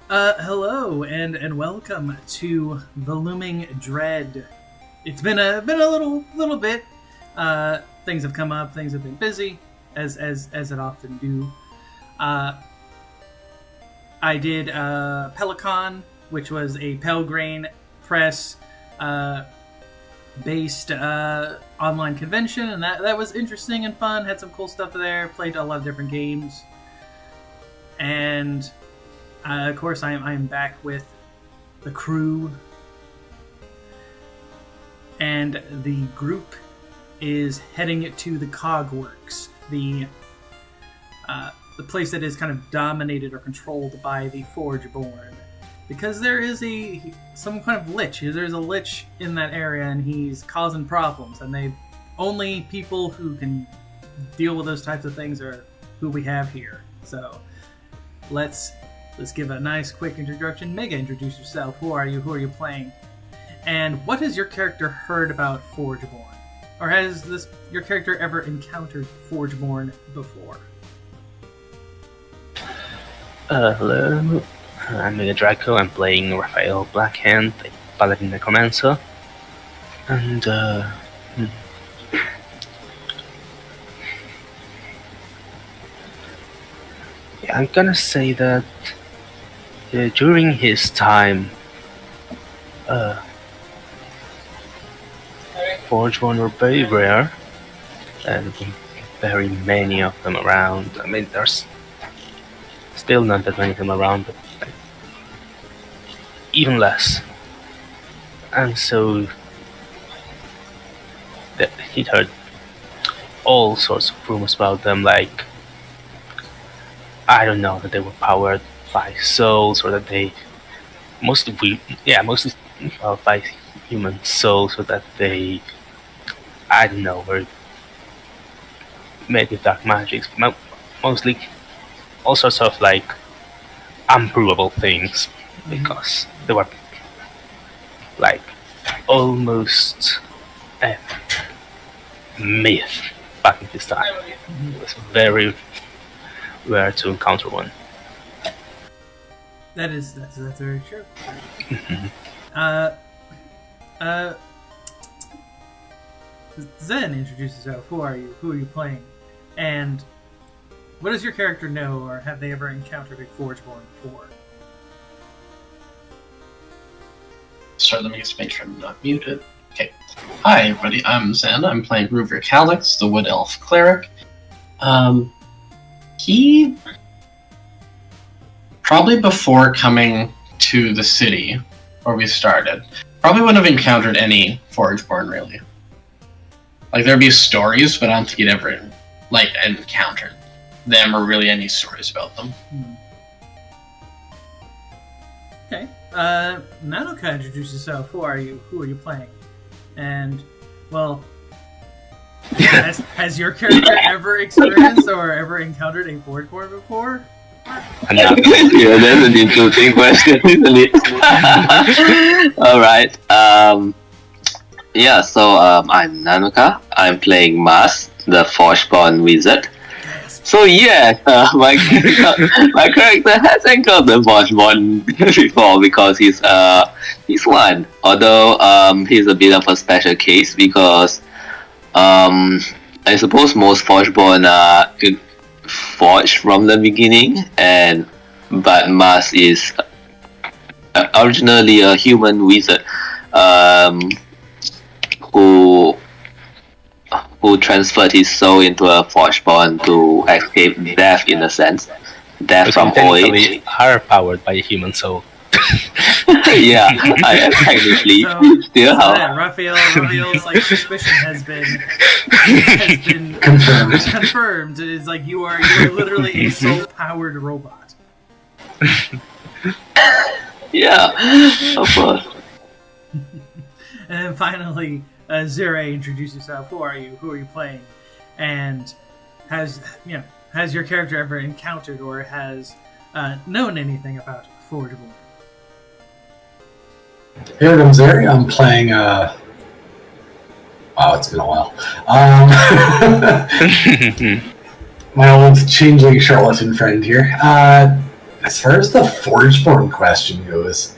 Hello and welcome to the Looming Dread. It's been a little bit. Things have come up. Things have been busy, as it often do. I did Pelicon, which was a Pelgrane Press based online convention, and that was interesting and fun. Had some cool stuff there. Played a lot of different games, and of course, I'm back with the crew, and the group is heading to the Cogworks, the place that is kind of dominated or controlled by the Foreborn, because there is some kind of lich. There's a lich in that area, and he's causing problems. And only people who can deal with those types of things are who we have here. So let's give a nice quick introduction. Mega, introduce yourself. Who are you? Who are you playing? And what has your character heard about Foreborn? Or has your character ever encountered Foreborn before? Hello. I'm Mega Draco. I'm playing Raphael Blackhand, the Paladin Necromancer. And, yeah, I'm gonna say that during his time, Foreborn were very rare, and very many of them around. I mean, there's still not that many of them around, but even less. And so he'd heard all sorts of rumors about them, like, I don't know, that they were powered by souls, or that they mostly by human souls, so that they, I don't know, were made with dark magics, mostly all sorts of like unprovable things, because they were like almost a myth back in his time. It was very rare to encounter one. That's very true. Zen, introduce yourself. Who are you? Who are you playing? And what does your character know, or have they ever encountered a Foreborn before? Sorry, let me just make sure I'm not muted. Okay. Hi, everybody. I'm Zen. I'm playing Ruvir Calix, the Wood Elf Cleric. He probably before coming to the city where we started, probably wouldn't have encountered any Foreborn, really. Like, there'd be stories, but I don't think he'd ever encountered them, or really any stories about them. Okay. Nanoka, introduce yourself. Who are you? Who are you playing? And, well, has your character ever experienced or ever encountered a Foreborn before? Yeah, that's an interesting question, isn't it? Alright. I'm Nanoka. I'm playing Mas, the Foreborn wizard. So yeah, my character has encountered Foreborn before, because he's one. Although he's a bit of a special case, because I suppose most Foreborn are forged from the beginning, but Mas is originally a human wizard who transferred his soul into a Foreborn to escape death, in a sense. Death from old age. Are powered by a human soul. Yeah, I technically still have. Raphael's suspicion has been confirmed. It's like you are literally a soul-powered robot. Yeah, of course. And then finally, Zere, introduce yourself. Who are you? Who are you playing? And has your character ever encountered or has known anything about Foreborn? Hey, I'm Zeri. I'm playing. Wow, it's been a while. My old changeling charlatan friend here. As far as the Forgeborn question goes,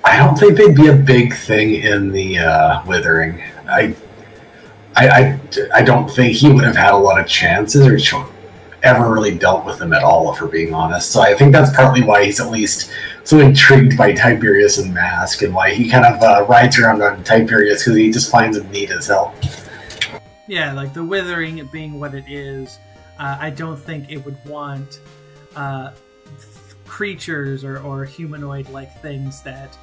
I don't think they'd be a big thing in the Withering. I don't think he would have had a lot of chances or ever really dealt with them at all, if we're being honest. So I think that's partly why he's at least so intrigued by Tiberius and Mask, and why he kind of rides around on Tiberius, because he just finds him neat as hell. Yeah, like the Withering being what it is, I don't think it would want creatures or humanoid-like things that,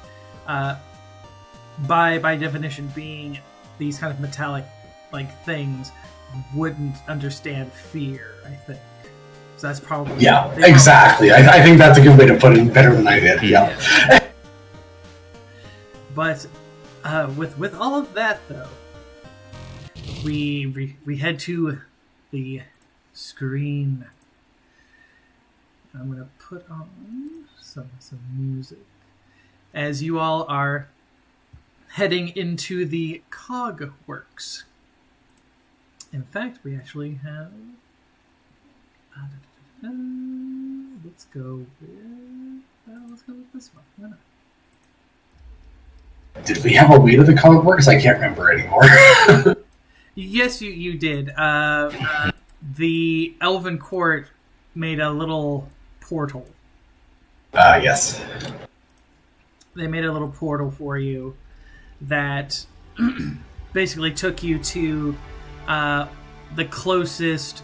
by definition, being these kind of metallic-like things, wouldn't understand fear, I think. So that's probably... Yeah, exactly. I think that's a good way to put it, better than I did. Yeah. But with all of that, though, we head to the screen. I'm going to put on some music as you all are heading into the Cogworks. In fact, we actually have... let's go with this one. Why not? Did we have a way to the Cogworks? I can't remember anymore. Yes, you did. The Elven Court made a little portal. Yes. They made a little portal for you that basically took you to the closest.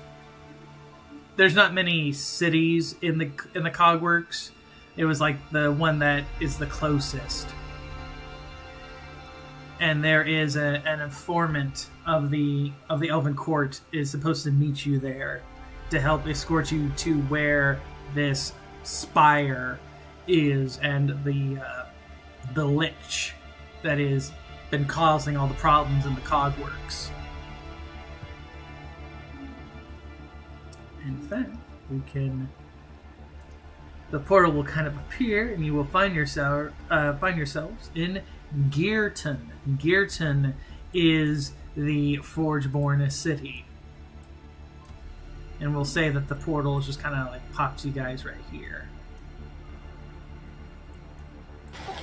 There's not many cities in the Cogworks. It was like the one that is the closest. And there is an informant of the Elven Court is supposed to meet you there to help escort you to where this spire is, and the lich that is been causing all the problems in the Cogworks. In fact, the portal will kind of appear, and you will find yourselves in Gearton. Gearton is the Forgeborn city. And we'll say that the portal just kind of like pops you guys right here.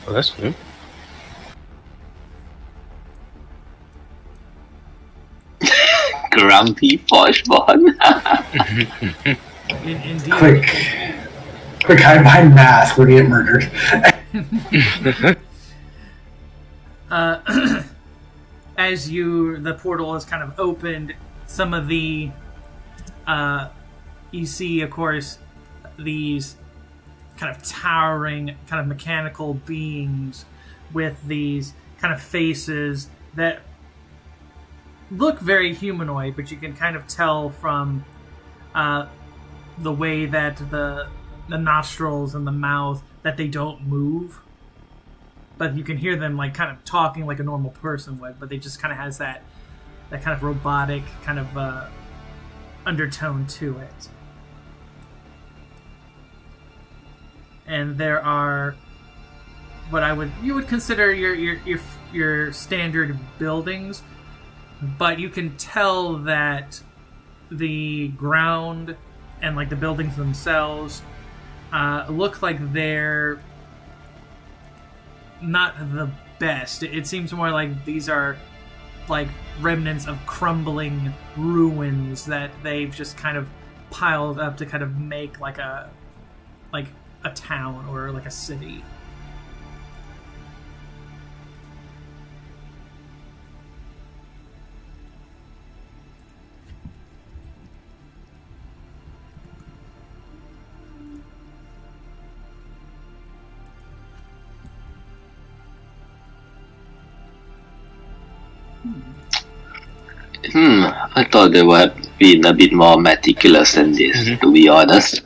Oh, that's new. Grumpy Foreborn. Indeed. Quick, hide behind Mask. We're gonna get murdered. As the portal is kind of opened, some of the you see, of course, these kind of towering, kind of mechanical beings with these kind of faces that look very humanoid, but you can kind of tell from the way that the nostrils and the mouth that they don't move. But you can hear them like kind of talking like a normal person would, but they just kind of has that kind of robotic kind of undertone to it. And there are what you would consider your standard buildings, but you can tell that the ground and like the buildings themselves look like they're not the best. It seems more like these are like remnants of crumbling ruins that they've just kind of piled up to kind of make like a town or like a city. I thought they would have been a bit more meticulous than this, to be honest.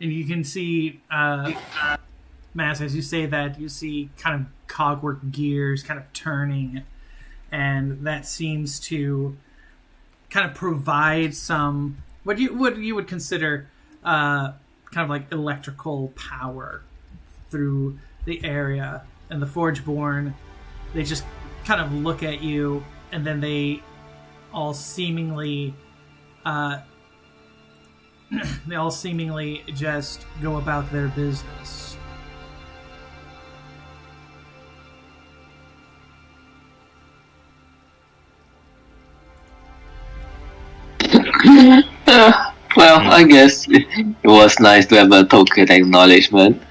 And you can see, Mass, as you say that, you see kind of cogwork gears kind of turning, and that seems to kind of provide some what you would consider kind of like electrical power through the area. And the Forgeborn, they just kind of look at you, and then they all seemingly they all seemingly just go about their business. Well, I guess it was nice to have a token acknowledgement.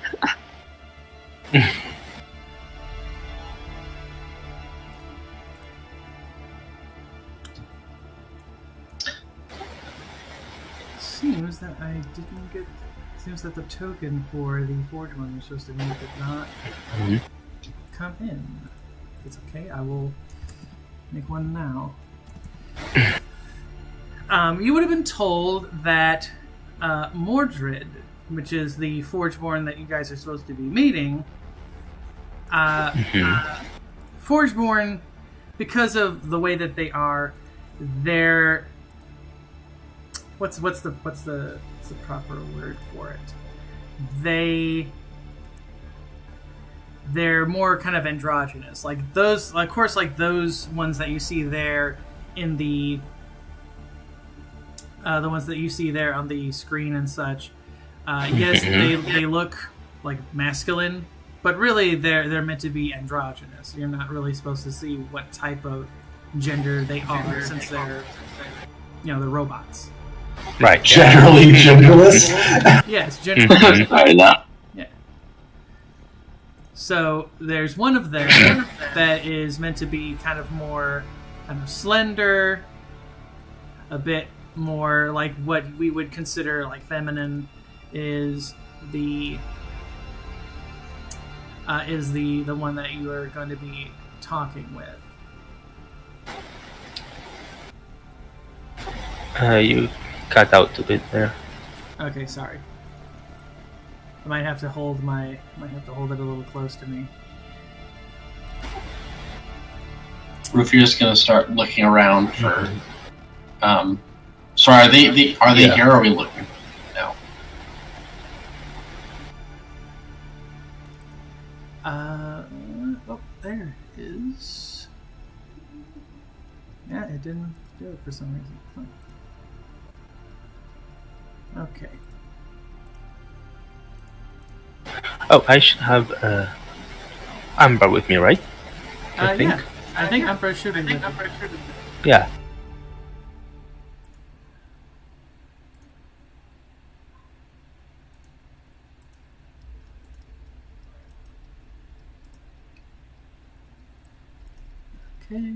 Seems that I didn't get. Seems that the token for the Forge one you're supposed to make did not come in. It's okay. I will make one now. You would have been told that Mordred, which is the Forgeborn that you guys are supposed to be meeting, Forgeborn, because of the way that they are, they're what's the proper word for it? They're more kind of androgynous, like those. Of course, like those ones that you see there in the ones that you see there on the screen and such. Yes, they look like masculine, but really they're meant to be androgynous. You're not really supposed to see what type of gender they are, since they're they're robots. Right. Generally genderless. Yes, genderless. Fair enough. Yeah. So there's one of them that is meant to be kind of more kind of slender, a bit more like what we would consider like feminine, is the one that you are going to be talking with. You cut out a bit there. Okay, sorry. I might have to hold it a little close to me. Rufio's gonna start looking around for. So are they here? Or are we looking? No. Oh, there it is. Yeah, it didn't do it for some reason. Huh. Okay. Oh, I should have Amber with me, right? I think. Yeah. I think Emperor should be with you. Yeah. Okay.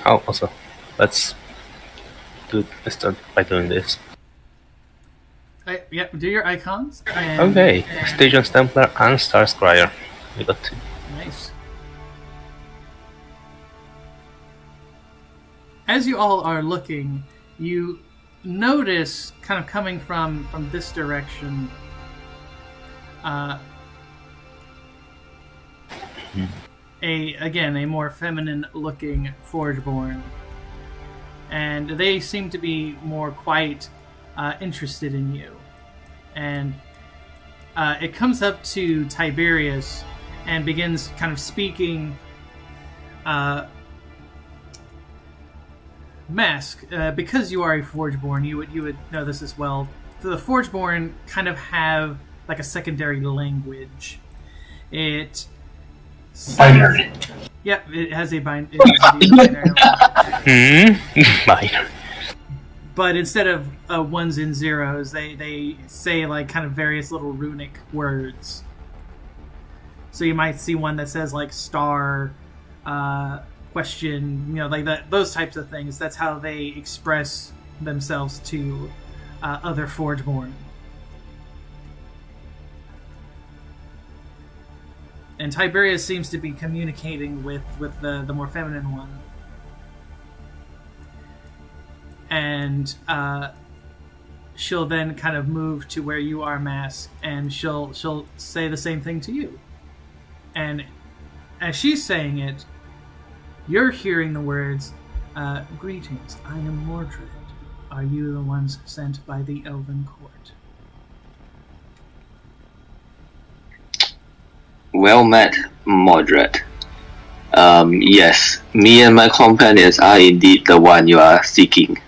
Oh, also, let's start by doing this. Yeah, do your icons. And, Okay, Station's Templar and Star Scryer. We got two. Nice. As you all are looking, you notice, kind of coming from this direction, a more feminine-looking Forgeborn, and they seem to be more quite interested in you. And it comes up to Tiberius and begins kind of speaking. Mask, because you are a Forgeborn, you would know this as well. The Forgeborn kind of have like a secondary language. It Binary. Yep, it has a binary language. Binary. But instead of ones and zeros, they say like kind of various little runic words. So you might see one that says like star, question, like that, those types of things. That's how they express themselves to other Forgeborn. And Tiberius seems to be communicating with the more feminine one. And she'll then kind of move to where you are, Mask, and she'll say the same thing to you. And as she's saying it, you're hearing the words, "Greetings, I am Mordred. Are you the ones sent by the Elven Court?" Well met, Mordred. Yes, me and my companions are indeed the one you are seeking.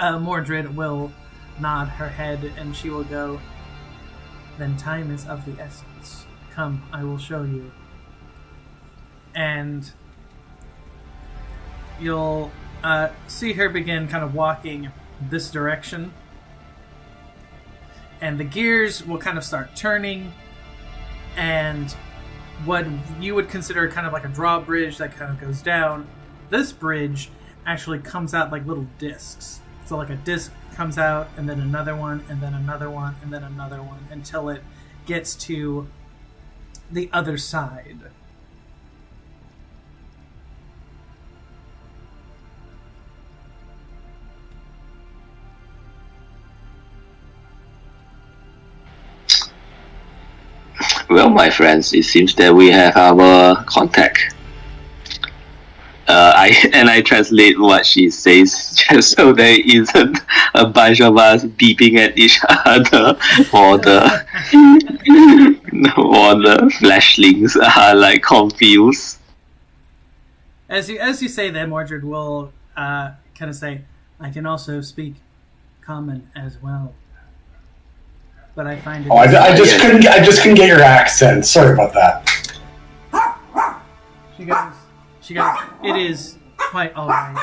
Mordred will nod her head and she will go, "Then time is of the essence. Come, I will show you." And you'll see her begin kind of walking this direction. And the gears will kind of start turning. And what you would consider kind of like a drawbridge that kind of goes down, this bridge actually comes out like little discs. So like a disc comes out, and then another one, and then another one, and then another one, until it gets to the other side. Well, my friends, it seems that we have our contact. I translate what she says just so there isn't a bunch of us beeping at each other, or the fleshlings are like confused. As you say that, Mordred will kind of say, "I can also speak common as well, but I find it." I just couldn't get your accent. Sorry about that. She goes. It is quite all right.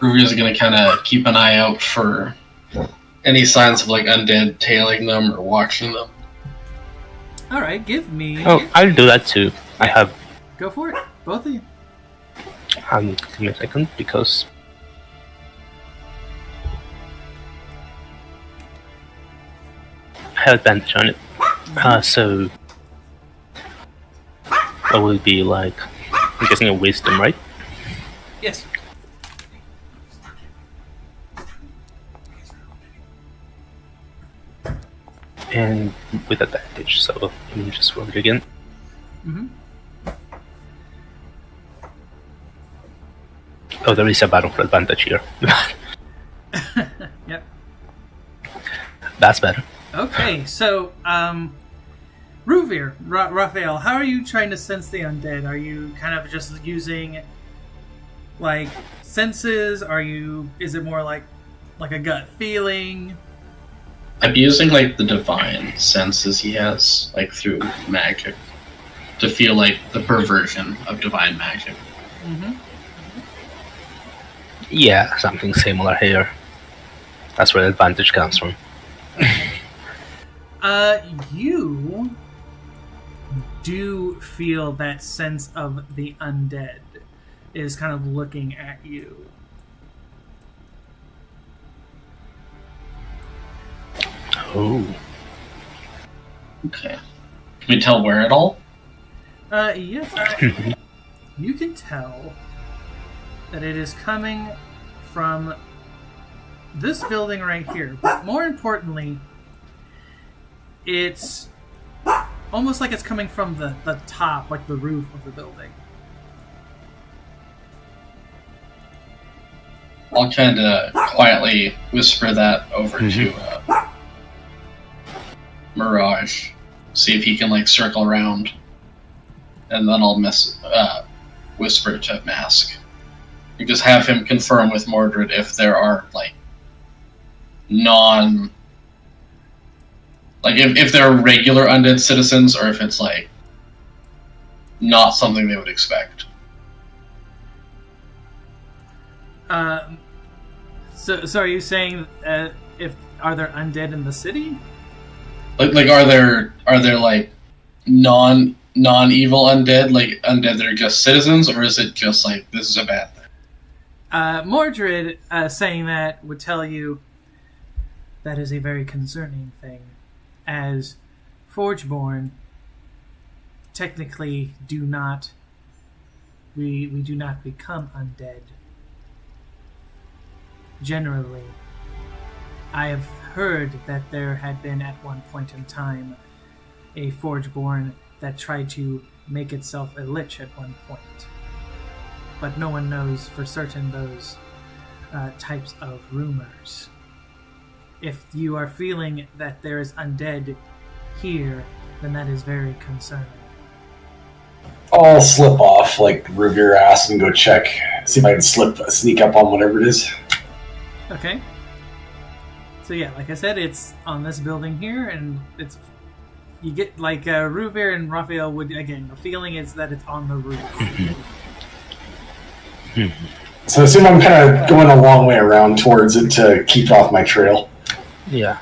Ruby's gonna kind of keep an eye out for any signs of like undead tailing them or watching them. All right, give me. Oh, I'll do that too. I have. Go for it, both of you. Give me a second because. I have advantage on it. So. What will it be like? I'm guessing a wisdom, right? Yes. And with advantage, so let me just roll it again. Mm-hmm. Oh, there is a battle for advantage here. Yep. That's better. Okay, so, Ruvir, Raphael, how are you trying to sense the undead? Are you kind of just using, like, senses? Is it more like a gut feeling? I'm using like the divine senses he has, like through magic, to feel like the perversion of divine magic. Mm-hmm. Yeah, something similar here. That's where the advantage comes from. You do feel that sense of the undead is kind of looking at you. Oh. Okay. Can we tell where at all? Yes. You can tell that it is coming from this building right here. But more importantly, it's almost like it's coming from the top, like the roof of the building. I'll kind of quietly whisper that over to Mirage, see if he can like circle around, and then I'll whisper to Mask. You just have him confirm with Mordred if there are like if they're regular undead citizens or if it's like not something they would expect. So are you saying are there undead in the city? Like are there like non-evil undead, like undead that are just citizens, or is it just like this is a bad thing? Mordred saying that would tell you that is a very concerning thing, as Foreborn technically do not become undead. Generally, I have heard that there had been at one point in time a Foreborn that tried to make itself a lich at one point. But no one knows for certain those types of rumors. If you are feeling that there is undead here, then that is very concerning. I'll slip off, like, Revere ass and go check, see if I can sneak up on whatever it is. Okay. So yeah, like I said, it's on this building here, and it's you get like Ruvir and Raphael would again. The feeling is that it's on the roof. So I assume I'm kind of going a long way around towards it to keep off my trail. Yeah.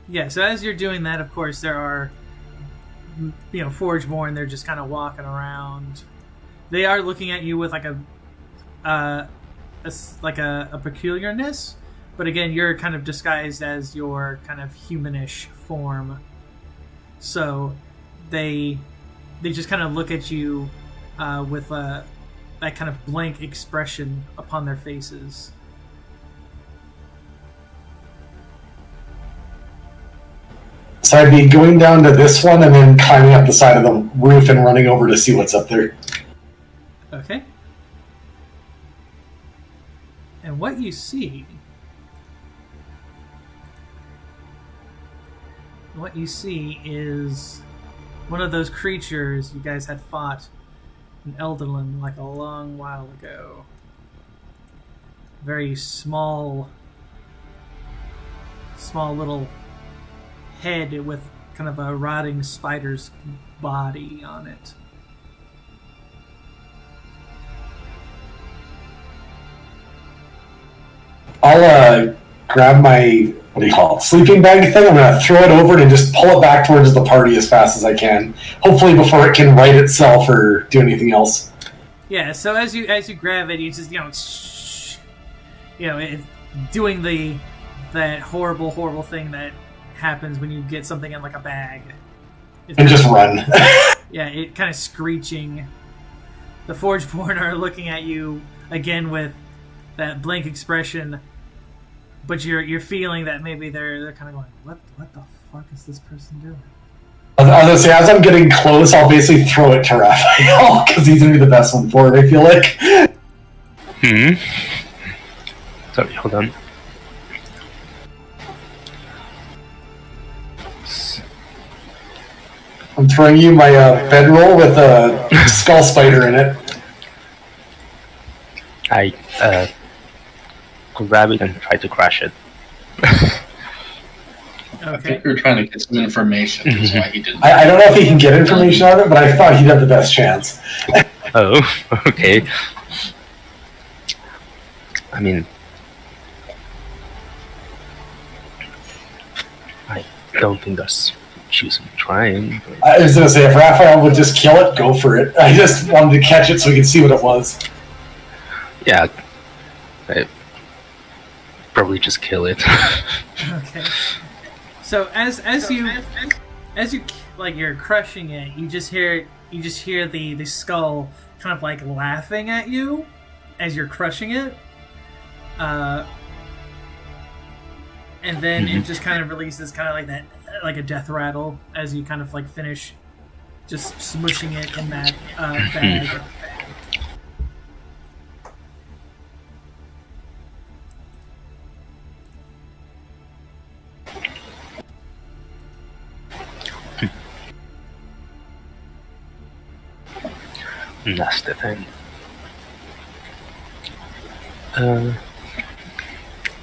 Yeah. So as you're doing that, of course, there are Foreborn. They're just kind of walking around. They are looking at you with like a peculiarness. But again, you're kind of disguised as your kind of humanish form. So they just kind of look at you with that kind of blank expression upon their faces. So I'd be going down to this one and then climbing up the side of the roof and running over to see what's up there. Okay. And what you see... What you see is one of those creatures you guys had fought in Elderland like a long while ago. Very small little head with kind of a rotting spider's body on it. I'll grab my, what do you call it, sleeping bag thing. I'm going to throw it over and just pull it back towards the party as fast as I can. Hopefully before it can right itself or do anything else. Yeah, so as you grab it, you just, doing that horrible thing that happens when you get something in like a bag. And just run. Yeah, it kind of screeching. The Foreborn are looking at you again with that blank expression, but you're feeling that maybe they're kind of going, what the fuck is this person doing? I was going to say, as I'm getting close, I'll basically throw it to Raphael, because he's going to be the best one for it, I feel like. Sorry, hold on. I'm throwing you my bedroll with a skull spider in it. I grab it and try to crash it. I think we were trying to get some information. That's why he didn't. I don't know if he can get information out of it, but I thought he'd have the best chance. Oh, okay. I mean, I don't think that's choosing trying. But... I was going to say, if Raphael would just kill it, go for it. I just wanted to catch it so we could see what it was. Yeah, I probably just kill it. Okay. So as you like you're crushing it, you just hear the skull kind of like laughing at you as you're crushing it, and then it just kind of releases kind of like that, like a death rattle as you kind of like finish just smushing it in that bag. That's the thing.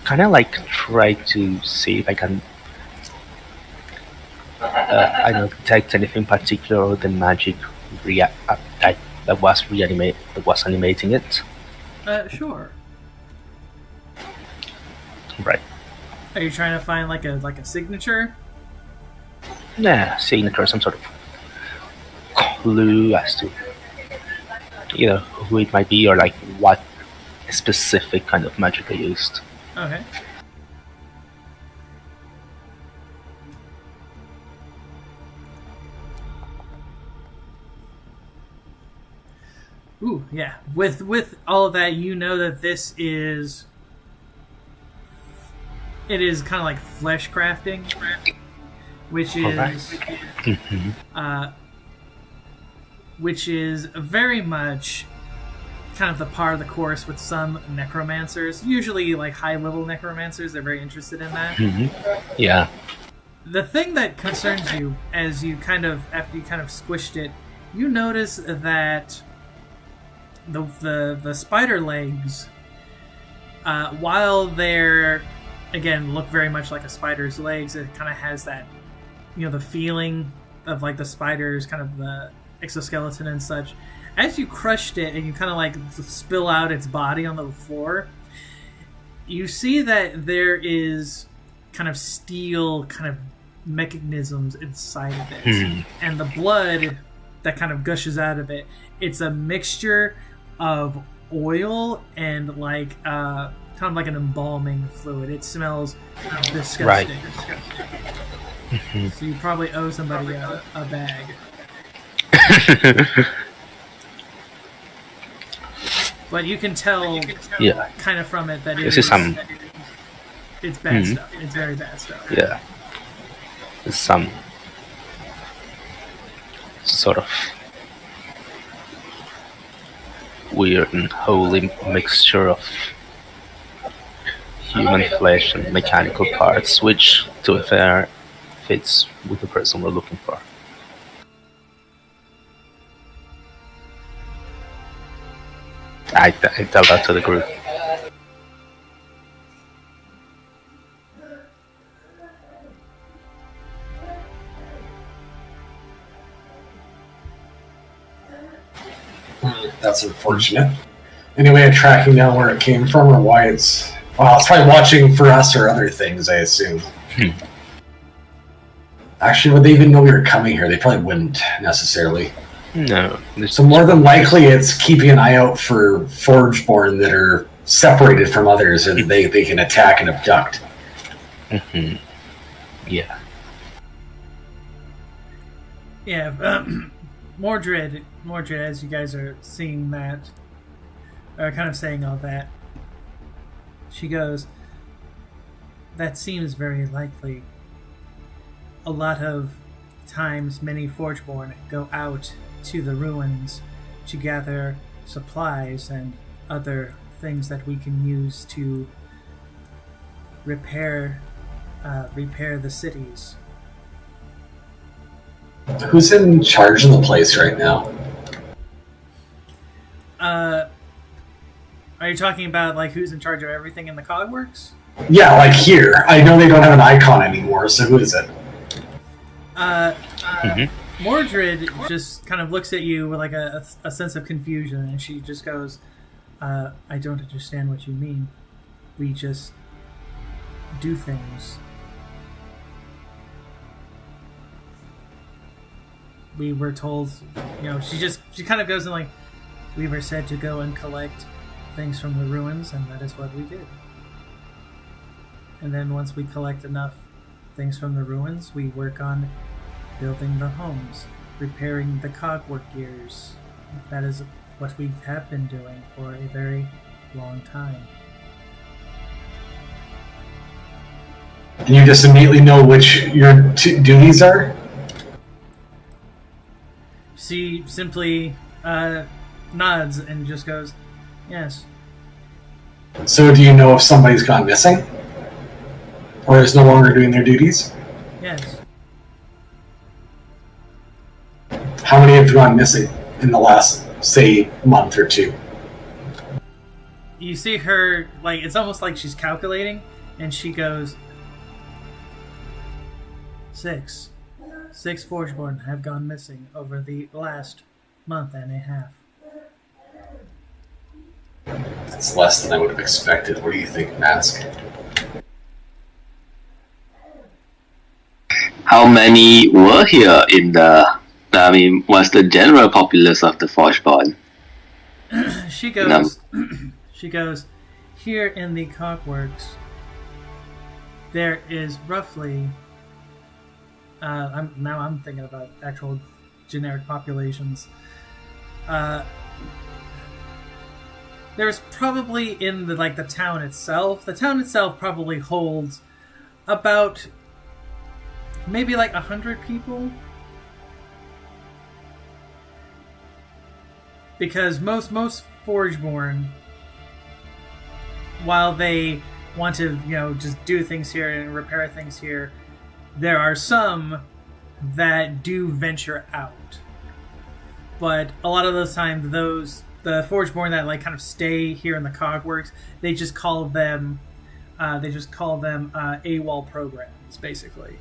Kind of like try to see if I can I don't detect anything particular or the magic that was animating it. Sure. Right. Are you trying to find like a signature? Yeah, signature, some sort of clue as to who it might be or like what specific kind of magic they used. Okay. Ooh, yeah. With all of that, you know that it is kind of like flesh crafting, which is which is very much kind of the par of the course with some necromancers. Usually, like high-level necromancers, they're very interested in that. Yeah. The thing that concerns you, after you kind of squished it you notice that the spider legs, while they're again look very much like a spider's legs, it kind of has that, the feeling of like the spider's kind of the exoskeleton and such. As you crushed it and you kind of like spill out its body on the floor, you see that there is kind of steel kind of mechanisms inside of it, and the blood that kind of gushes out of it, it's a mixture of oil and like kind of like an embalming fluid. It smells disgusting. Right. So you probably owe somebody a bag. But you can tell kind of from it that it's bad stuff. It's very bad stuff. Yeah. It's some sort of weird and holy mixture of human flesh and mechanical parts, which, to be fair, fits with the person we're looking for. I tell that to the group. That's unfortunate. Any way of tracking down where it came from or why it's... Well, it's probably watching for us or other things, I assume. Actually, would they even know we were coming here? They probably wouldn't, necessarily. No. So more than likely, it's keeping an eye out for Foreborn that are separated from others and they can attack and abduct. Yeah. Yeah, Mordred, as you guys are seeing that, or kind of saying all that, she goes, that seems very likely. A lot of times many Forgeborn go out to the ruins to gather supplies and other things that we can use to repair the cities. Who's in charge of the place right now? Are you talking about like who's in charge of everything in the Cogworks? Yeah, like here. I know they don't have an icon anymore, so who is it? Mordred just kind of looks at you with like a sense of confusion, and she just goes, I don't understand what you mean. We just do things. We were told, she kind of goes in like, we were said to go and collect things from the ruins, and that is what we did. And then once we collect enough things from the ruins, we work on building the homes, repairing the cogwork gears. That is what we have been doing for a very long time. And you just immediately know which your duties are? She simply nods and just goes, yes. So do you know if somebody's gone missing? Or is no longer doing their duties? Yes. How many have gone missing in the last, say, month or two? You see her, like, it's almost like she's calculating, and she goes, 6. 6 Forgeborn have gone missing over the last month and a half. That's less than I would have expected. What do you think, Mask? How many were here in what's the general populace of the Foreborn? She goes, here in the Cogworks, there is roughly, I'm thinking about actual generic populations. There's probably in the town itself. The town itself probably holds about maybe 100 people. Because most Forgeborn, while they want to, just do things here and repair things here, there are some that do venture out. but a lot of those times, the Foreborn that like kind of stay here in the Cogworks, they just call them AWOL programs, basically.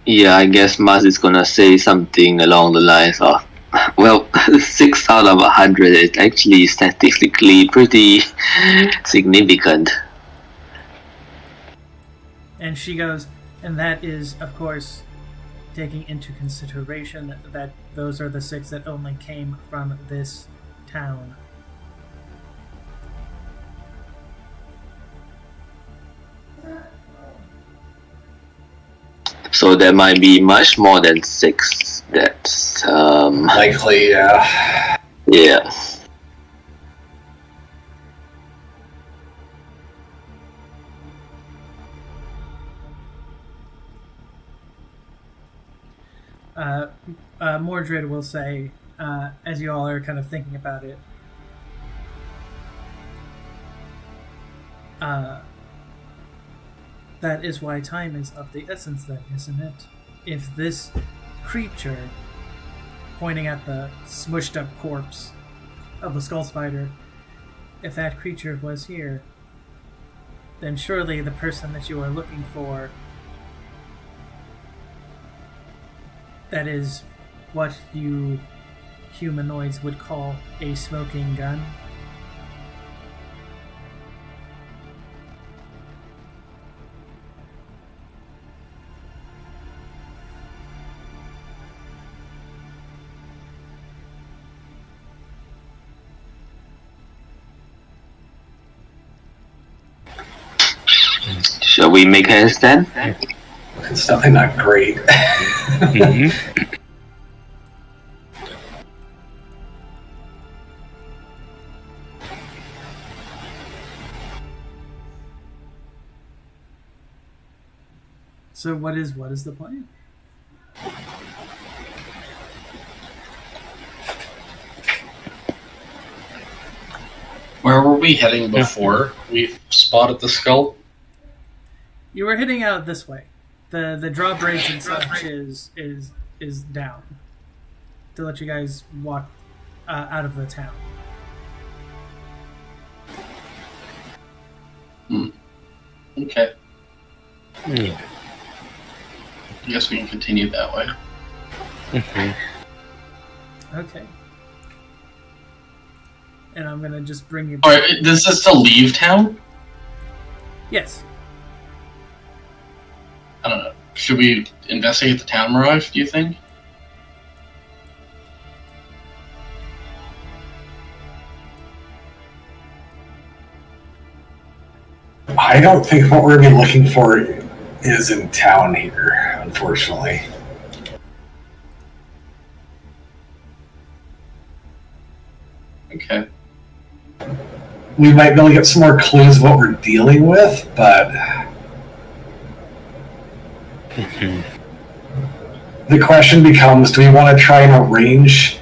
Yeah, I guess Mars is gonna say something along the lines of, well, 6 out of 100 is actually statistically pretty significant. And she goes, and that is, of course, taking into consideration that those are the 6 that only came from this town. So there might be much more than 6. That's Likely, yeah. yeah. Mordred will say, as you all are kind of thinking about it, that is why time is of the essence then, isn't it? If this creature, pointing at the smushed up corpse of the skull spider, if that creature was here, then surely the person that you are looking for, that is what you humanoids would call a smoking gun. Shall we make a stand? It's definitely not great. Mm-hmm. So what is the plan? Where were we heading before we spotted the skull? You were heading out this way. The drawbridge and such is down to let you guys walk out of the town. Okay. Yeah. I guess we can continue that way. Mm-hmm. Okay. And I'm gonna just bring you. Alright, is this to leave town? Yes. I don't know. Should we investigate the town, Mirage, do you think? I don't think what we're going to be looking for is in town here, unfortunately. Okay. We might be able to get some more clues of what we're dealing with, but the question becomes, do we want to try and arrange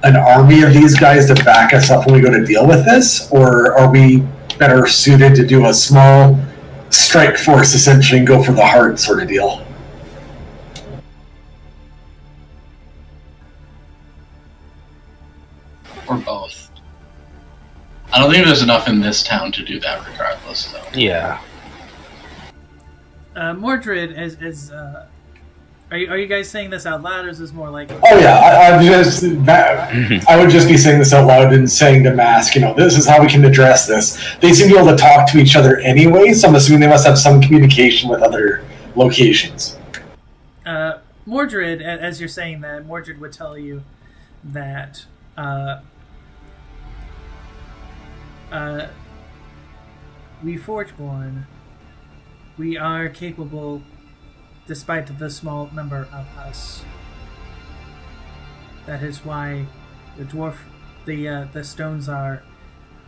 an army of these guys to back us up when we go to deal with this, or are we better suited to do a small strike force essentially and go for the heart sort of deal? Or both. I don't think there's enough in this town to do that regardless, though. Yeah. Mordred, are you guys saying this out loud, or is this more like? Oh yeah, I would just be saying this out loud and saying to Mask, this is how we can address this. They seem to be able to talk to each other anyway, so I'm assuming they must have some communication with other locations. Mordred, as you're saying that, Mordred would tell you that we Forgeborn, we are capable, despite the small number of us. That is why the Stone Czar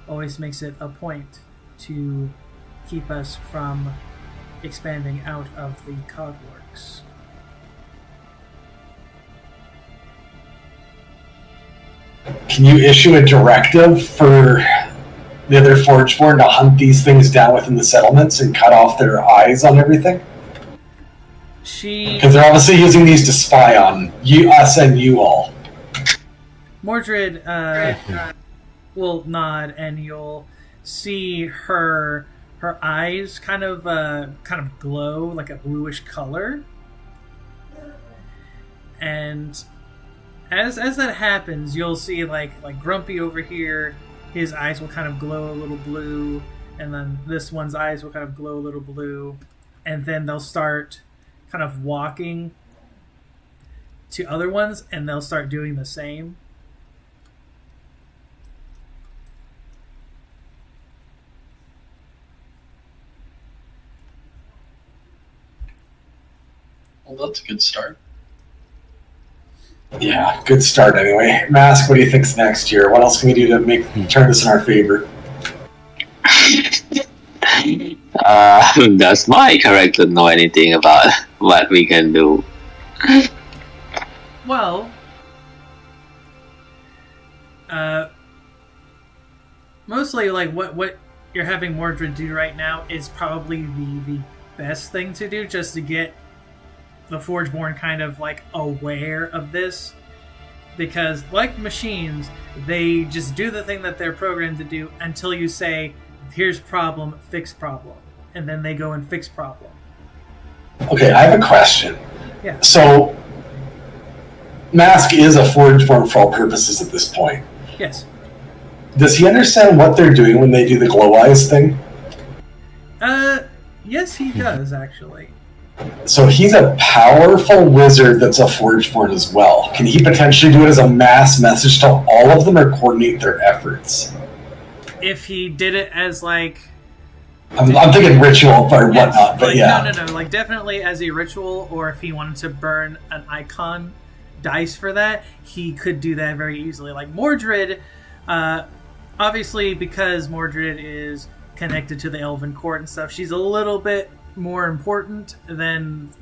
always makes it a point to keep us from expanding out of the Cogworks. Can you issue a directive for the other Forgeborn to hunt these things down within the settlements and cut off their eyes on everything? She Because they're obviously using these to spy on us and you all. Mordred will nod, and you'll see her eyes kind of glow like a bluish color. And as that happens, you'll see like Grumpy over here, his eyes will kind of glow a little blue, and then this one's eyes will kind of glow a little blue, and then they'll start kind of walking to other ones, and they'll start doing the same. Well, that's a good start. Yeah, good start anyway. Mask, what do you think's next year? What else can we do to turn this in our favor? Does my character know anything about what we can do? Well, mostly like what you're having Mordred do right now is probably the best thing to do, just to get the Forgeborn kind of like aware of this, because like machines, they just do the thing that they're programmed to do until you say, here's problem, fix problem, and then they go and fix problem. Okay, I have a question. Yeah. So, Mask is a Forgeborn for all purposes at this point. Yes. Does he understand what they're doing when they do the glow eyes thing? Yes, he does, actually. So he's a powerful wizard that's a Forgeborn as well. Can he potentially do it as a mass message to all of them or coordinate their efforts? If he did it as like... I'm thinking ritual or whatnot, but like, yeah. No, like definitely as a ritual, or if he wanted to burn an icon dice for that, he could do that very easily. Like Mordred, obviously because Mordred is connected to the Elven Court and stuff, she's a little bit more important than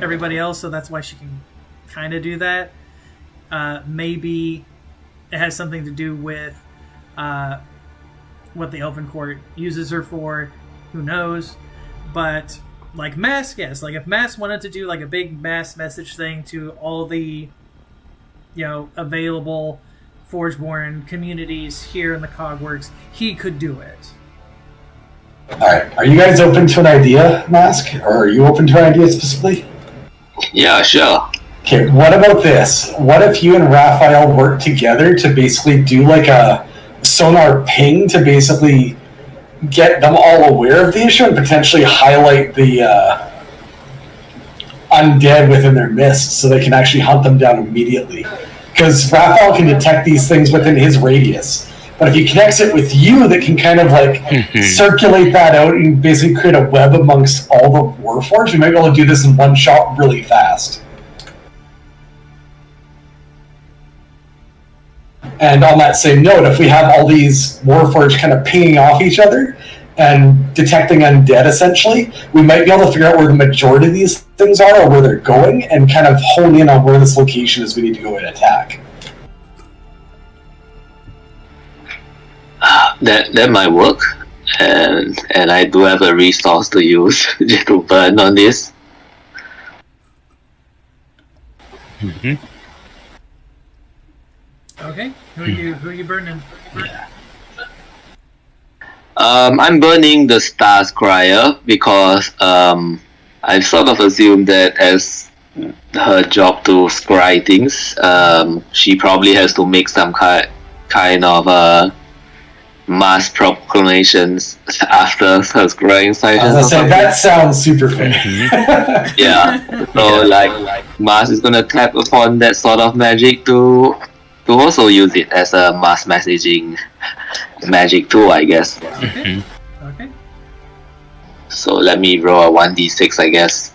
everybody else, so that's why she can kind of do that. Maybe it has something to do with what the Elven Court uses her for. Who knows? But like Mask, yes. Like if Mask wanted to do like a big mass message thing to all the, available Forgeborn communities here in the Cogworks, he could do it. Alright, are you guys open to an idea, Mask? Or are you open to an idea specifically? Yeah, sure. Okay, what about this? What if you and Raphael work together to basically do like a sonar ping to basically get them all aware of the issue and potentially highlight the undead within their midst so they can actually hunt them down immediately? Because Raphael can detect these things within his radius. But if he connects it with you, that can kind of like circulate that out and basically create a web amongst all the Warforged, you might be able to do this in one shot really fast. And on that same note, if we have all these Warforged kind of pinging off each other and detecting undead essentially, we might be able to figure out where the majority of these things are or where they're going and kind of hone in on where this location is we need to go and attack. That might work, and I do have a resource to use just to burn on this. Mm-hmm. Okay, who are you burning? I'm burning the Star Scryer because I sort of assumed that as her job to scry things, she probably has to make some kind of mass proclamations after her scrying session. As I said, that sounds super fun. Yeah, so like Mars is gonna tap upon that sort of magic to also use it as a mass messaging magic tool, I guess. Okay. Okay. So let me roll a 1d6, I guess.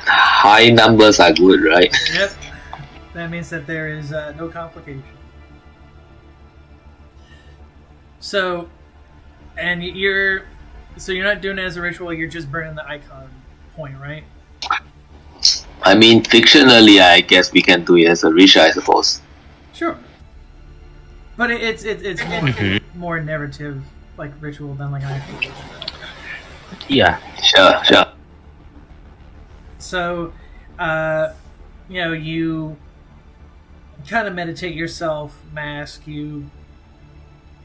High numbers are good, right? Yep. That means that there is no complication. So, and you're not doing it as a ritual. You're just burning the icon point, right? I mean, fictionally, I guess we can do it as a ritual, I suppose. Sure. But it's more narrative like ritual than like an actual ritual. Yeah. Sure. So, you kind of meditate yourself, Mask. You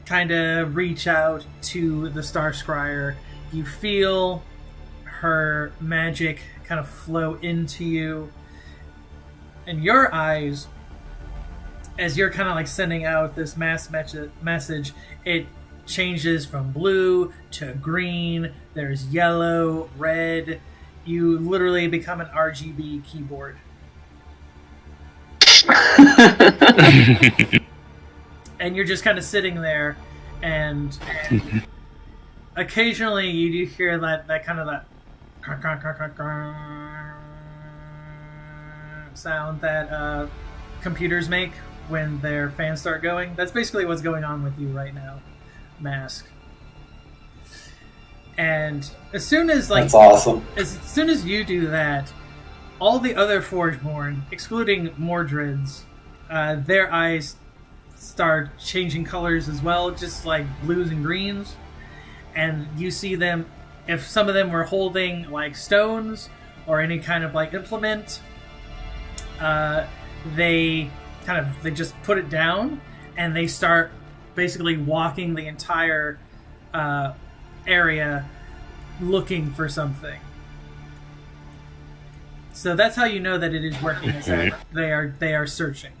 kind of reach out to the Star Scryer. You feel her magic kind of flow into you. And your eyes, as you're kind of like sending out this message, it changes from blue to green. There's yellow, red. You literally become an RGB keyboard. And you're just kind of sitting there, and occasionally you do hear that kind of that sound that computers make when their fans start going. That's basically what's going on with you right now, Mask. And as soon as That's awesome. As soon as you do that, all the other Forgeborn, excluding Mordred's, their eyes start changing colors as well, just like blues and greens. And you see them, if some of them were holding like stones or any kind of like implement, they just put it down and they start basically walking the entire area looking for something. So that's how you know that it is working, is that they are searching.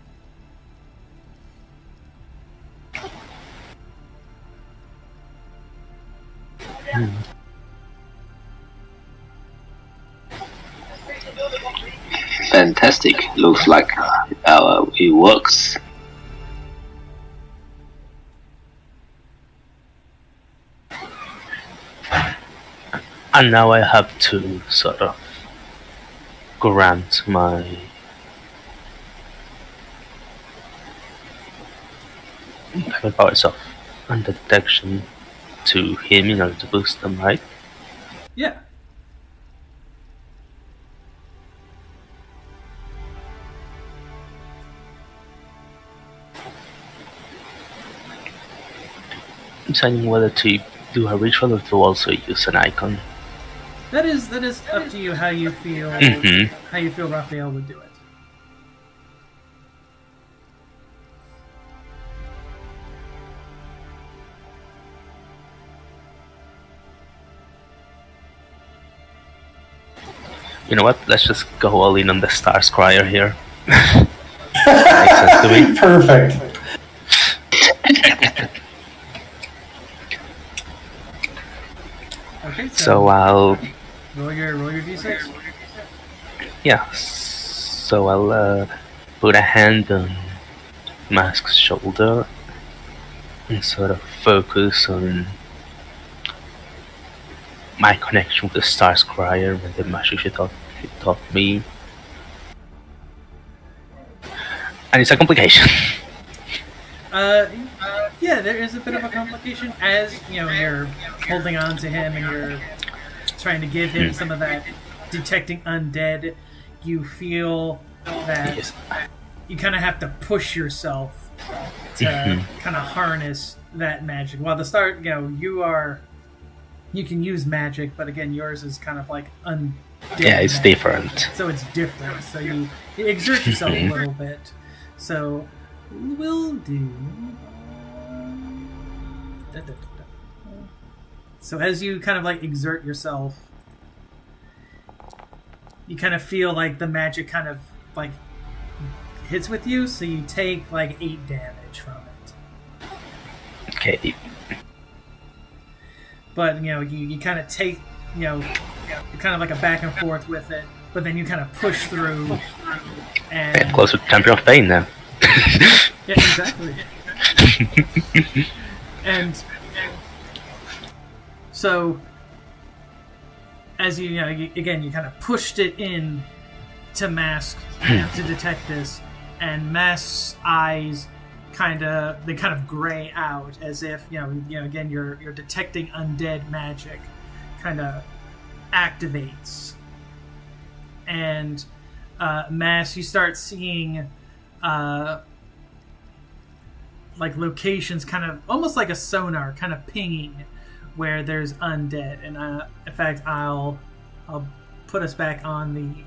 Fantastic. Looks like it works. And now I have to sort of grant my powers of under-detection to him in order to boost them, right? Yeah. I'm deciding whether to do a ritual or to also use an icon. That is up to you how you feel how you feel Raphael would do it. You know what? Let's just go all in on the Star Scryer here. Makes sense to me. Perfect. Okay, So I'll roll your d6. yeah. So I'll put a hand on Mask's shoulder and sort of focus on my connection with the Star Scryer and the magic she taught me. And it's a complication. Yeah, there is a bit of a complication as you're holding on to him and you're trying to give him some of that detecting undead. You feel that Yes. you kind of have to push yourself to kind of harness that magic. While the start, you can use magic, but again, yours is kind of like undead. Yeah, it's magic. different. So it's different. So you exert yourself a little bit. So we'll do. So as you kind of like exert yourself, you kind of feel like the magic kind of like hits with you. So you take like 8 damage from it. Okay. But you kind of take you're kind of like a back and forth with it. But then you kind of push through. And Close to Champion of Pain now. yeah, exactly. And so, as you kind of pushed it in to Mask to detect this, and Mask's eyes kind of gray out as if again your detecting undead magic kind of activates, and Mask, you start seeing like locations kind of almost like a sonar kind of pinging where there's undead, and in fact, I'll put us back on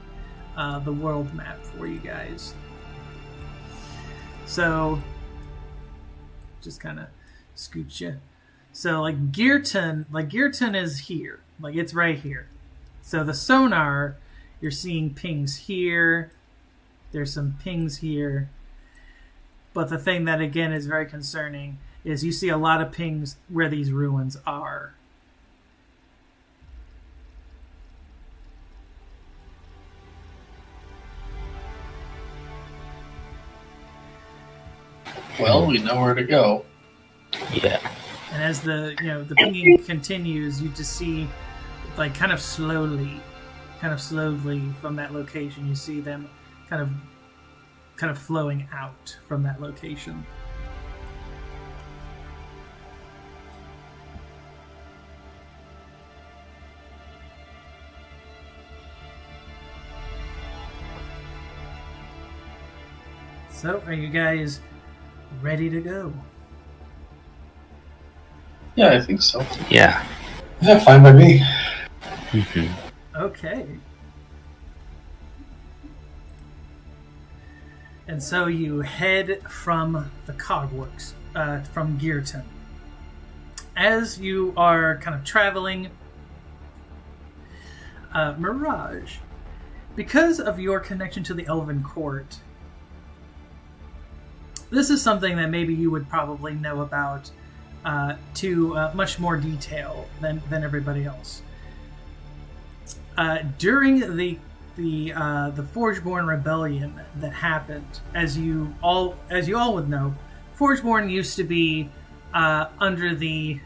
the world map for you guys. So, just kind of scoot you. So, like Gearton is here, like it's right here. So the sonar, you're seeing pings here. There's some pings here. But the thing that, again, is very concerning is you see a lot of pings where these ruins are. Well, we know where to go. Yeah. And as the pinging continues, you just see, like, kind of slowly from that location, you see them kind of flowing out from that location. So, are you guys ready to go? Yeah, I think so. Yeah. Yeah, fine by me. Mm-hmm. Okay. And so you head from the Cogworks, from Gearton. As you are kind of traveling, Mirage, because of your connection to the Elven Court, this is something that maybe you would probably know about to much more detail than everybody else. During the Foreborn rebellion that happened, as you all would know, Foreborn used to be under the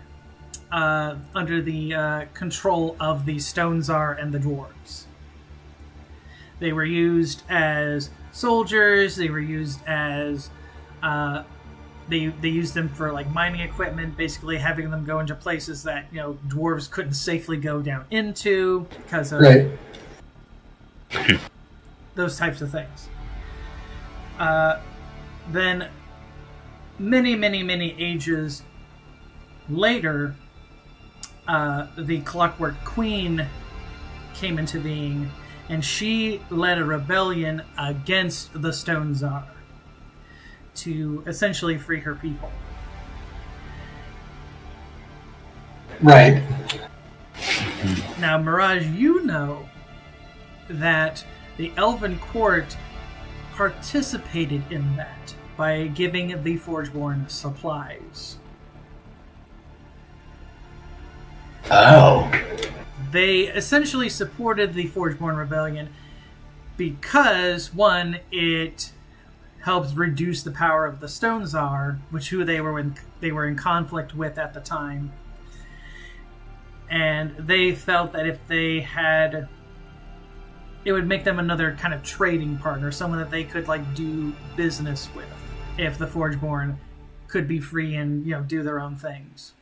control of the Stone Tsar and the dwarves. They were used as soldiers. They were used as they used them for like mining equipment, basically having them go into places that dwarves couldn't safely go down into because of those types of things. Then many ages later, the Clockwork Queen came into being, and she led a rebellion against the Stone Tsar to essentially free her people. Right. Now, Mirage, you know that the Elven Court participated in that by giving the Foreborn supplies. Oh. They essentially supported the Foreborn rebellion because, one, it helps reduce the power of the Stone Tsar, who they were in conflict with at the time. And they felt that if they had, it would make them another kind of trading partner, someone that they could do business with, if the Foreborn could be free and do their own things.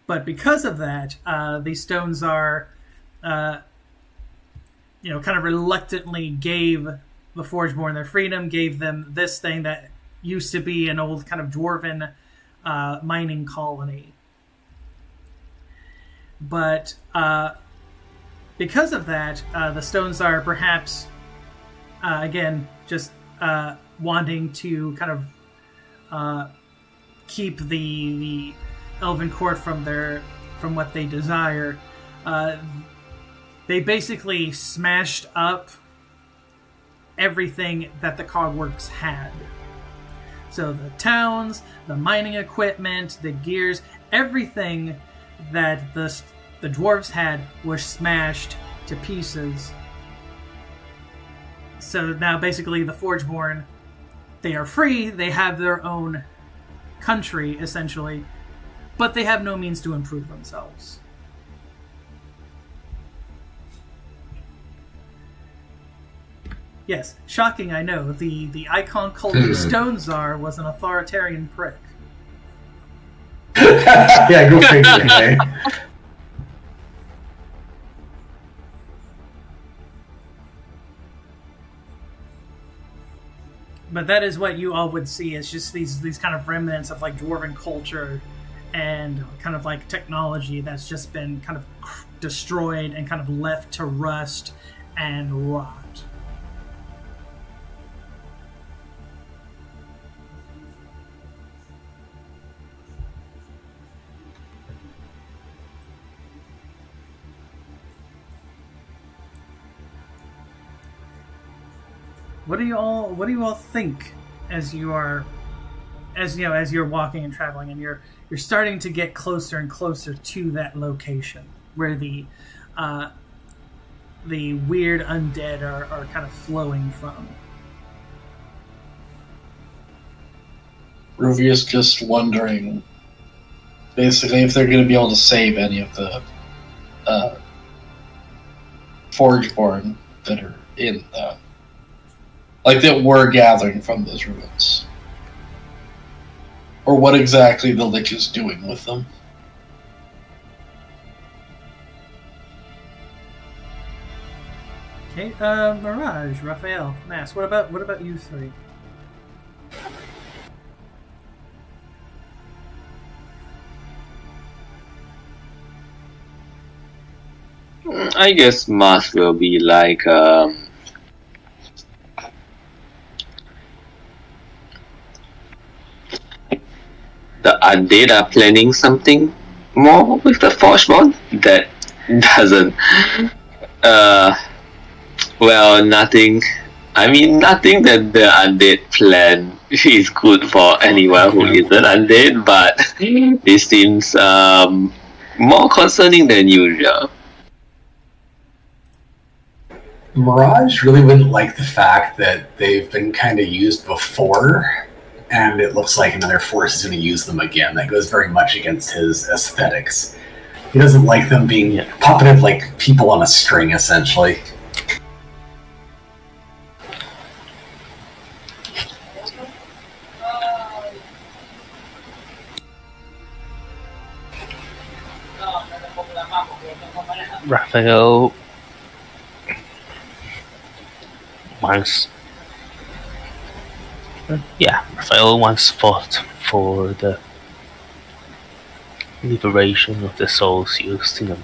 But because of that, the Stone Tsar kind of reluctantly gave the Foreborn their freedom, gave them this thing that used to be an old kind of dwarven mining colony. But because of that, the Stone Tsar perhaps, again, just wanting to kind of keep the Elven Court from what they desire, they basically smashed up everything that the Cogworks had. So the towns, the mining equipment, the gears, everything that the dwarves had was smashed to pieces. So now basically the Foreborn, they are free, they have their own country essentially, but they have no means to improve themselves. Yes, shocking, I know. The icon called the Stone Tsar was an authoritarian prick. Yeah, go figure, eh? But that is what you all would see as just these kind of remnants of dwarven culture and kind of like technology that's just been kind of destroyed and kind of left to rust and rot. What do you all think as you're walking and traveling, and you're starting to get closer and closer to that location where the weird undead are kind of flowing from? Ruvia's just wondering, basically, if they're going to be able to save any of the Foreborn that are in the... like, that we're gathering from those ruins. Or what exactly the lich is doing with them. Okay, Mirage, Raphael, Mass, what about you three? I guess Mars will be like the undead are planning something more with the Foreborn that doesn't nothing. I mean, nothing that the undead plan is good for anyone who isn't undead, but it seems more concerning than usual. Mirage really wouldn't like the fact that they've been kind of used before, and it looks like another force is going to use them again. That goes very much against his aesthetics. He doesn't like them being puppeted like people on a string, essentially. Raphael once fought for the liberation of the souls used in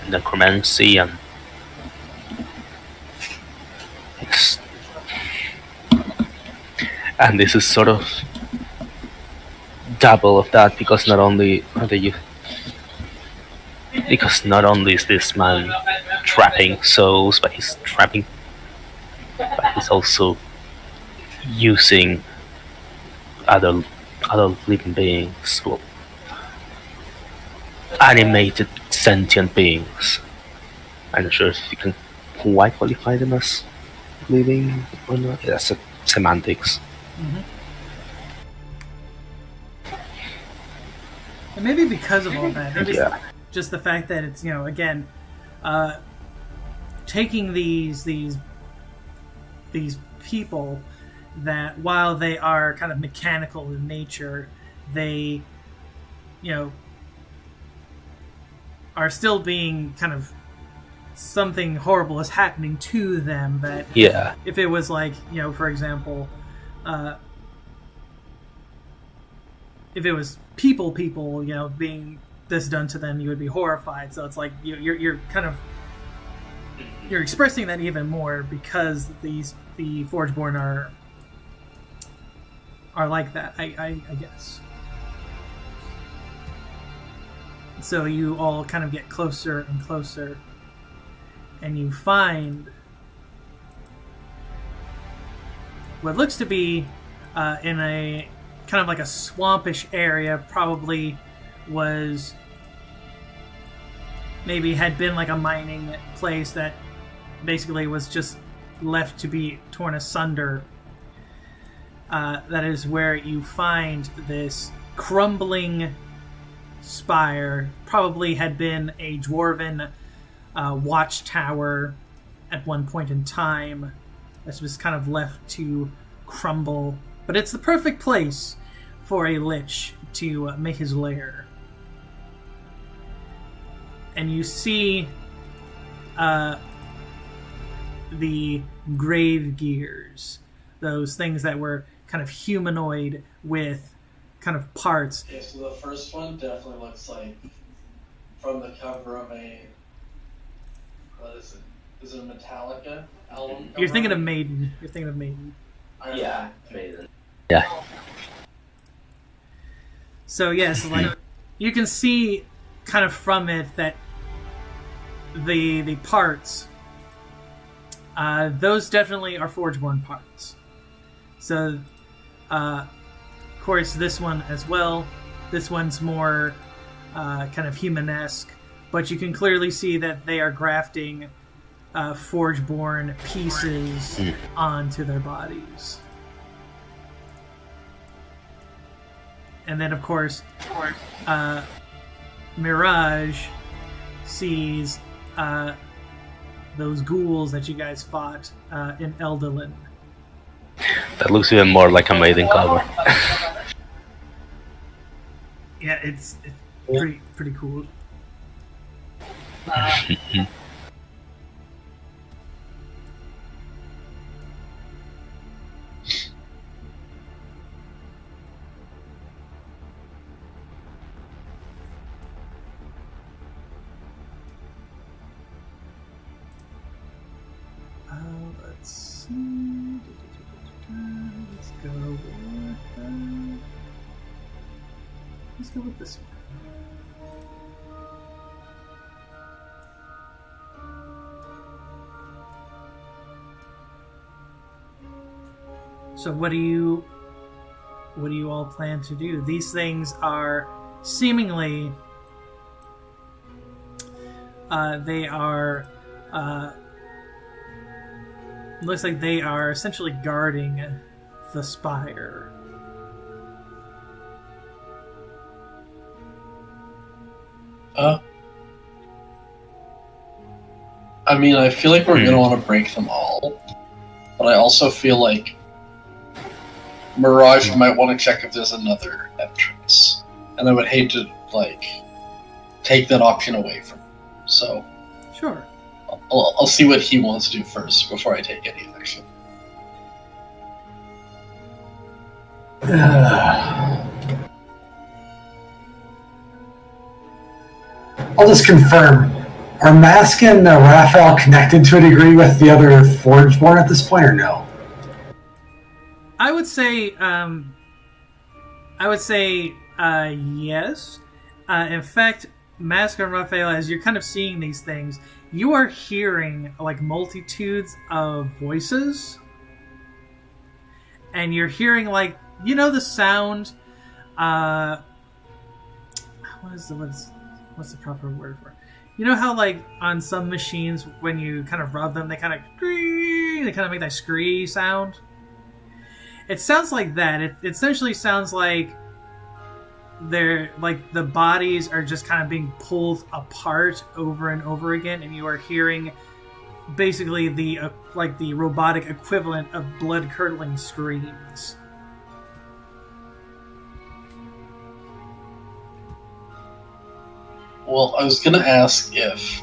necromancy, and this is sort of double of that, because not only is this man trapping souls, but he's also using other living beings, well, animated sentient beings. I'm not sure if you can quite qualify them as living or not. That's semantics. Mm-hmm. And maybe because of all that, maybe just the fact that it's, again, taking these people that, while they are kind of mechanical in nature, they, are still being kind of, something horrible is happening to them. That if it was like, for example, if it was people, being this done to them, you would be horrified. So it's like you're expressing that even more because the Foreborn are like that, I guess. So you all kind of get closer and closer, and you find what looks to be in a kind of like a swampish area. Probably had been like a mining place that basically was just left to be torn asunder. That is where you find this crumbling spire. Probably had been a dwarven watchtower at one point in time. This was kind of left to crumble. But it's the perfect place for a lich to make his lair. And you see the grave gears, those things that were kind of humanoid with kind of parts. Okay, so the first one definitely looks like from the cover of a, what is it? Is it a Metallica album cover? You're thinking of Maiden. You're thinking of Maiden. Yeah, amazing. Yeah. So yes, like you can see kind of from it that the parts, those definitely are Forgeborn parts. So, of course, this one as well. This one's more kind of humanesque, but you can clearly see that they are grafting Forgeborn pieces onto their bodies. And then, of course, Mirage sees those ghouls that you guys fought in Eldolin. That looks even more like a Maiden cover. Yeah, it's pretty cool. Let's see. Let's go with. Let's go with this one. So what do you all plan to do? These things are seemingly they are looks like they are essentially guarding the spire. I mean, I feel like we're gonna want to break them all, but I also feel like Mirage might want to check if there's another entrance, and I would hate to take that option away from him. So, Sure. I'll see what he wants to do first before I take any action. I'll just confirm. Are Mask and Raphael connected to a degree with the other Forgeborn at this point, or no? I would say yes. In fact, Mask and Raphael, as you're kind of seeing these things, you are hearing like multitudes of voices, and you're hearing the sound. What's the proper word for it? You know how on some machines when you kind of rub them, they kind of make that scree sound. It sounds like that. It essentially sounds like they're the bodies are just kind of being pulled apart over and over again, and you are hearing basically the robotic equivalent of blood curdling screams. Well, I was gonna ask if,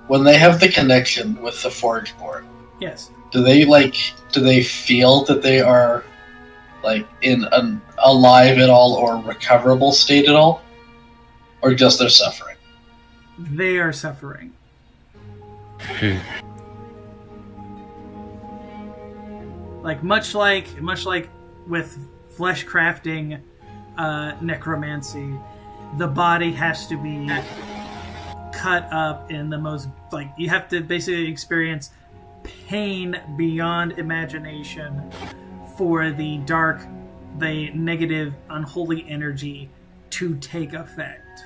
when they have the connection with the Forgeborn, Yes. do they feel that they are in an alive at all or recoverable state at all, or just they're suffering? They are suffering. Much like with flesh crafting necromancy, the body has to be cut up in the most you have to basically experience pain beyond imagination for the dark, the negative, unholy energy to take effect.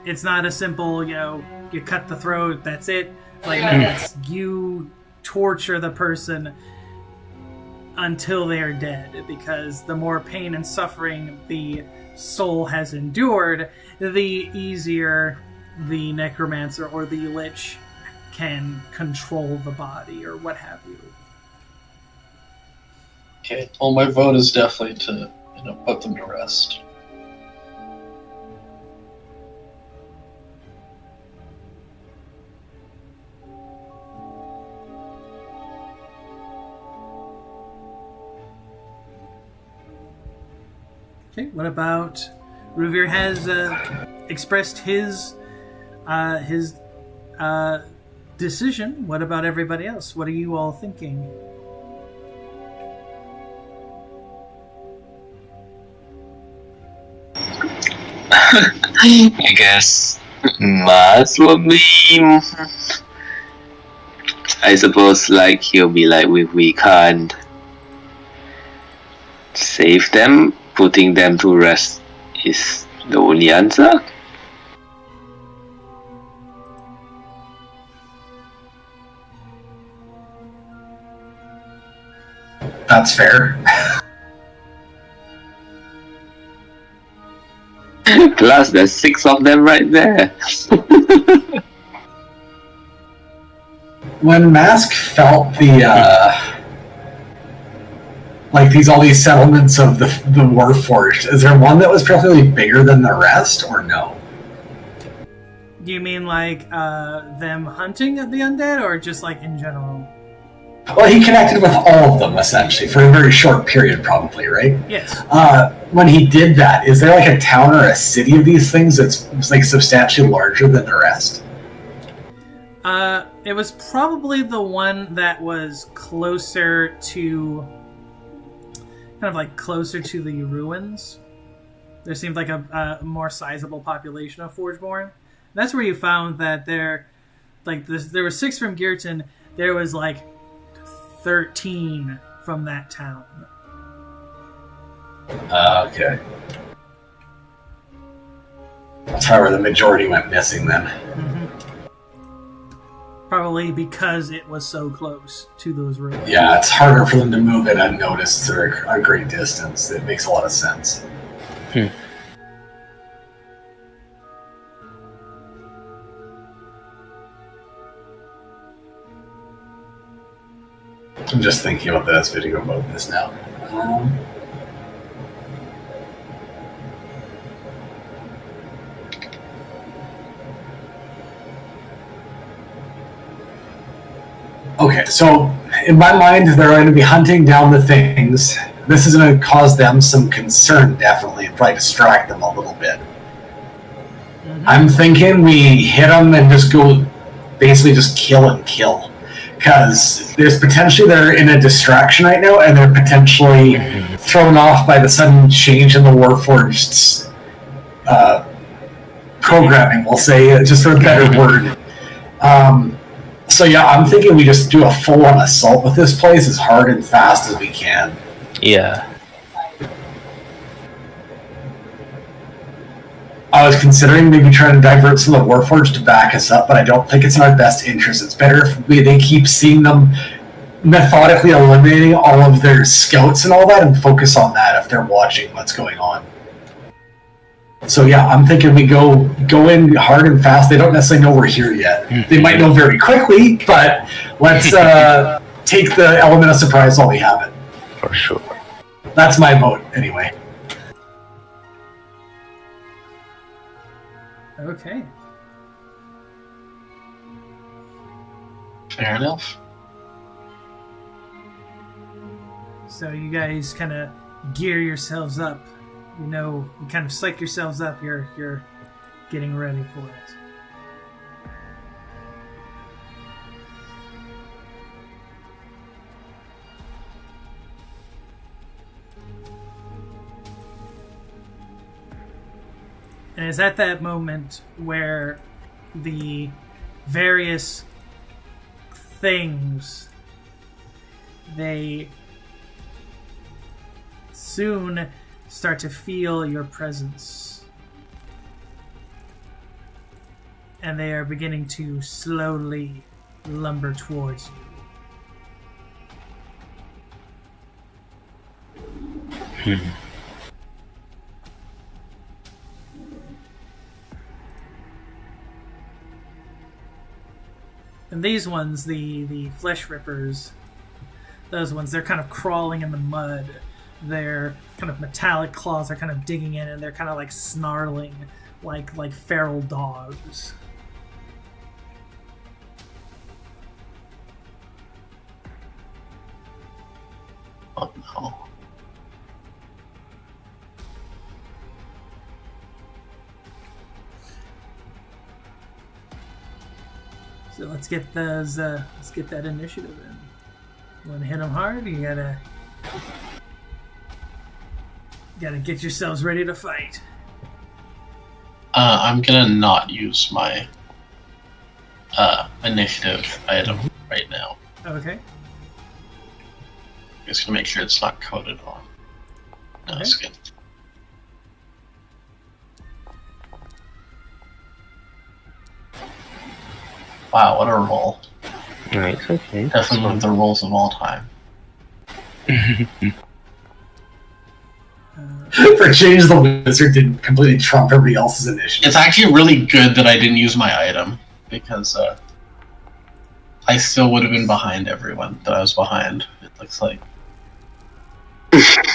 It's not a simple, you cut the throat, that's it. No, it's you torture the person until they are dead, because the more pain and suffering the soul has endured, the easier the necromancer or the lich can control the body or what have you. Okay, well, my vote is definitely to put them to rest. Okay, what about Ruvir has expressed his decision. What about everybody else? What are you all thinking? I guess Mars would be. I suppose, like, he'll be like, we can't save them, putting them to rest is the only answer. That's fair. Plus, there's 6 of them right there. When Mask felt the like all these settlements of the Warforged, is there one that was probably bigger than the rest, or no? Do you mean like them hunting the undead, or just like in general? Well, he connected with all of them essentially for a very short period, probably, right? Yes. When he did that, is there like a town or a city of these things that's like substantially larger than the rest? It was probably the one that was closer to, kind of like closer to the ruins. There seemed like a more sizable population of Forgeborn. That's where you found that there were 6 from Geerton. There was like 13 from that town. Okay. That's probably where the majority went missing then. Mm-hmm. Probably because it was so close to those ruins. Yeah, it's harder for them to move it unnoticed or a great distance. It makes a lot of sense. I'm just thinking about this video about this now. Okay, so in my mind, they're going to be hunting down the things. This is going to cause them some concern, definitely, and probably distract them a little bit. Mm-hmm. I'm thinking we hit them and just go, basically just kill and kill. Because there's potentially they're in a distraction right now, and they're potentially thrown off by the sudden change in the Warforged's programming, we'll say, just for a better word. So yeah, I'm thinking we just do a full-on assault with this place as hard and fast as we can. Yeah. I was considering maybe trying to divert some of the Warforged to back us up, but I don't think it's in our best interest. It's better if they keep seeing them methodically eliminating all of their scouts and all that and focus on that if they're watching what's going on. So yeah, I'm thinking we go in hard and fast. They don't necessarily know we're here yet. They might know very quickly, but let's take the element of surprise while we have it. For sure. That's my vote, anyway. Okay. Fair enough. So you guys kind of gear yourselves up. You know, you kind of psych yourselves up. You're getting ready for it. And it's at that moment where the various things, they soon start to feel your presence. And they are beginning to slowly lumber towards you. And these ones, the flesh rippers, those ones, they're kind of crawling in the mud. Their kind of metallic claws are kind of digging in, and they're kind of like snarling like feral dogs. Oh no. So let's get those. Let's get that initiative in. You want to hit them hard? You gotta get yourselves ready to fight. I'm gonna not use my initiative item right now. Okay. Just gonna make sure it's not coded on. No, Okay. that's good. Wow, what a roll. Nice, okay. Definitely one of the rolls of all time. For change, the wizard did completely trump everybody else's initiative. It's actually really good that I didn't use my item, because I still would have been behind everyone that I was behind, it looks like.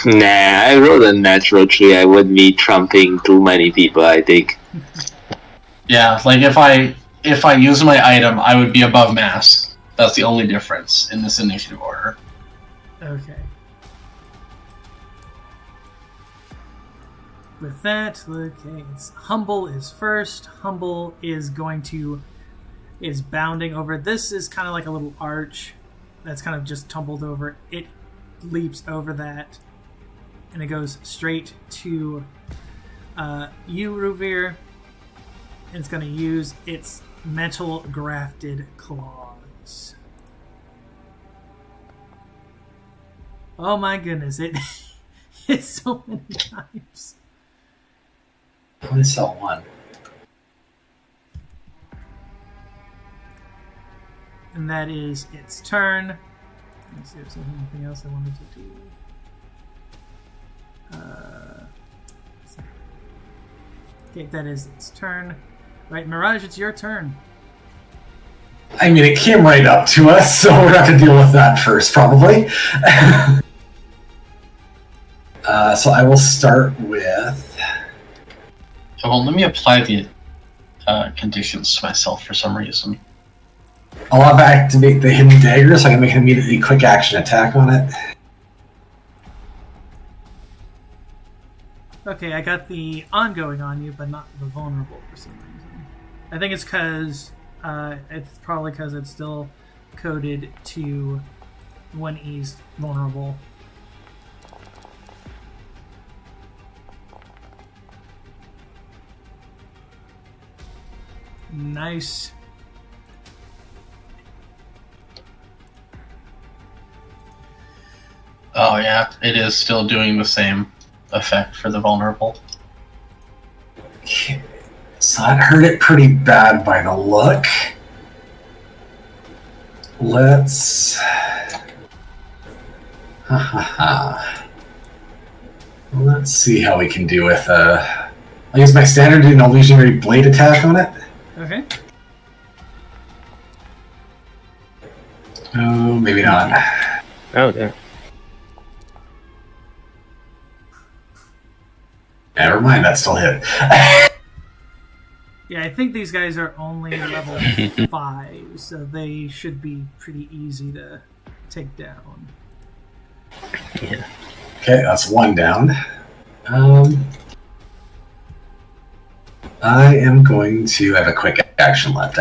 Nah, I rolled a natural 3. I wouldn't be trumping too many people, I think. Yeah, like if I use my item, I would be above mass. That's the only difference in this initiative order. Okay. With that, okay, Humble is first. Humble is bounding over. This is kind of like a little arch that's kind of just tumbled over. It leaps over that, and it goes straight to you, Ruvir. And it's going to use its metal grafted claws. Oh my goodness, it hits so many times. I only saw one. And that is its turn. Let me see if there's anything else I wanted to do. Okay, that is its turn. Right, Mirage, it's your turn. I mean, it came right up to us, so we're going to have to deal with that first, probably. So I will start with... Well, let me apply the conditions to myself for some reason. I'll have to activate the hidden dagger so I can make an immediately quick action attack on it. Okay, I got the ongoing on you, but not the vulnerable for some reason. I think it's because it's still coded to when he's vulnerable. Nice. Oh yeah, it is still doing the same effect for the vulnerable. Okay. So that hurt it pretty bad by the look. Let's... Let's see how we can do with... I'll use my standard and illusionary blade attack on it. Okay. Oh, maybe not. Oh, yeah. Never mind, that still hit. Yeah, I think these guys are only level 5, so they should be pretty easy to take down. Yeah. Okay, that's one down. I am going to have a quick action left.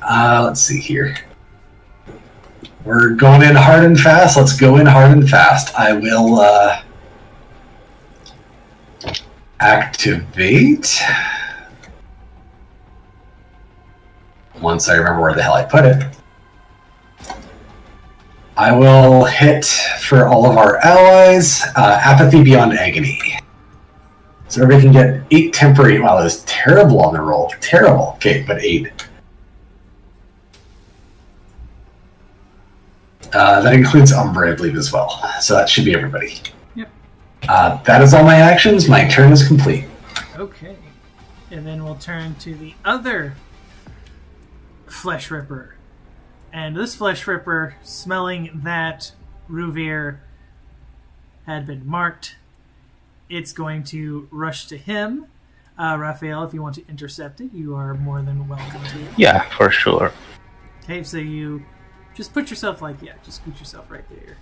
Let's see here. We're going in hard and fast. Let's go in hard and fast. I will activate once I remember where the hell I put it. I will hit for all of our allies, Apathy Beyond Agony. So everybody can get 8 temporary. Wow, that was terrible on the roll. Terrible. Okay, but 8. That includes Umbra, I believe, as well. So that should be everybody. Yep. That is all my actions. My turn is complete. Okay. And then we'll turn to the other Flesh Ripper. And this Flesh Ripper, smelling that Ruvir had been marked, it's going to rush to him. Raphael, if you want to intercept it, you are more than welcome to. Yeah, for sure. Okay, so you just put yourself just scoot yourself right there.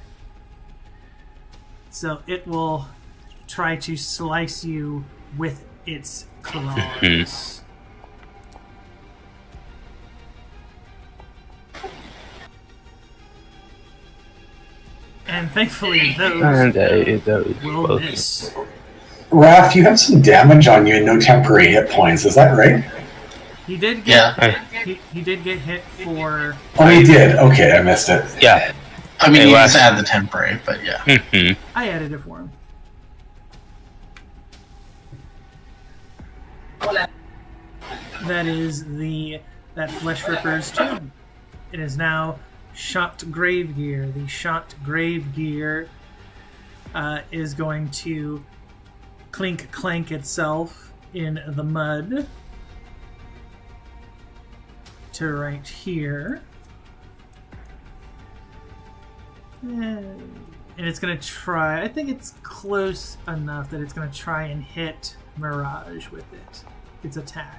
So it will try to slice you with its claws. And thankfully, those And those will both. miss. Raph, you have some damage on you and no temporary hit points. Is that right? He did get Yeah. he did get hit for. Oh, he did. Okay, I missed it. Yeah. I mean, Hey, you Wes. just add the temporary, but yeah. Mhm. I added it for him. That is that Flesh Ripper's turn. It is now Shot Grave Gear. The Shot Grave Gear is going to clank itself in the mud to right here. And it's going to try, I think it's close enough that it's going to try and hit Mirage with it. Its attack.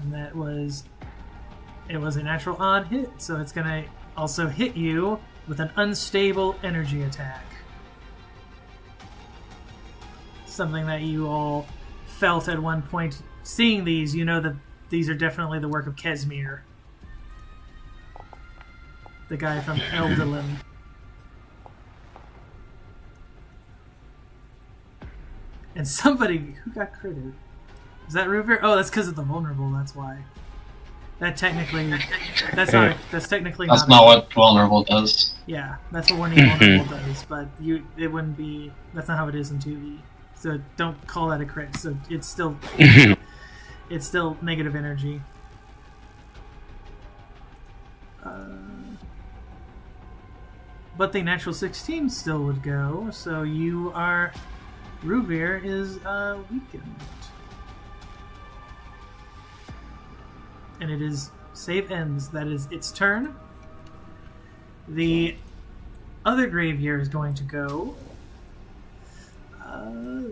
And it was a natural odd hit, so it's going to also hit you with an unstable energy attack. Something that you all felt at one point. Seeing these, you know that these are definitely the work of Kesmir, the guy from Eldalim. And somebody who got critted. Is that Ruvir? Oh, that's because of the vulnerable. That's why. That's technically not what vulnerable does. Yeah, that's what warning vulnerable does. But it wouldn't be. That's not how it is in 2e. So don't call that a crit. So it's still negative energy. But the natural 16 still would go. So Ruvir is weakened. And it is save ends. That is its turn. The other grave here is going to go.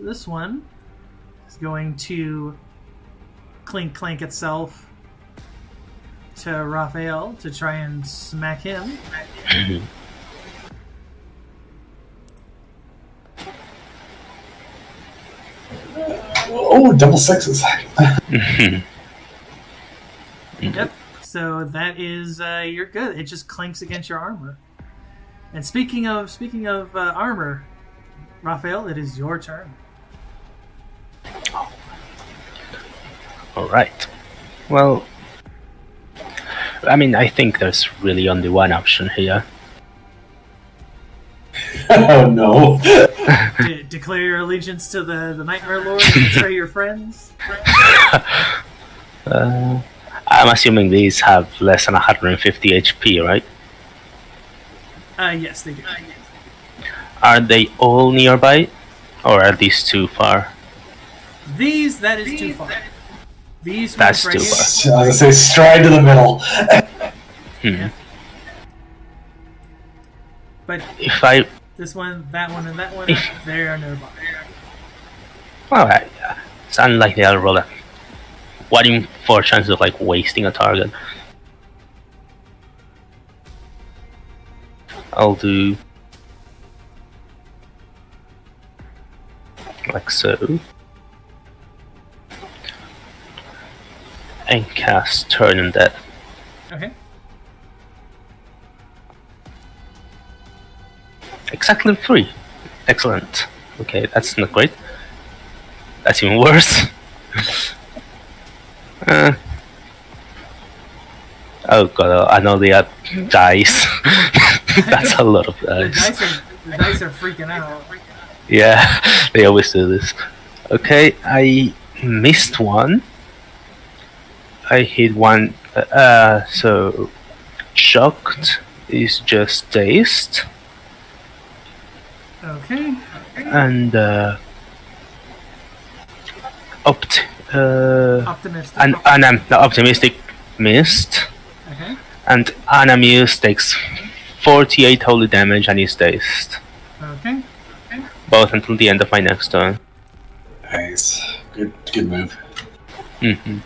This one is going to clank itself to Raphael to try and smack him. Oh, double sixes. Yep. So that is you're good. It just clanks against your armor. And speaking of armor, Raphael, it is your turn. All right. Well, I mean, I think there's really only one option here. Oh no. Declare your allegiance to the Nightmare Lord and betray your friends. I'm assuming these have less than 150 HP, right? Yes, they do. Are they all nearby? Or are these too far? That is too far. That's too far. I was gonna say stride to the middle. Yeah. But If I... this one, that one, and that one, they are nearby. Alright, it's unlikely I'll roll a 1 in 4 chance of wasting a target. I'll do like so, and cast Turn Undead. Okay. Exactly 3. Excellent. Okay, that's not great. That's even worse. Oh god, I know they have dice. That's a lot of dice. The dice are freaking out. Yeah, they always do this. Okay, I missed one. I hit one. So shocked is just dazed. Okay. And Optimistic. and I'm optimistic missed. Okay. And Anamuse takes 48 holy damage and is dazed. Okay. Both until the end of my next turn. Nice. Good move. Mm-hmm.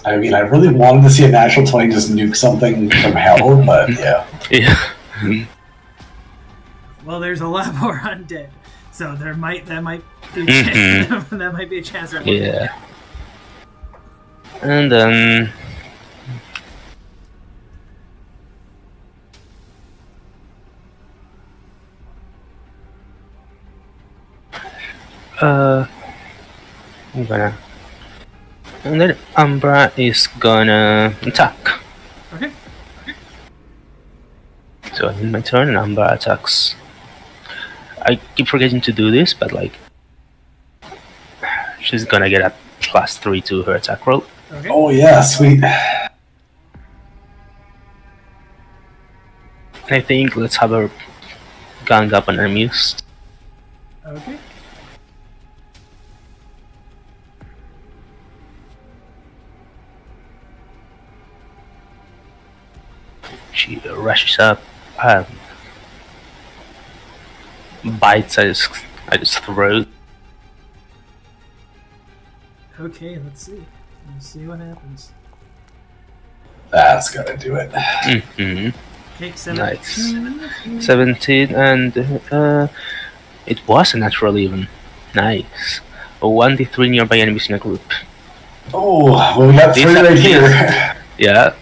I mean, I really wanted to see a natural 20 just nuke something from hell, but yeah. Yeah. Well, there's a lot more undead. So that might be a chance, that might be a chance. Yeah. And then I'm gonna, and then Umbra is gonna attack. Okay. So in my turn, Umbra attacks. I keep forgetting to do this, but like, she's gonna get a +3 to her attack roll. Okay. Oh yeah, sweet. I think let's have her gang up on enemies. Okay. She rushes up, bites at his throat. Okay, let's see. Let's see what happens. That's gonna do it. Mm-hmm. Okay, 17. Nice. 17, and it was a natural even. Nice. A 1d3 nearby enemies in a group. Oh, well, we got 3 These are- right here. Yeah.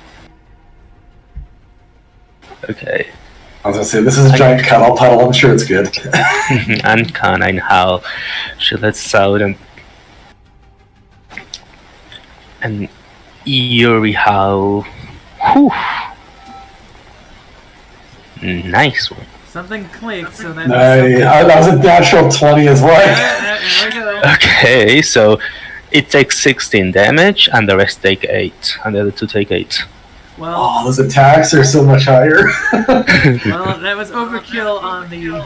Okay. I was gonna say, this is a giant cuddle puddle. I'm sure it's good. And canine howl. She lets out an eerie howl. Whew. Nice one. Something clicked, so that. That was a natural 20 as well. There we go. Okay, so it takes 16 damage, and the rest take 8, and the other 2 take 8. Well, Oh, those attacks are so much higher. well, that was overkill on the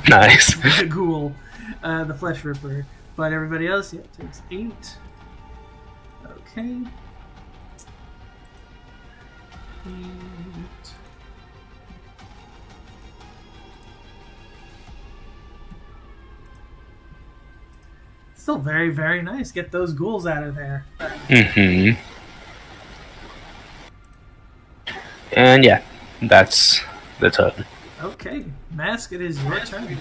Nice. the ghoul, the flesh ripper. But everybody else, yeah, takes 8. Okay. 8. Still very, very nice. Get those ghouls out of there. Mm-hmm. And yeah, that's the turn. Okay, Mask, it is your turn.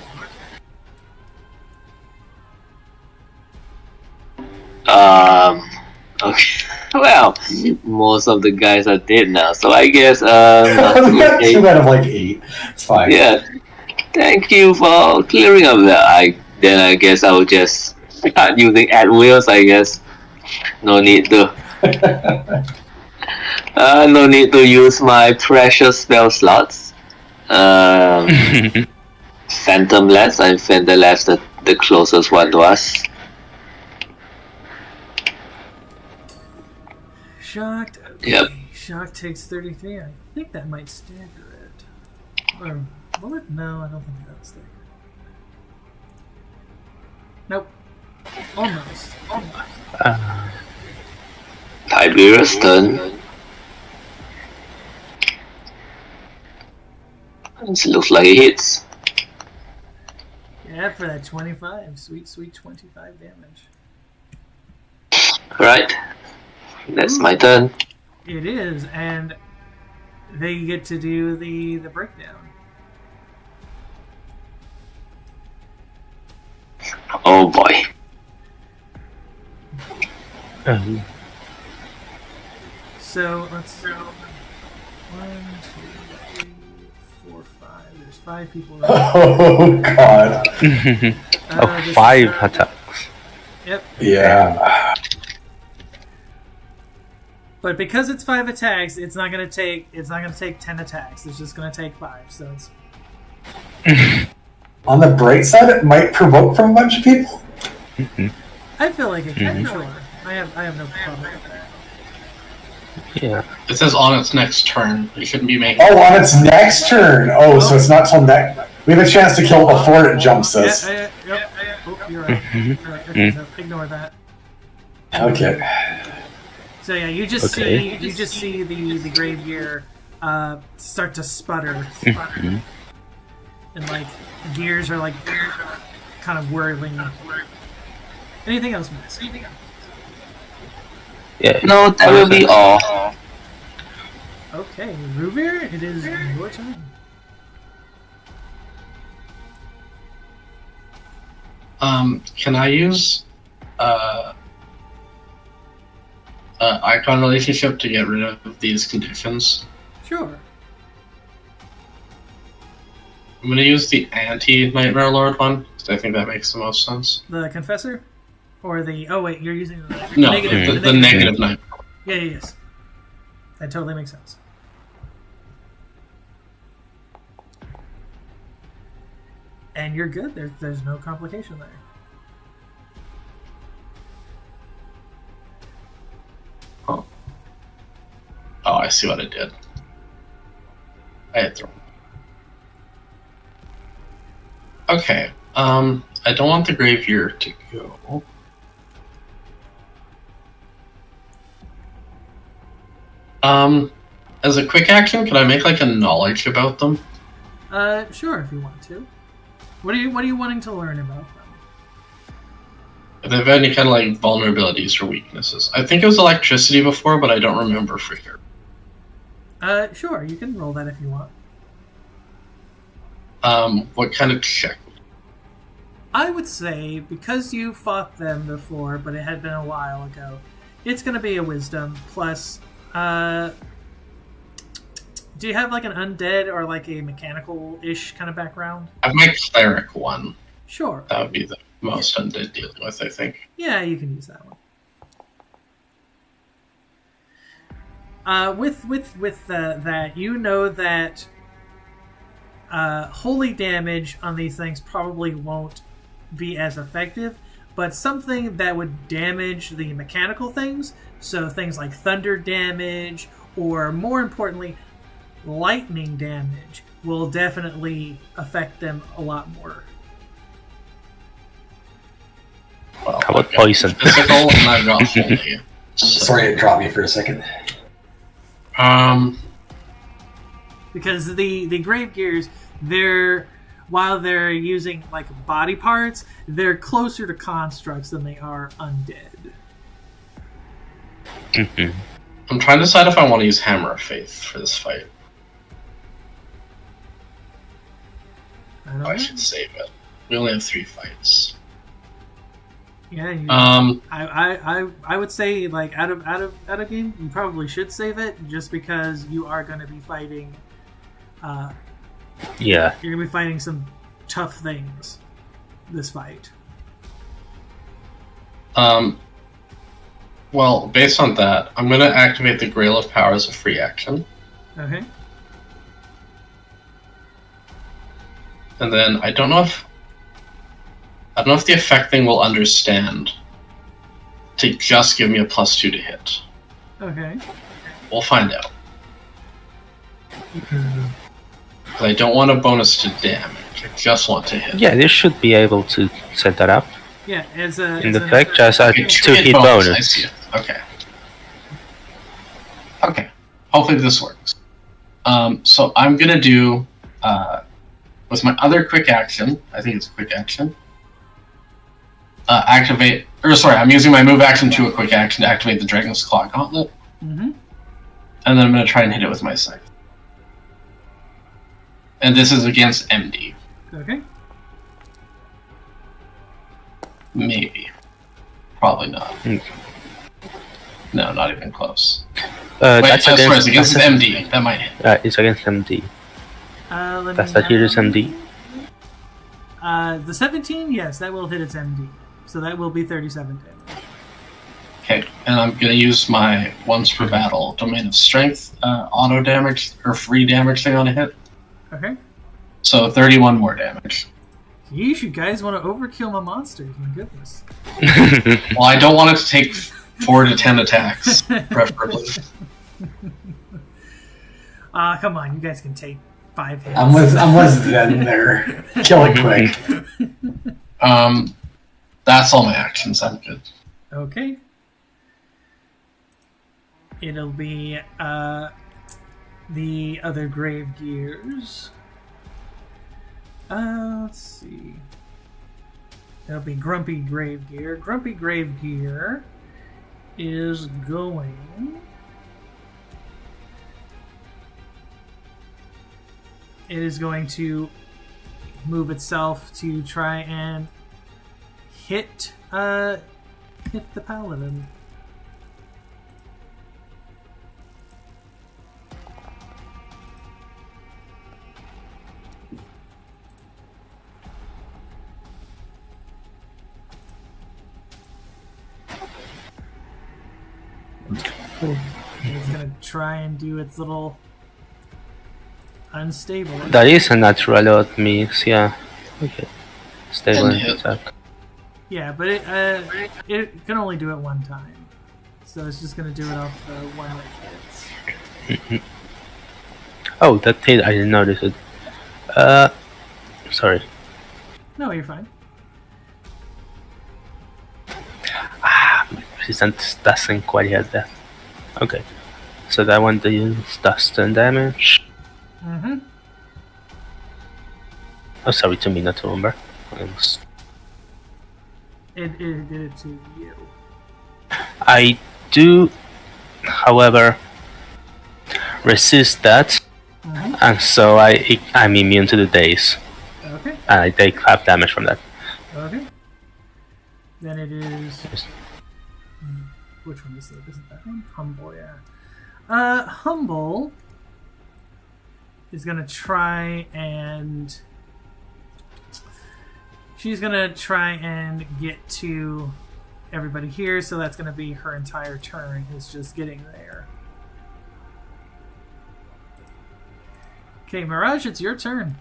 Okay. Well, most of the guys are dead now, so I guess We got 2 out of like 8. It's fine. yeah. Thank you for clearing up that. I guess I will just start using at wheels. I guess no need to no need to use my precious spell slots. Phantom Less. I'm Phantom Less, the closest one to us. Shocked. Okay. Yep. Shock takes 33. I think that might stagger it. Or will it? No, I don't think that'll stagger it. Nope. Almost. Tiberius turn. It looks like it hits. Yeah, for that 25. Sweet, sweet 25 damage. Right. That's my turn. It is, and they get to do the breakdown. Oh boy. So let's see. 1, 2, 3, 4, 5. There's 5 people. Oh, God. This 5 is, attacks. Yep. Yeah. But because it's 5 attacks, it's not gonna take 10 attacks. It's just gonna take 5. So it's On the bright side, it might provoke from a bunch of people. I feel like it can. Sure. I have no problem with that. Yeah. It says on its next turn. You shouldn't be making. Oh, on its next turn. Oh, so it's not till next. We have a chance to kill before it jumps us. Yep. Oh, you're right. You're right. Okay, so ignore that. Okay. So yeah, you just see the grave gear start to sputter, and like gears are like kind of whirling. Anything else, Max? Yeah. No, that will be all. Okay, Ruvir, it is your turn. Can I use icon relationship to get rid of these conditions? Sure. I'm gonna use the anti-Nightmare Lord one, because I think that makes the most sense. The Confessor? Or the... Oh, wait, you're using the No, negative... the negative Nightmare. Yeah, yes. That totally makes sense. And you're good. There's no complication there. Oh, I see what I did. I had thrown. Okay. I don't want the Gravegear to go. As a quick action, can I make like a knowledge about them? Sure, if you want to. What are you wanting to learn about them? If they have any kind of like vulnerabilities or weaknesses. I think it was electricity before, but I don't remember for sure. Sure, you can roll that if you want. What kind of check? I would say, because you fought them before, but it had been a while ago, it's going to be a wisdom, plus, do you have like an undead or like a mechanical-ish kind of background? I have my cleric one. Sure. That would be the most undead dealing with, I think. Yeah, you can use that one. With that, you know that holy damage on these things probably won't be as effective, but something that would damage the mechanical things, so things like thunder damage, or more importantly, lightning damage, will definitely affect them a lot more. Well, How about poison? Physical, and I've got holy. Sorry, it dropped me for a second. Because the grave gears, while they're using like body parts, they're closer to constructs than they are undead. Mm-hmm. I'm trying to decide if I want to use Hammer of Faith for this fight. I should save it. We only have 3 fights. Yeah. I would say like out of game, you probably should save it just because you are going to be fighting. Yeah. You're going to be fighting some tough things this fight. Well, based on that, I'm going to activate the Grail of Power as a free action. Okay. And then I don't know if the effect thing will understand to just give me a +2 to hit. Okay. We'll find out. Because I don't want a bonus to damage. I just want to hit. Yeah, they should be able to set that up. Yeah, In the fact, just a Okay, 2-hit I bonus. see it. Okay. Okay. Hopefully this works. So I'm gonna do with my other quick action. I think it's a quick action. I'm using my move action to a quick action to activate the Dragon's Claw Gauntlet. Mm-hmm. And then I'm going to try and hit it with my scythe. And this is against MD. Okay. Maybe. Probably not. No, not even close. That's it's against MD. That might hit. It's against MD. That's that here's MD. The 17, yes, that will hit its MD. So that will be 37 damage. Okay, and I'm going to use my once per battle Domain of Strength auto damage or free damage thing on a hit. Okay. So 31 more damage. Yeesh, you guys want to overkill my monsters. My goodness. Well, I don't want it to take 4 to 10 attacks, preferably. Come on, you guys can take 5 hits. I'm with Zen there. Kill it quick. That's all my actions. I'm good. Okay. It'll be the other grave gears. Let's see. It'll be Grumpy Grave Gear. Grumpy Grave Gear is going. It is going to move itself to try and hit the paladin. It's gonna try and do its little unstable. That is a natural odd miss, yeah. Okay. Stable attack. Yeah, but it can only do it one time, so it's just gonna do it off the one that hits. Oh, that hit! I didn't notice it. Sorry. No, you're fine. My resistance doesn't quite hit that. Okay. So that one does 10 damage. Mm-hmm. Oh, sorry, to me, not to Umber. It did it to you. I do, however, resist that, and so I'm immune to the daze. Okay. And I take half damage from that. Okay. Then it is. Which one is it? Isn't that one? Humble, yeah. Humble is gonna try and. She's gonna try and get to everybody here, so that's gonna be her entire turn, is just getting there. Okay, Mirage, it's your turn.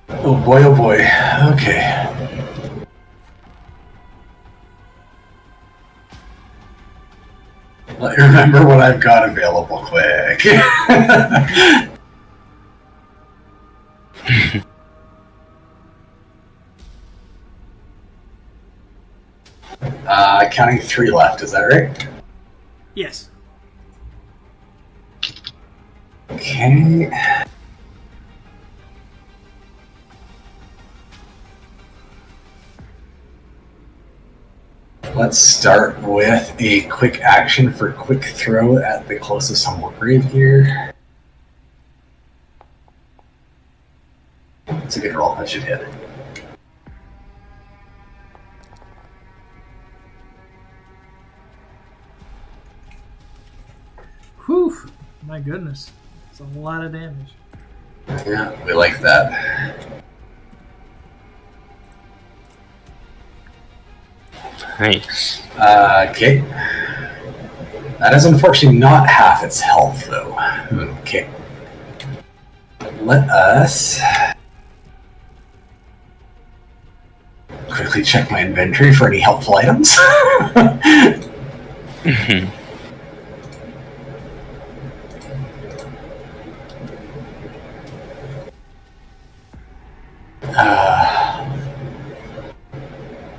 Oh boy, oh boy. Okay. Let me remember what I've got available quick. Counting 3 left, is that right? Yes. Okay. Let's start with a quick action for quick throw at the closest humble grave here. It's a good roll, that should hit. Whew! My goodness. It's a lot of damage. Yeah, we like that. Nice. Okay. That is unfortunately not half its health, though. Okay. Let us quickly check my inventory for any helpful items.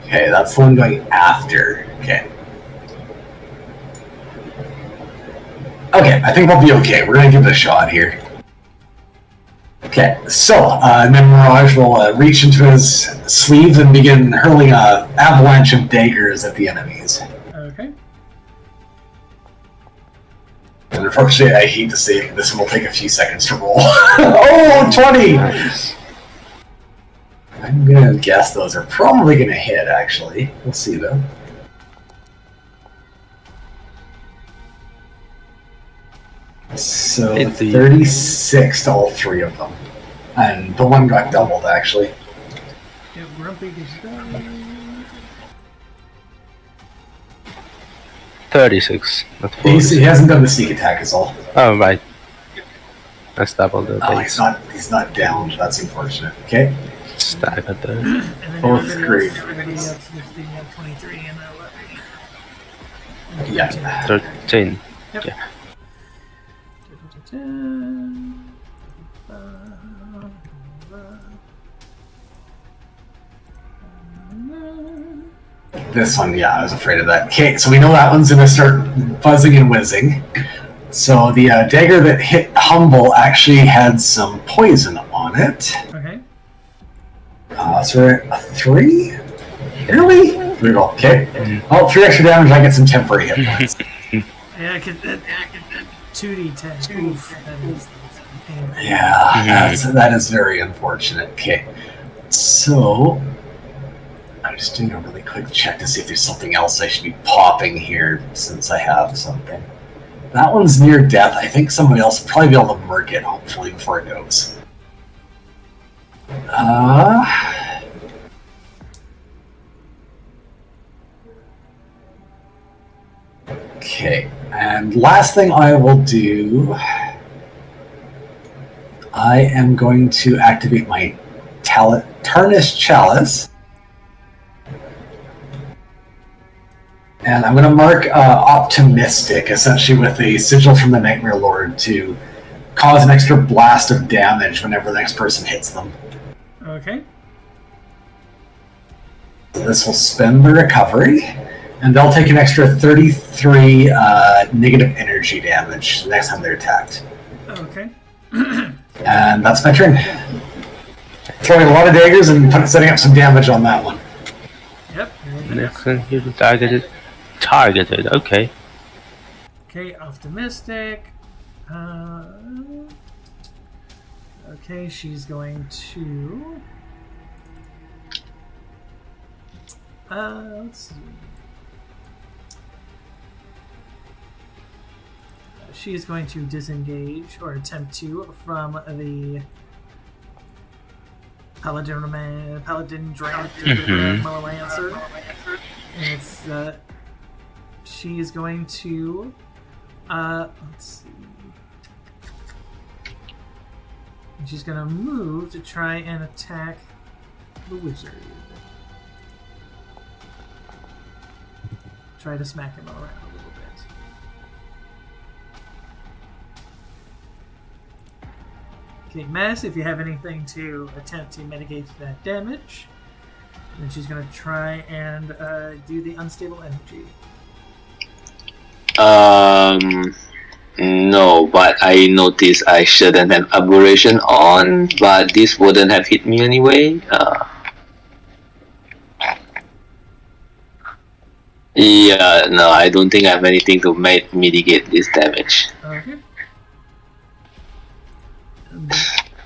Okay, that's the one going after. Okay. Okay, I think we'll be okay. We're gonna give it a shot here. Okay, so and then Mirage will reach into his sleeves and begin hurling an avalanche of daggers at the enemies. Okay. And unfortunately, I hate to say it, this one will take a few seconds to roll. Oh, 20! Nice. I'm gonna guess those are probably gonna hit, actually. We'll see, though. So, 36 to all 3 of them. And the one got doubled, actually. Yeah, Grumpy is done. 36. Not He hasn't done the sneak attack, is all. Oh, right. That's double the Oh, base. he's not down. That's unfortunate. Okay. Stack at there. And then Both everybody great. else is the 23 and 11. Yeah. 13. Yep. Yeah. This one, yeah, I was afraid of that. Okay, so we know that one's gonna start buzzing and whizzing. So the dagger that hit Humble actually had some poison on it. Okay. So we're at a 3? Really? There we go. Okay. Oh, 3 extra damage, I get some temporary hit points. Yeah, I could 2d10. Oof, that is painful. Yeah, that is very unfortunate. Okay, so I'm just doing a really quick check to see if there's something else I should be popping here since I have something. That one's near death. I think somebody else will probably be able to murk it, hopefully, before it goes. Okay, and last thing I will do, I am going to activate my Tarnished Chalice. And I'm going to mark Optimistic, essentially with a sigil from the Nightmare Lord to cause an extra blast of damage whenever the next person hits them. Okay. So this will spend the recovery, and they'll take an extra 33 negative energy damage the next time they're attacked. Okay. And that's my turn. Throwing a lot of daggers and setting up some damage on that one. Yep. Next thing you targeted. Okay. Okay, Optimistic. Okay, she's going to. Let's see. She is going to disengage or attempt to from the Paladindraft Lancer. And it's she is going to let's see. She's going to move to try and attack the wizard. Try to smack him around a little bit. Okay, Mass, if you have anything to attempt to mitigate that damage, then she's going to try and do the unstable energy. No, but I noticed I shouldn't have aberration on, but this wouldn't have hit me anyway. Yeah, no, I don't think I have anything to mitigate this damage. Okay. And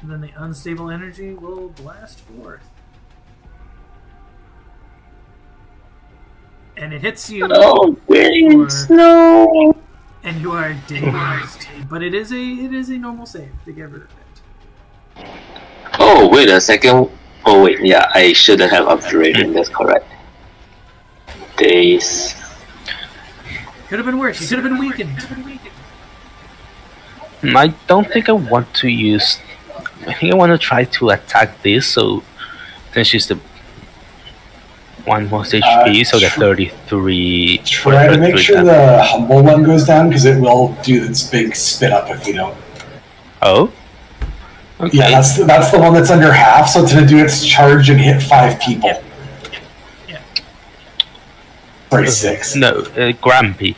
then the unstable energy will blast forth. And it hits you. Oh, thanks, no. And you are dazed. But it is a normal save to get rid of it. Oh, wait a second. Oh, wait, yeah, I shouldn't have upgraded. That's correct. Days. Could have been worse. You could have been weakened. I don't think I want to use. I think I want to try to attack this. So then she's the one most HP. So the 33. Try to make sure the humble one goes down because it will do its big spit up if you don't. Oh. Okay. Yeah, that's the one that's under half. So it's going to do its charge and hit 5 people. Yep. Yeah. Sorry, 6. No, Grumpy,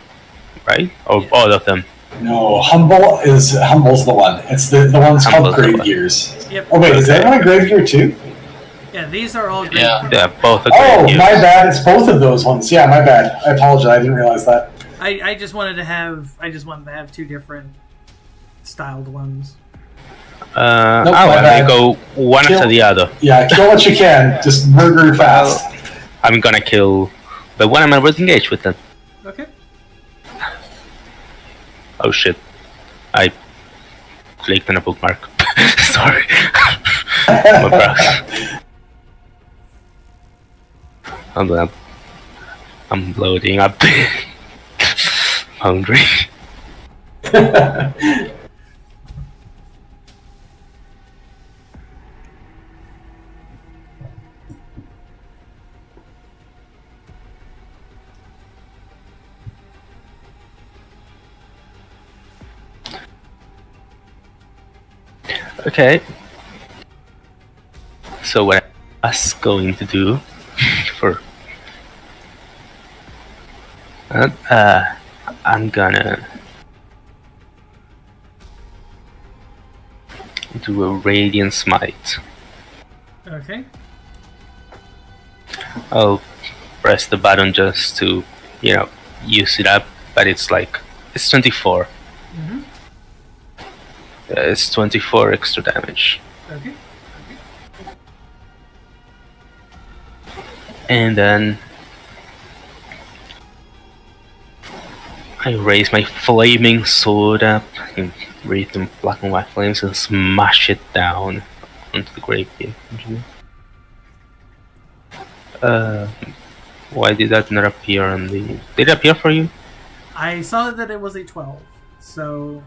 right? Or all of them. No, Humble's the one. It's the one's called Grave Gears. Yep. Oh wait, is that one a Grave Gear too? Yeah, these are all great. Yeah, both are Oh, great. my bad. It's both of those ones. Yeah, my bad. I apologize. I didn't realize that. I just wanted to have 2 different styled ones. my I'm bad. gonna go one after the other. Yeah, kill what you can. Just murder fast. I'm gonna kill the one I'm gonna engage with them. Okay. Oh shit. I clicked on a bookmark. Sorry. My browser. I'm loading up. Hungry. Okay. So what I was going to do for I'm gonna do a Radiant Smite. Okay. I'll press the button just to, use it up, but it's 24. Mm-hmm. It's 24 extra damage. Okay. And then I raise my flaming sword up and breathe them black and white flames and smash it down onto the graveyard. Why did that not appear on the... Did it appear for you? I saw that it was a 12. So,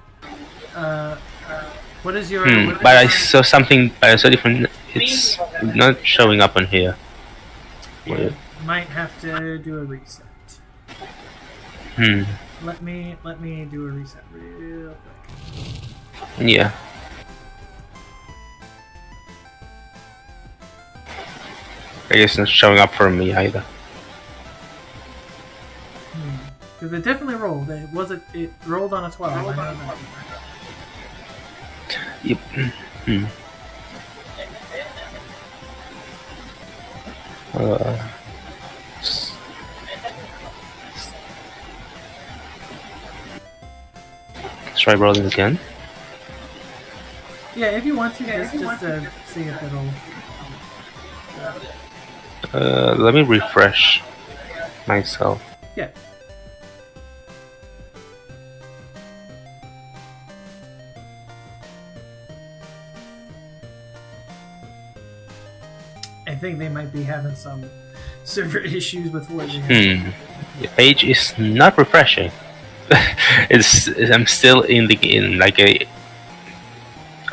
what is your... But I saw something... I saw different... It's not showing up on here. You might have to do a reset. Let me do a reset real quick. Yeah. I guess it's not showing up for me either. Because it definitely rolled. It rolled on a 12. I know that. Yep. Let's try rolling again. Yeah, if you want to, just to see if it'll... Let me refresh myself. Yeah. I think they might be having some server issues with what they have. The page is not refreshing. I'm still in like a...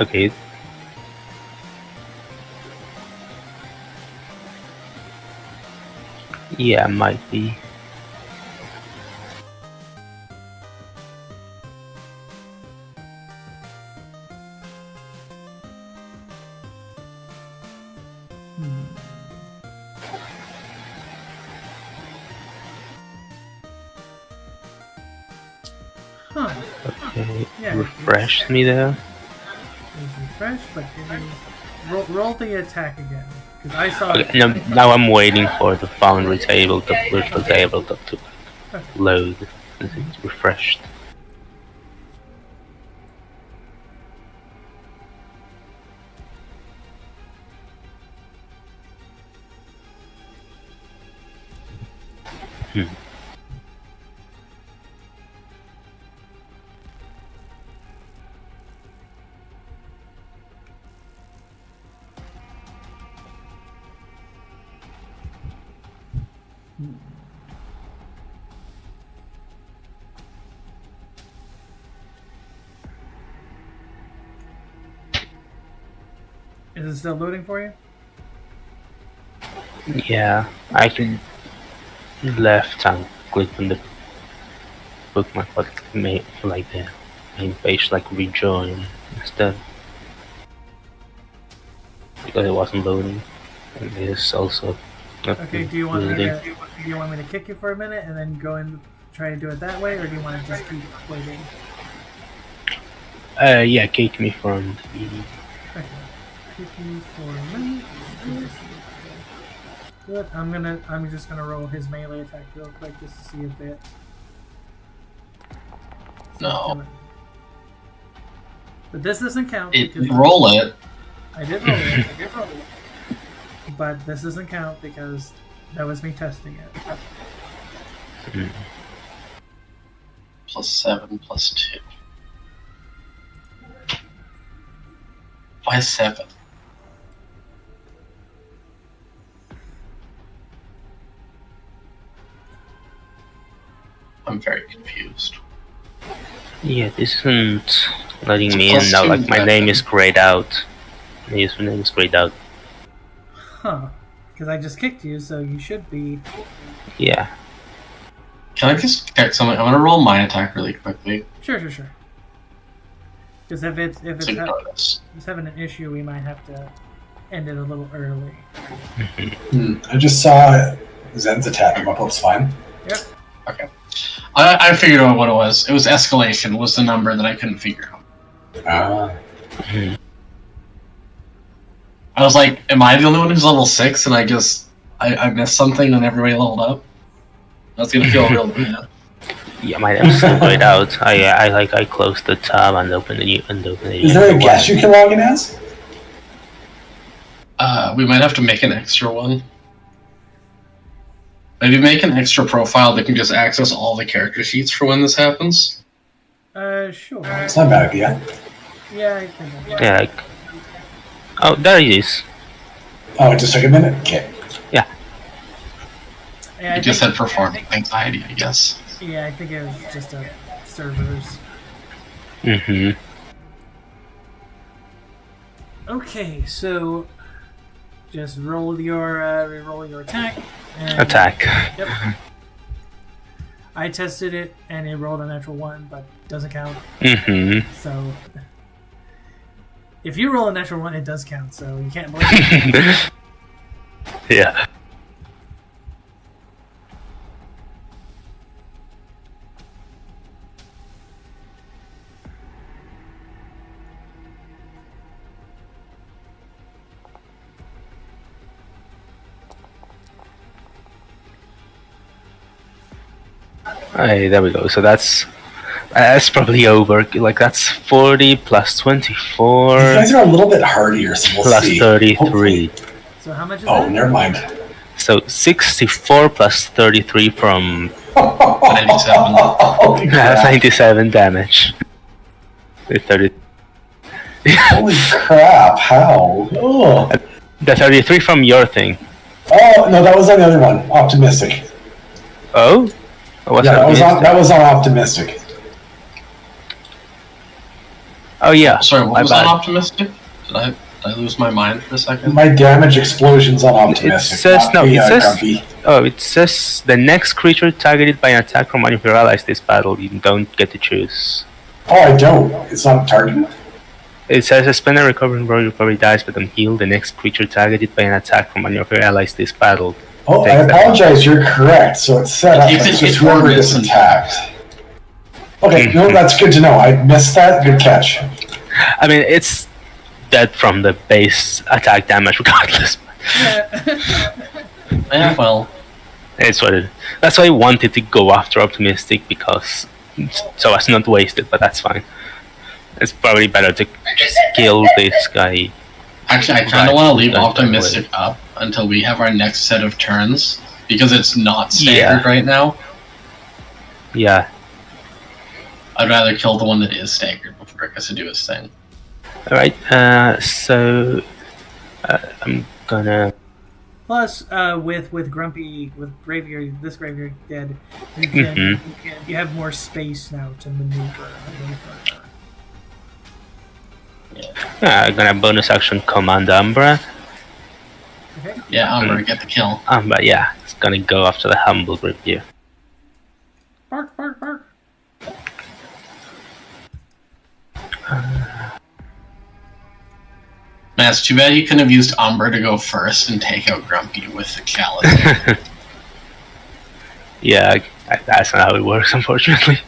Okay. Yeah, might be. Huh. Okay, Yeah, refresh me there. It's refreshed, but roll the attack again. Because I saw... Okay, now I'm waiting for the foundry table, the virtual table to load. It's refreshed. Is it still loading for you? Yeah, I can left and click on the bookmark, but like the main page, like rejoin instead, because it wasn't loading. And it's also not Okay, do you want me loading. to kick you for a minute and then go and try and do it that way, or do you want to just keep waiting? Yeah, kick me from the... Okay. Kick you for a minute. Good. I'm just gonna roll his melee attack real quick just to see if it... No. But this doesn't count. Roll it. I did roll it. But this doesn't count because that was me testing it. +7, +2. Why 7? I'm very confused. Yeah, this isn't letting It's me in now. +2 Like my name weapon. is grayed out. My username is grayed out. Huh. Because I just kicked you, so you should be... Yeah. Can I just check something? I'm gonna roll my attack really quickly. Sure. Because if it's To notice. having an issue, we might have to end it a little early. I just saw Zen's attack him up. It's fine. Yep. Okay. I figured out what it was. It was escalation was the number that I couldn't figure out. I was like, am I the only one who's level 6 and I missed something and everybody leveled up? That's gonna feel real bad. Yeah, my name's still grayed out. I closed the tab and opened the new Is there a guest you can log in as? We might have to make an extra one. Maybe make an extra profile that can just access all the character sheets for when this happens. Sure. It's not a bad idea. Yeah, I think that. Yeah. Oh, there it is. Oh, it just took a minute? Okay. Yeah. Yeah, You just said performance anxiety, I guess. Yeah, I think it was just a servers. Mm-hmm. Okay, so just roll your attack. And, Attack. Yep. I tested it and it rolled a natural 1, but doesn't count. Mm-hmm. So if you roll a natural 1, it does count. So you can't blame it. Yeah. Hey, there we go. So that's probably over. Like that's 40 plus 24 These guys are a little bit hardier, so we'll plus see. 33. Hopefully. So how much is Oh, that? never mind. So 64 plus 33 from 97. Holy crap. 97 damage. With 30. Holy crap, how? Oh. The 33 from your thing. Oh, no, that was on the other one. Optimistic. Oh? What's Yeah, that? that was on optimistic. Oh yeah. Sorry, what my was bad. on optimistic? Did I lose my mind for a second? My damage explosion's on optimistic. It says not the, Grumpy. grumpy. Oh, it says the next creature targeted by an attack from one of your allies this battle. You don't get to choose. Oh, I don't. It's not targeted? It says spend a recovering roll, you probably dies, but then heal the next creature targeted by an attack from one of your allies this battle. Oh, I Takes that. apologize, you're correct. So it's set up, If it's it's just whoever before gets this- attacked. Okay, no, that's good to know. I missed that. Good catch. I mean, it's dead from the base attack damage regardless. Yeah, well, It's what it. That's why I wanted to go after optimistic because so as not waste it, but that's fine. It's probably better to just kill this guy. actually, I kind Right, of want to leave that's optimistic up until we have our next set of turns because it's not staggered Yeah. right now. Yeah. I'd rather kill the one that is staggered before it gets to do its thing. All right. So I'm gonna. Plus, with Grumpy, with Graveyard, this Graveyard dead, you can, Mhm. you have more space now to maneuver. I'm gonna bonus action command Umbra. Okay. Yeah, Umber, get the kill. Umbra, yeah, it's gonna go after the humble review. Bark, bark, bark. Man, it's too bad you couldn't have used Umber to go first and take out Grumpy with the chalice. Yeah, that's not how it works, unfortunately.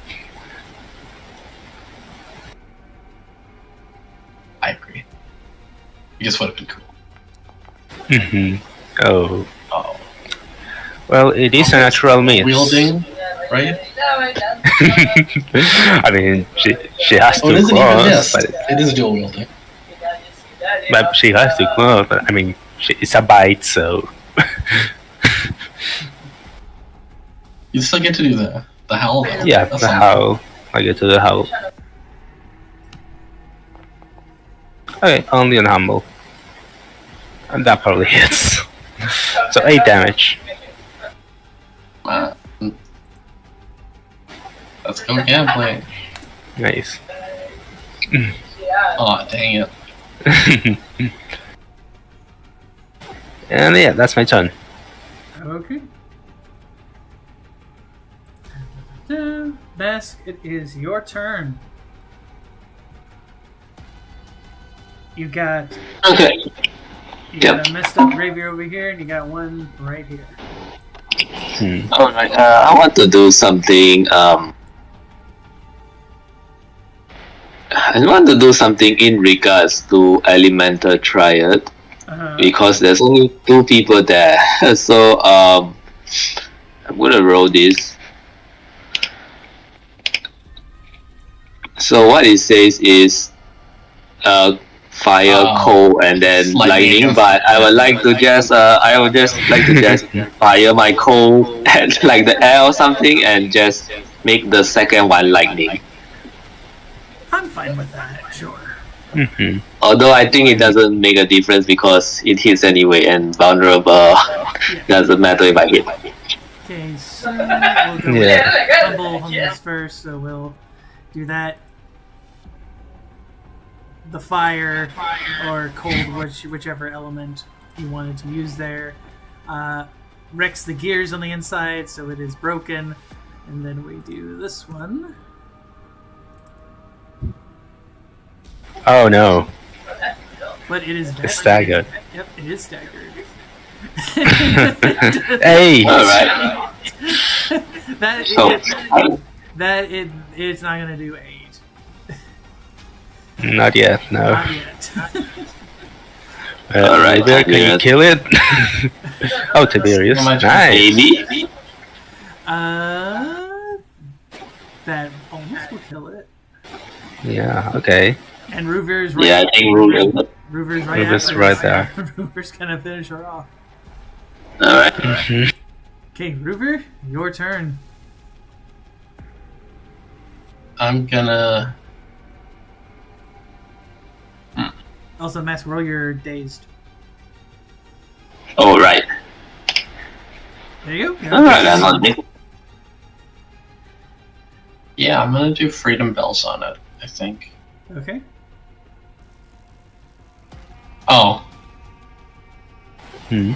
I agree. It just would have been cool. Oh. Oh. Well, it is a natural means. Wielding, right? I mean, she has Oh, it to isn't even cross, this. but It is dual wielding. she has to cross. But I mean, it's a bite, so. You still get to do the howl though. Yeah, That's the something. howl. I get to the howl. Okay, only on humble. And that probably hits. So 8 damage. Let's go gameplay. Nice. Oh, dang it. And yeah, that's my turn. Okay. Mask, it is your turn. You got Okay. a messed up graveyard over here, and you got one right here. Alright, I want to do something, I want to do something in regards to Elemental Triad, because there's only 2 people there, so, I'm gonna roll this. So what it says is fire, coal, and then lightning. But I would like to just fire my coal at like the air or something, and just make the second one lightning. I'm fine with that, sure. Mm-hmm. Although I think it doesn't make a difference because it hits anyway, and vulnerable doesn't matter if I hit. Okay, so we'll go with humble hummus first, so we'll do that. The fire or cold, whichever element you wanted to use there. Wrecks the gears on the inside, so it is broken. And then we do this one. Oh no. But it is It's staggered. Yep, it is staggered. Hey! Alright. It's not gonna do 8. Not yet, no. Not yet. Alright, can you kill it? Oh, Tiberius. Nice. Maybe. That almost will kill it. Yeah, okay. And Ruver's right. Yeah, I think Ruver's Ruver's right there. Ruver's gonna finish her off. Alright. Mm-hmm. Okay, Ruver, your turn. I'm gonna. Also, Mask, roll your dazed. Oh, right. There you go. Alright, I'm on it. Yeah, I'm gonna do freedom bells on it, I think. Okay. Oh. Hmm.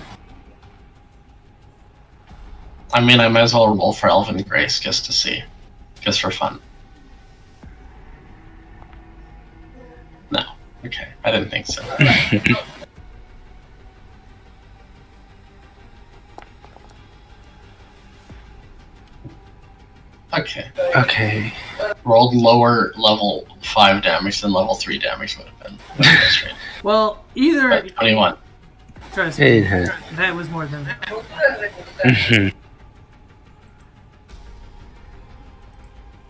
I mean, I might as well roll for Elven Grace just to see. Just for fun. No. Okay, I didn't think so. Okay. Okay. Rolled lower level 5 damage than level 3 damage would have been. Straight. Well, either. But 21. Trust me, Yeah. that was more than that. Mhm.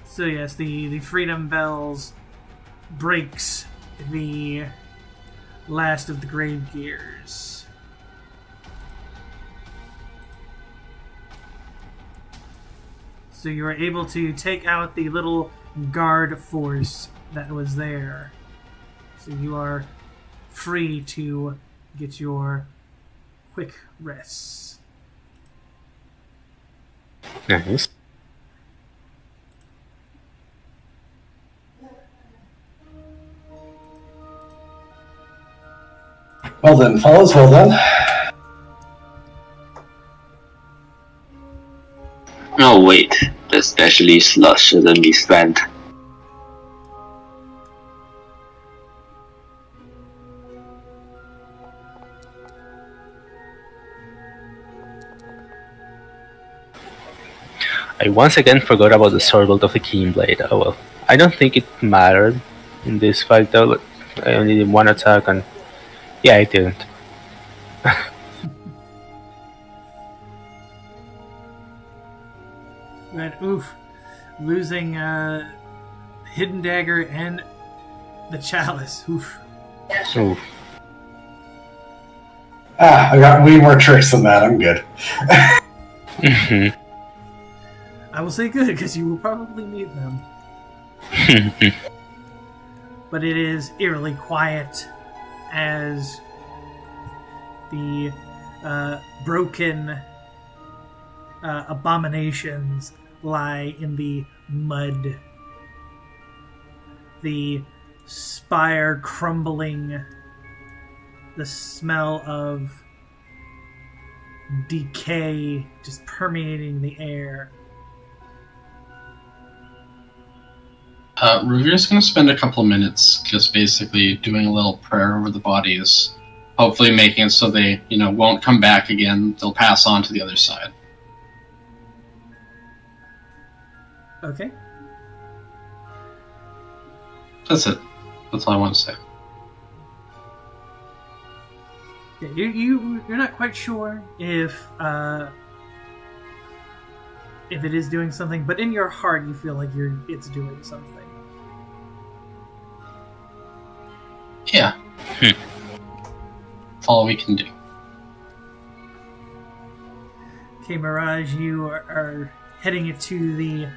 So yes, the Freedom Bells breaks the last of the grave gears. So you are able to take out the little guard force that was there. So you are free to get your quick rests. Nice. Well then, fellas, well done. Oh wait, the specialist slot shouldn't be spent. I once again forgot about the sword of the Keen Blade. Oh well. I don't think it mattered in this fight though. I only did one attack and... Yeah, I didn't. But oof, losing Hidden Dagger and the Chalice. Oof. Oof. I got way more tricks than that. I'm good. Mhm. I will say good because you will probably need them. But it is eerily quiet as the broken abominations lie in the mud. The spire crumbling, the smell of decay just permeating the air. Ruvir's going to spend a couple of minutes just basically doing a little prayer over the bodies, hopefully making it so they, won't come back again. They'll pass on to the other side. Okay. That's it. That's all I want to say. Yeah, you're not quite sure if it is doing something, but in your heart you feel like it's doing something. Yeah. That's all we can do. Okay, Mirage, you are heading it to the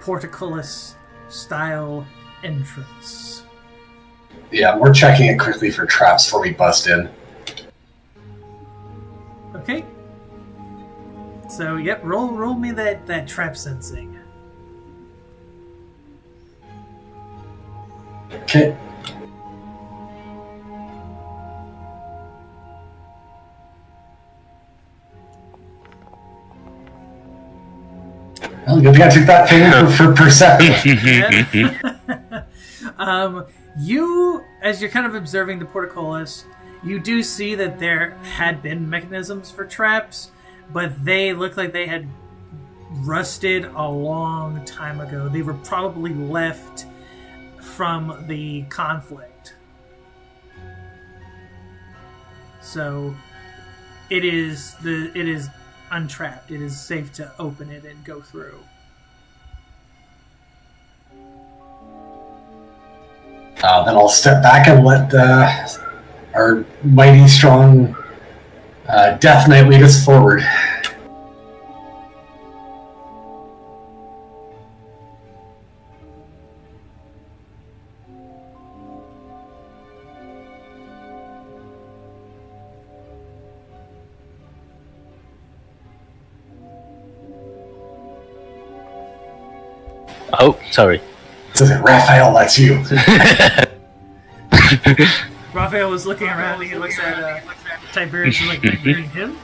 portcullis style entrance. Yeah, we're checking it quickly for traps before we bust in. Okay. So, yep, roll me that trap sensing. Okay. Well, good thing I took that thing for perception. You, as you're kind of observing the portcullis, you do see that there had been mechanisms for traps, but they look like they had rusted a long time ago. They were probably left from the conflict. So it is untrapped. It is safe to open it and go through. Then I'll step back and let our mighty strong Death Knight lead us forward. Oh, sorry. Raphael, that's you. Raphael was looking around and he looks at Tiberius and like, you're him?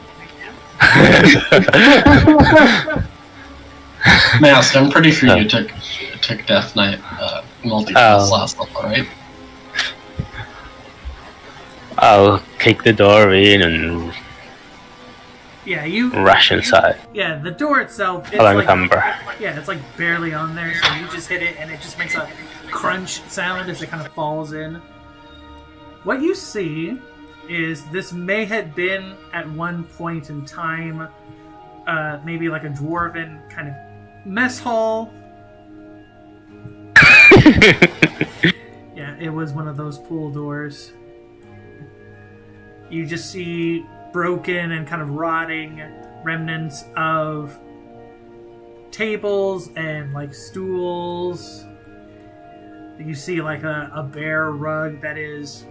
Mask, I'm pretty sure you took Death Knight multi-class last level, right? I'll kick the door in and rush inside. Yeah, the door itself, it's it's like barely on there, so you just hit it and it just makes a crunch sound as it kind of falls in. What you see is this may have been at one point in time maybe like a dwarven kind of mess hall. Yeah, it was one of those pool doors. You just see broken and kind of rotting remnants of tables and like stools. You see like a bare rug that is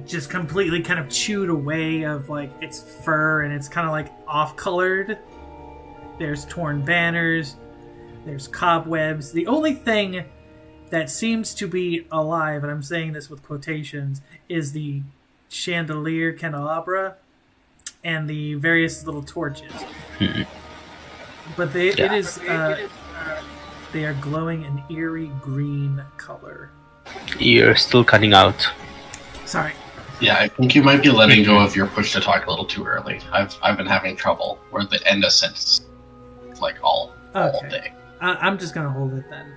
just completely kind of chewed away of like its fur, and it's kind of like off-colored. There's torn banners, there's cobwebs. The only thing that seems to be alive, and I'm saying this with quotations, is the chandelier candelabra and the various little torches. But they are glowing an eerie green color. You're still cutting out. Sorry. Yeah, I think you might be letting go of your push to talk a little too early. I've been having trouble where the end of sentence like all day. I'm just gonna hold it then.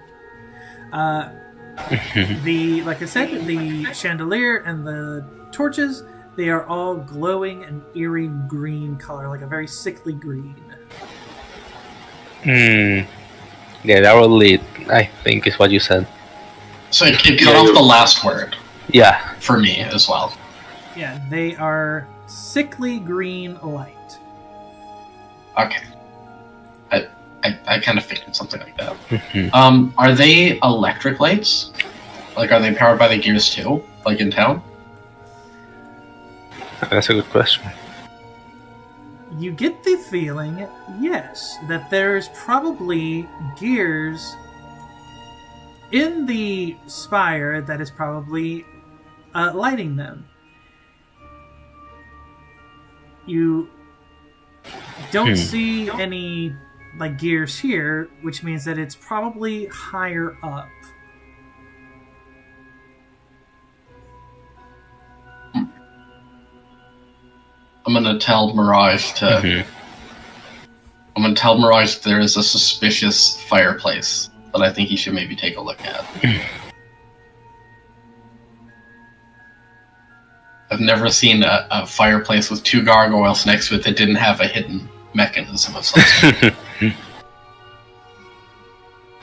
Like I said, the chandelier and the torches, they are all glowing an eerie green color, like a very sickly green. Yeah, that will lead, I think, is what you said. So it cut off the last word. Yeah. For me as well. Yeah, they are sickly green light. Okay. I kind of figured something like that. Are they electric lights? Like, are they powered by the gears too? Like in town? That's a good question. You get the feeling, yes, that there's probably gears in the spire that is probably lighting them. You don't see any like gears here, which means that it's probably higher up. I'm gonna tell Mirage to. I'm gonna tell Mirage there is a suspicious fireplace that I think he should maybe take a look at. I've never seen a fireplace with two gargoyles next to it that didn't have a hidden mechanism of some sort.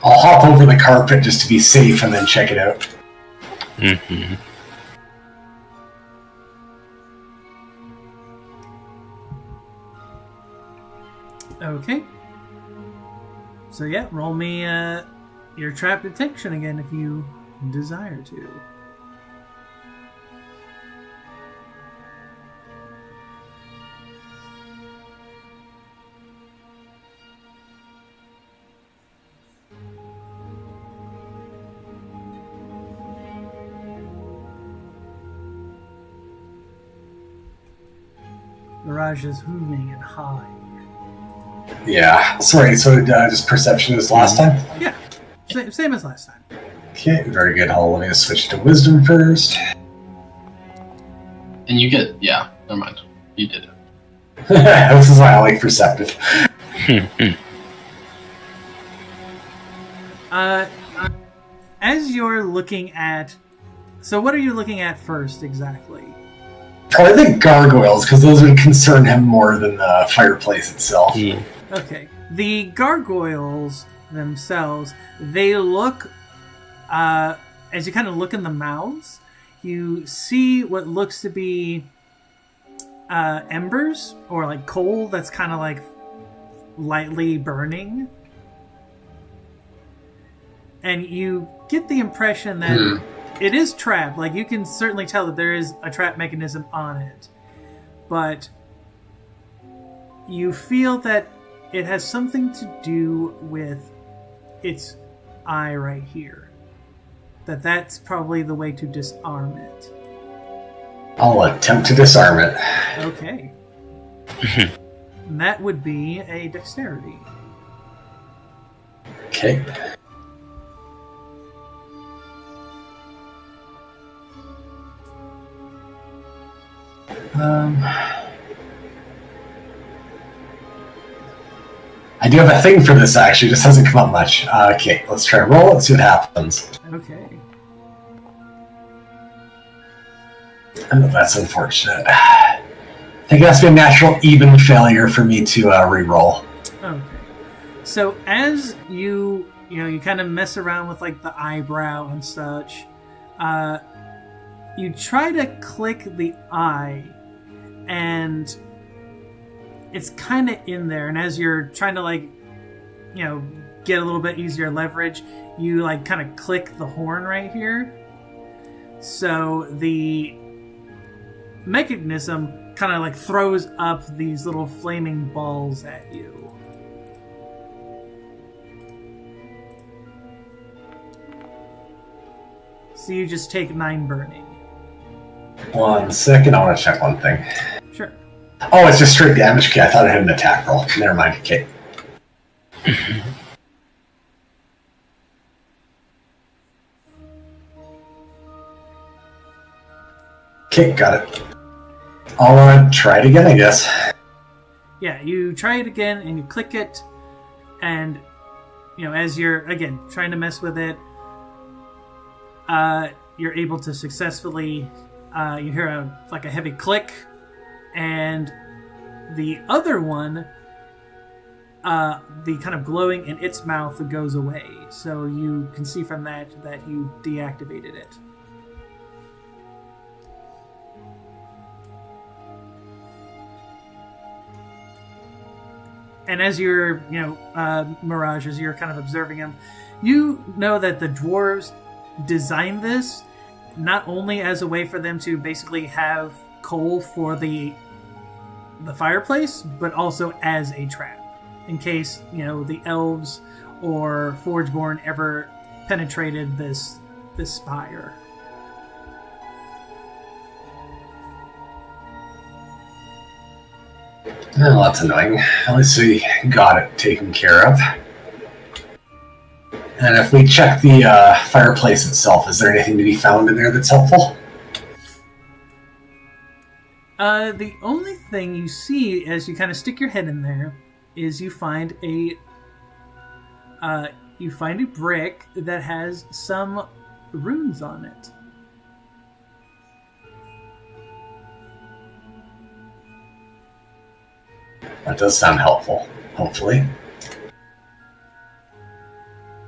I'll hop over the carpet just to be safe and then check it out. Mm-hmm. Okay. So yeah, roll me your trap detection again if you desire to. Mirage is looming and high. Yeah. Sorry, so just perception as last time? Yeah, same as last time. Okay, very good. Let me just switch to wisdom first. And you get, yeah, never mind. You did it. This is why I like perceptive. As you're looking at... So what are you looking at first, exactly? Probably the gargoyles, because those would concern him more than the fireplace itself. Yeah. Okay. The gargoyles themselves, they look... as you kind of look in the mouths, you see what looks to be embers, or like coal that's kind of like lightly burning. And you get the impression that it is trapped. Like, you can certainly tell that there is a trap mechanism on it. But you feel that it has something to do with its eye right here. That's probably the way to disarm it. I'll attempt to disarm it. Okay. And that would be a dexterity. Okay. I do have a thing for this, actually. It just hasn't come up much. Okay, let's try and roll it, see what happens. Okay. Oh, that's unfortunate. I think it has to be a natural even failure for me to re-roll. Okay. So as you kind of mess around with like the eyebrow and such, you try to click the eye, and it's kind of in there. And as you're trying to get a little bit easier leverage, you like kind of click the horn right here. So the mechanism kind of like throws up these little flaming balls at you. So you just take 9 burning. 1 second, I want to check one thing. Sure. Oh, it's just straight damage. Okay, I thought I had an attack roll. Never mind. Okay. Okay, got it. I'll try it again, I guess. Yeah, you try it again and you click it, and as you're again trying to mess with it, you're able to successfully. You hear a heavy click, and the other one, the kind of glowing in its mouth goes away. So you can see from that you deactivated it. And as you're, Mirage, as you're kind of observing him, you know that the dwarves designed this not only as a way for them to basically have coal for the fireplace, but also as a trap, in case, the elves or Foreborn ever penetrated this spire. Well, that's annoying. At least we got it taken care of. And if we check the fireplace itself, is there anything to be found in there that's helpful? The only thing you see as you kind of stick your head in there is you find a brick that has some runes on it. That does sound helpful, hopefully.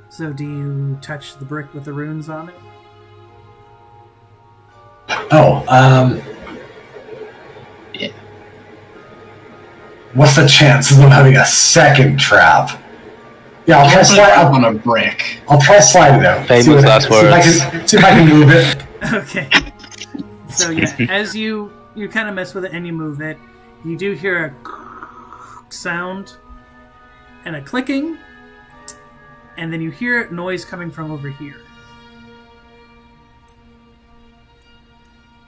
So do you touch the brick with the runes on it? Yeah. What's the chances of having a second trap? Yeah, I'll try I'll slide up up. on a brick. I'll try slide it out. Famous last words. See if I can move it. Okay. So yeah, as you kind of mess with it and you move it, you do hear a sound and a clicking, and then you hear noise coming from over here.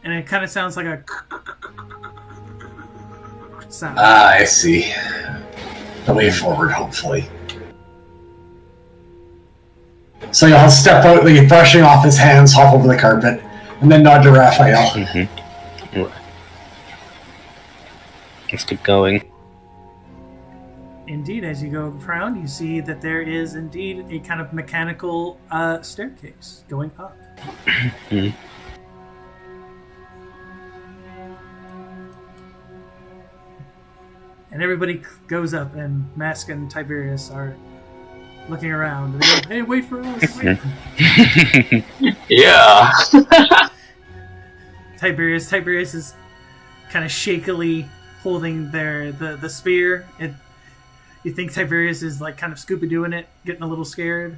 And it kind of sounds like a sound. I see. The way forward, hopefully. So you'll step out, like brushing off his hands, hop over the carpet, and then nod to Raphael. Mm-hmm. Right. Let's keep going. Indeed, as you go around, you see that there is indeed a kind of mechanical staircase going up. Mm. And everybody goes up, and Mask and Tiberius are looking around. And they go, "Hey, wait for us!" Yeah. Tiberius is kind of shakily holding the spear. You think Tiberius is like kind of Scooby-Dooing it, getting a little scared.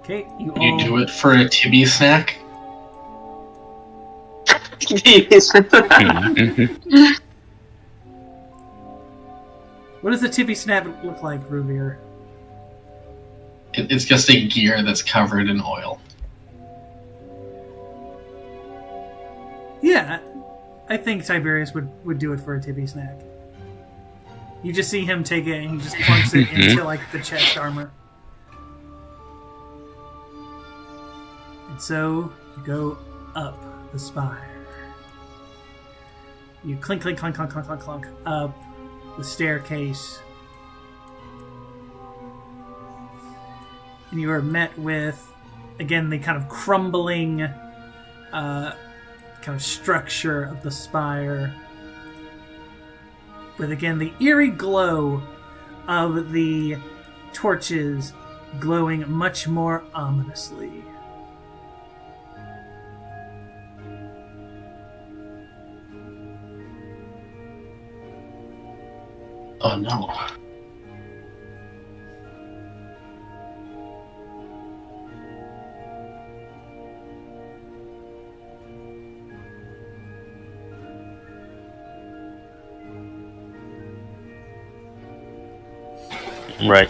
Okay, you You all do it for a Tibby snack? What does the tippy snap look like, Ruvier? It's just a gear that's covered in oil. Yeah, I think Tiberius would do it for a tippy snack. You just see him take it and he just plunks it into like the chest armor. And so you go up the spire. You clink, clink, clunk, clunk, clunk, clunk, clunk up the staircase. And you are met with, again, the kind of crumbling kind of structure of the spire. With, again, the eerie glow of the torches glowing much more ominously. Oh no. Right.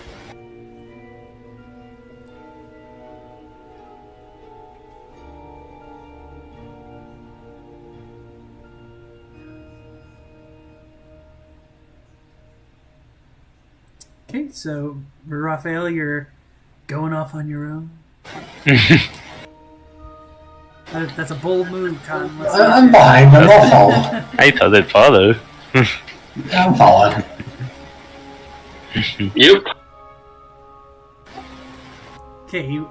Okay, so Raphael, you're going off on your own. That's a bold move, Con. I'm behind, but I'll follow. I thought I'd follow. I'm following. Yep. Okay, you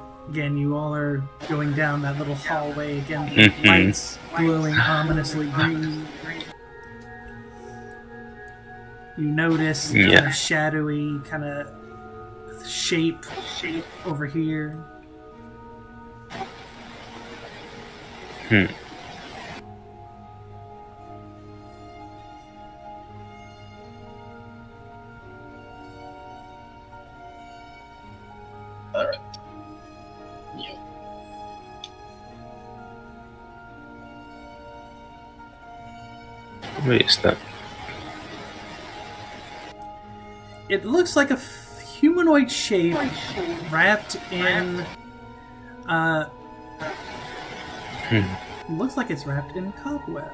all are going down that little hallway again. The lights glowing ominously green. You notice kind of shadowy kind of shape over here. Alright. Yeah. Where is that? It looks like a humanoid shape wrapped in. Looks like it's wrapped in cobweb.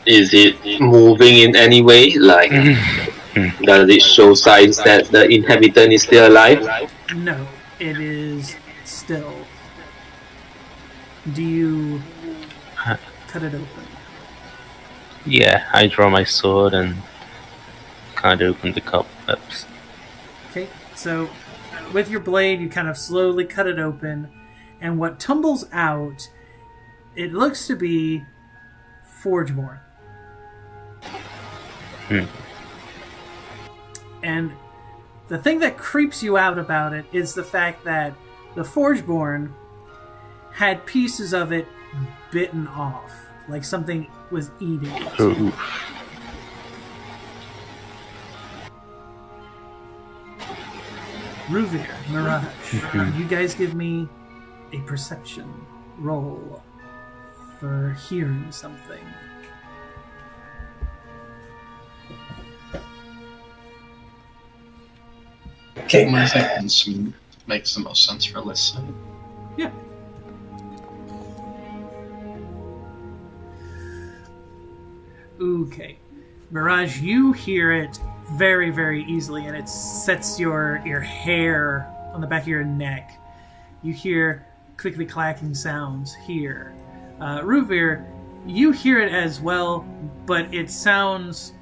Is it moving in any way? Like, does it show signs that the inhabitant is still alive? No, it is still. Do you cut it open? Yeah, I draw my sword and kind of open the cobwebs. Okay, so with your blade, you kind of slowly cut it open, and what tumbles out, it looks to be Forgeborn. And the thing that creeps you out about it is the fact that the Forgeborn had pieces of it bitten off, like something was eating it. Ooh. Ruvir, Mirage, you guys give me a perception roll for hearing something. Okay. I think this makes the most sense for listening. Yeah. Okay. Mirage, you hear it very, very easily, and it sets your hair on the back of your neck. You hear clickety clacking sounds here. Ruvir, you hear it as well, but it sounds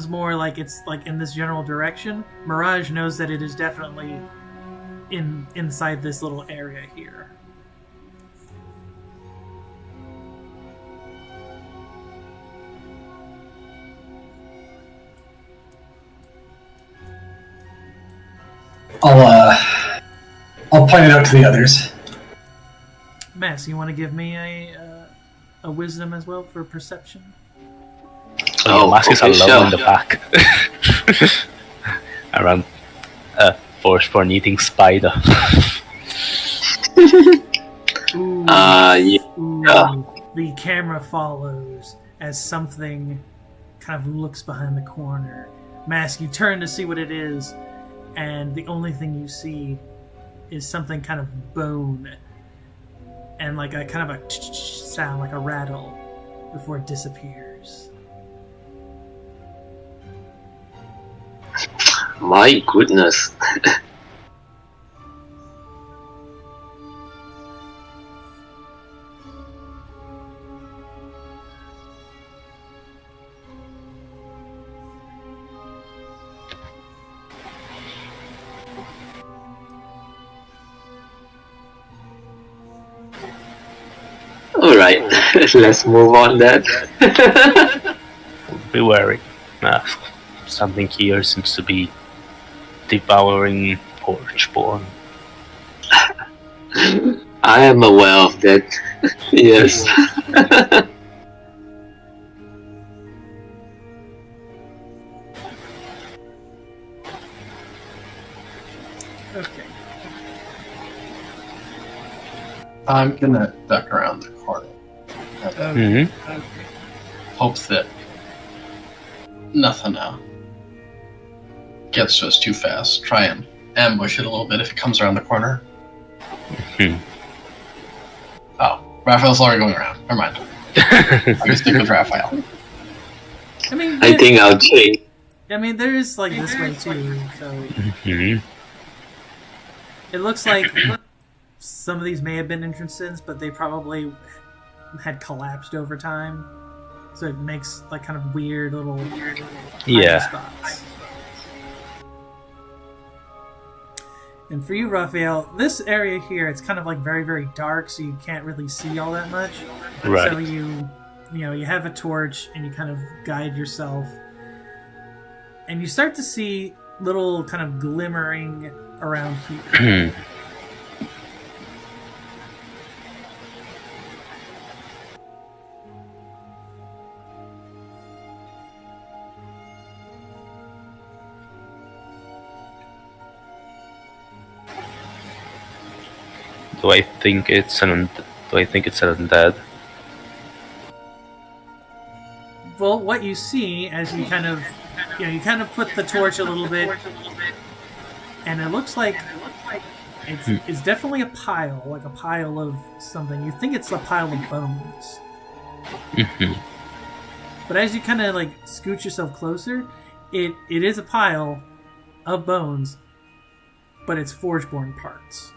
more like it's like in this general direction. Mirage knows that it is definitely inside this little area here. I'll point it out to the others. Mass, you want to give me a wisdom as well for perception? Oh, Mask is okay, alone in the sure. back. Around a Foreborn eating spider. Ooh, Yeah. ooh. The camera follows as something kind of looks behind the corner. Mask, you turn to see what it is, and the only thing you see is something kind of bone and like a kind of a sound, like a rattle, before it disappears. My goodness. Alright, let's move on then. Be wary, Mask. Something here seems to be devouring Foreborn. I am aware of that. Yes. Okay. I'm gonna duck around the corner. Mm-hmm. Hope that nothing gets to us too fast. Try and ambush it a little bit if it comes around the corner. Oh, Raphael's already going around. Never mind. I'm gonna stick with Raphael. I mean, I think I'll change. I mean, there is like this way too. So Mm-hmm. it looks like some of these may have been entrances, but they probably had collapsed over time. So it makes like kind of weird little hiding Yeah. spots. And for you, Raphael, this area here, it's kind of like very, very dark, so you can't really see all that much. Right. So you have a torch and you kind of guide yourself, and you start to see little kind of glimmering around here. Do I think it's an undead? Well, what you see as you kind of put the torch a little bit, and it looks like it's definitely a pile of something. You think it's a pile of bones. But as you kind of like scoot yourself closer, it is a pile of bones, but it's Forgeborn parts.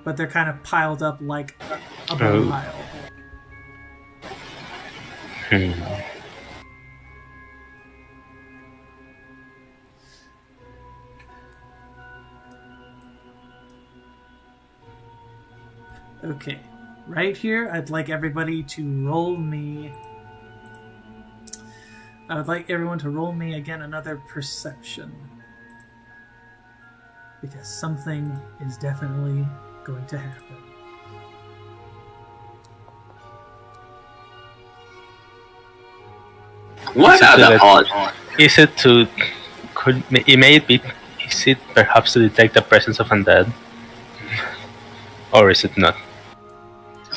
But they're kind of piled up like a bone pile. Okay. right here, I'd like everybody to roll me. I would like everyone to roll me again another perception. Because something is definitely going to happen. What are the odds? Is it to... Is it perhaps to detect the presence of undead? Or is it not?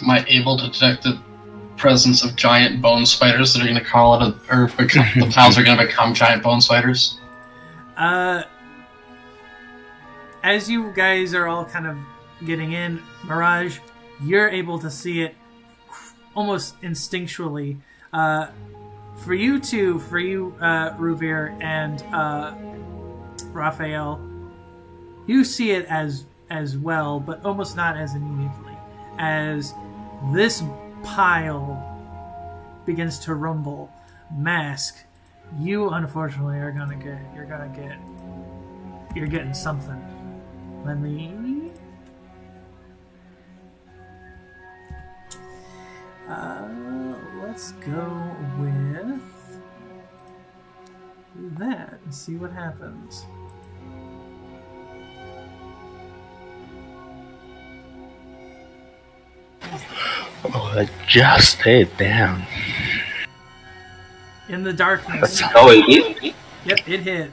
Am I able to detect the presence of giant bone spiders that are going to call it the piles are going to become giant bone spiders? As you guys are all kind of getting in, Mirage, you're able to see it almost instinctually. For you, Ruvir and Raphael, you see it as well, but almost not as immediately. As this pile begins to rumble, Mask, you unfortunately you're getting something. Let me let's go with that and see what happens. Oh, I just stayed down. In the darkness. Oh, it hit? Yep, it hit.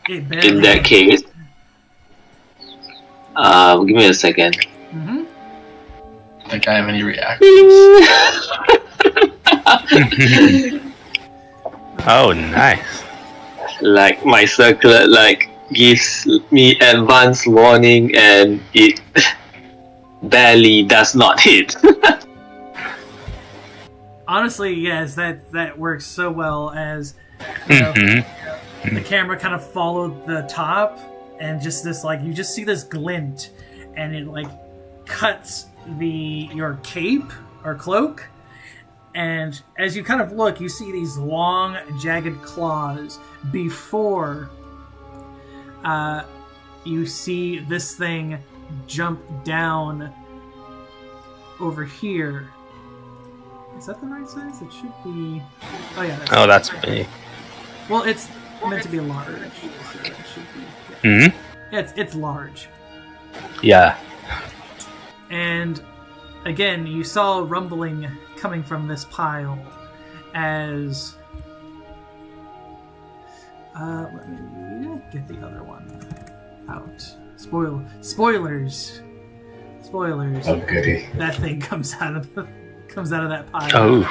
It barely In that hit. case, give me a second. Mm-hmm. I think I have any reactions. Oh, nice. Like my circlet, gives me advance warning, and it barely does not hit. Honestly, yes, that works so well as you know, the camera kind of followed the top, and just this you just see this glint, and it cuts your cape or cloak, and as you kind of look, you see these long, jagged claws before you see this thing jump down over here. Is that the right size? It should be. Oh yeah. That's me. Well, it's meant to be large. So it should be. Mm-hmm. Yeah, it's large. Yeah. And again, you saw rumbling coming from this pile as. Let me get the other one out. Spoilers. Oh, goody. That thing comes out of that pile. Oh.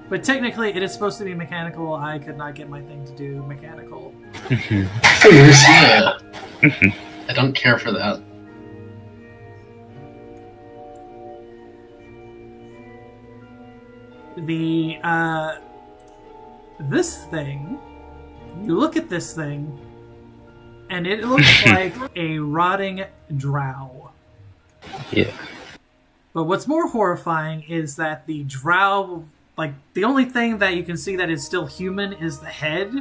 But technically, it is supposed to be mechanical. I could not get my thing to do mechanical. Yeah. I don't care for that. This thing, you look at this thing, and it looks like a rotting drow. Yeah. But what's more horrifying is that the drow, the only thing that you can see that is still human is the head,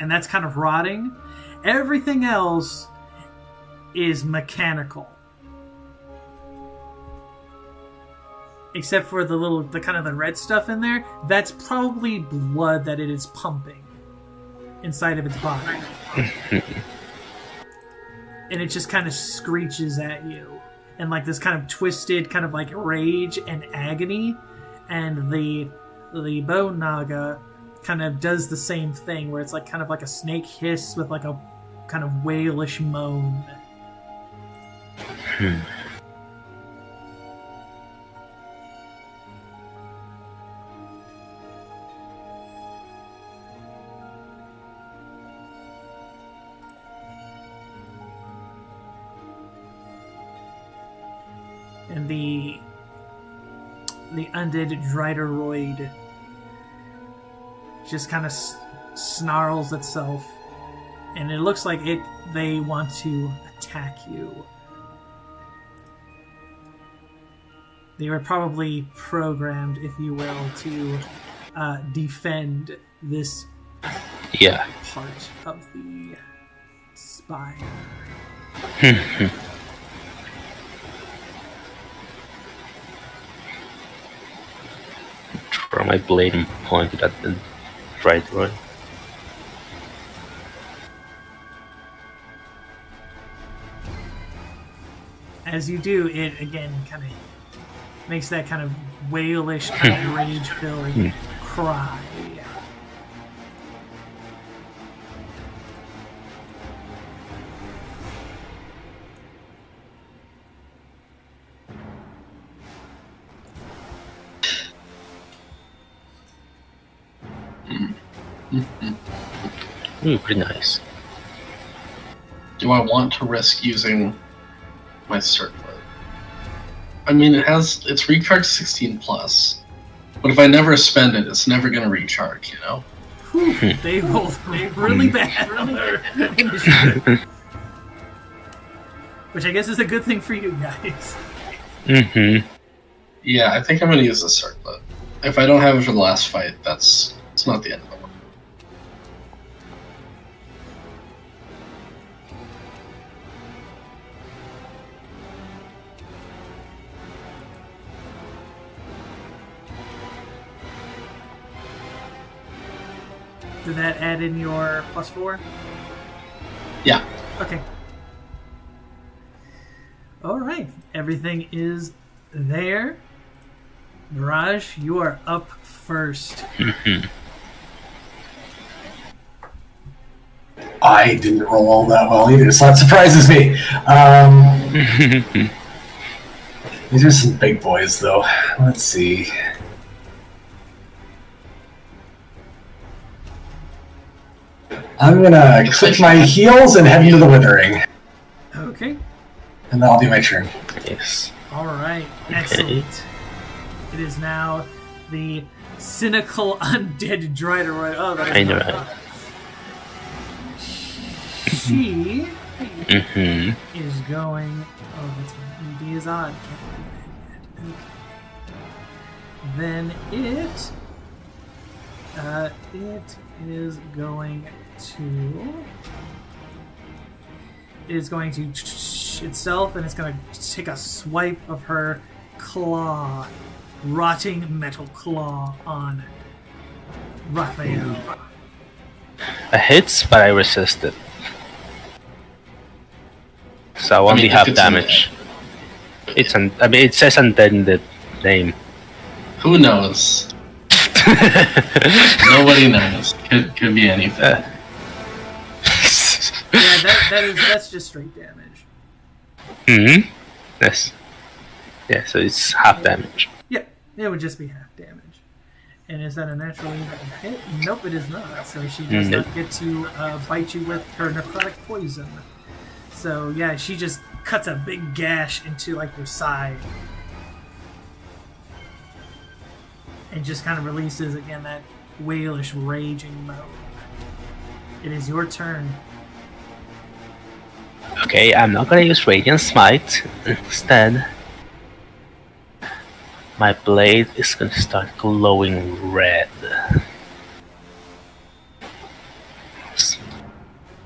and that's kind of rotting. Everything else is mechanical. Except for the kind of the red stuff in there, that's probably blood that it is pumping inside of its body. And it just kind of screeches at you. And this kind of twisted, kind of rage and agony. And the bone naga kind of does the same thing, where it's kind of like a snake hiss with a kind of wailish moan. And the undead Drideroid just kind of snarls itself, and it looks like they want to attack you. They were probably programmed, if you will, to defend this part of the spire. my blade and point it at the right one. As you do, it again kind of makes that kind of wailish, kind of rage-filled cry. Ooh, pretty nice. Do I want to risk using my circlet? I mean, it's recharge 16 plus, but if I never spend it, it's never gonna recharge. You know. Whew, they rolled really bad on their initiative. Which I guess is a good thing for you guys. Mm-hmm. Yeah, I think I'm gonna use the circlet. If I don't have it for the last fight, it's not the end of the world. Did that add in your +4? Yeah. Okay. Alright, everything is there. Mirage, you are up first. I didn't roll all that well either, so that surprises me. These are some big boys, though. Let's see. I'm gonna click my heels and head into the withering, Okay. and then I'll do my turn. Yes. Alright, excellent. It is now the cynical undead Drideroid. Oh, that I is know, not right? She Mm-hmm. is going. Oh, that's right. ED is on. Can't do that yet. Okay. Then it is going to. It is going to itself, and it's going to take a swipe of her claw, rotting metal claw on Raphael. It hits, but I resist it. So I only if have it's damage. It says undead in the name. Who knows? Nobody knows. Could be anything. Yeah, that's just straight damage. Mm-hmm. Yes. Yeah, so it's half damage. Yeah, it would just be half damage. And is that a natural hit? Nope, it is not. So she does Nope. not get to bite you with her necrotic poison. So yeah, she just cuts a big gash into like your side. And just kind of releases again that wailish raging mode. It is your turn. Okay, I'm not gonna use Radiant Smite. Instead, my blade is gonna start glowing red. It's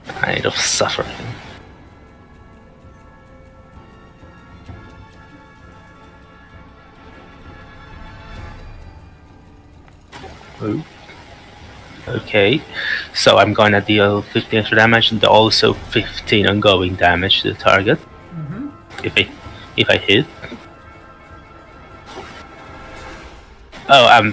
kind of suffering. Ooh. Okay, so I'm gonna deal 15 extra damage and also 15 ongoing damage to the target. Mm-hmm. If I hit. Oh,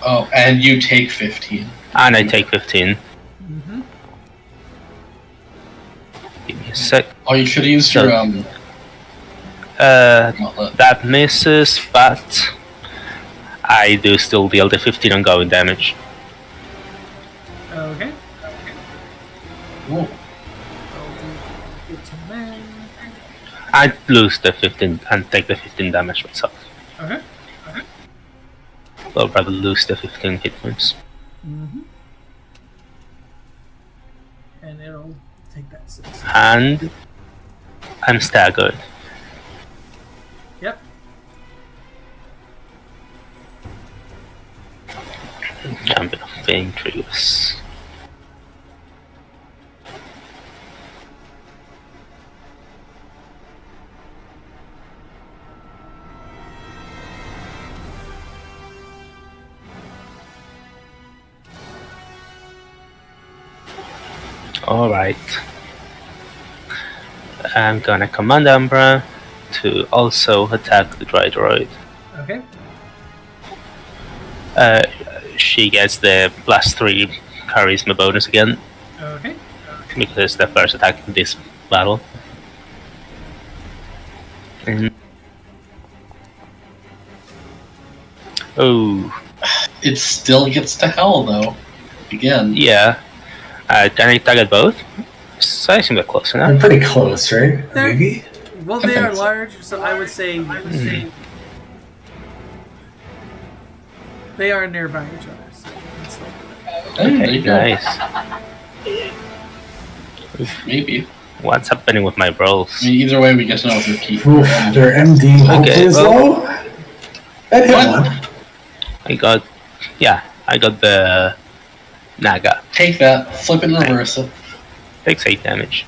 Oh, and you take 15. and I take 15. Mm-hmm. Give me a sec. Oh, you should have used So- your gauntlet. That misses, but I do still deal the 15 ongoing damage. Okay. Ooh. I'll do 15 there. I lose the 15 and take the 15 damage myself. Okay. Or rather lose the 15 hit points. Mm-hmm. And it'll take that 6. And I'm staggered. Yep. Champion of Dangerous. Alright. I'm gonna command Umbra to also attack the dry droid. Okay. She gets the +3 charisma bonus again Okay. because the first attack in this battle. And oh, It still gets to hell though. Again. yeah. Can I target both? So I seem they're close enough. They're pretty close, right? They're- Maybe? Well, they are large, so I would say they are nearby each other. So it's like- There you go. Nice. Maybe. What's happening with my rolls? I mean, either way, we get to know if they're key. Oof, their MD hopefully is well- low. That hit What? one. I got the Naga. Take that, flip it and reverse it. Takes 8 damage.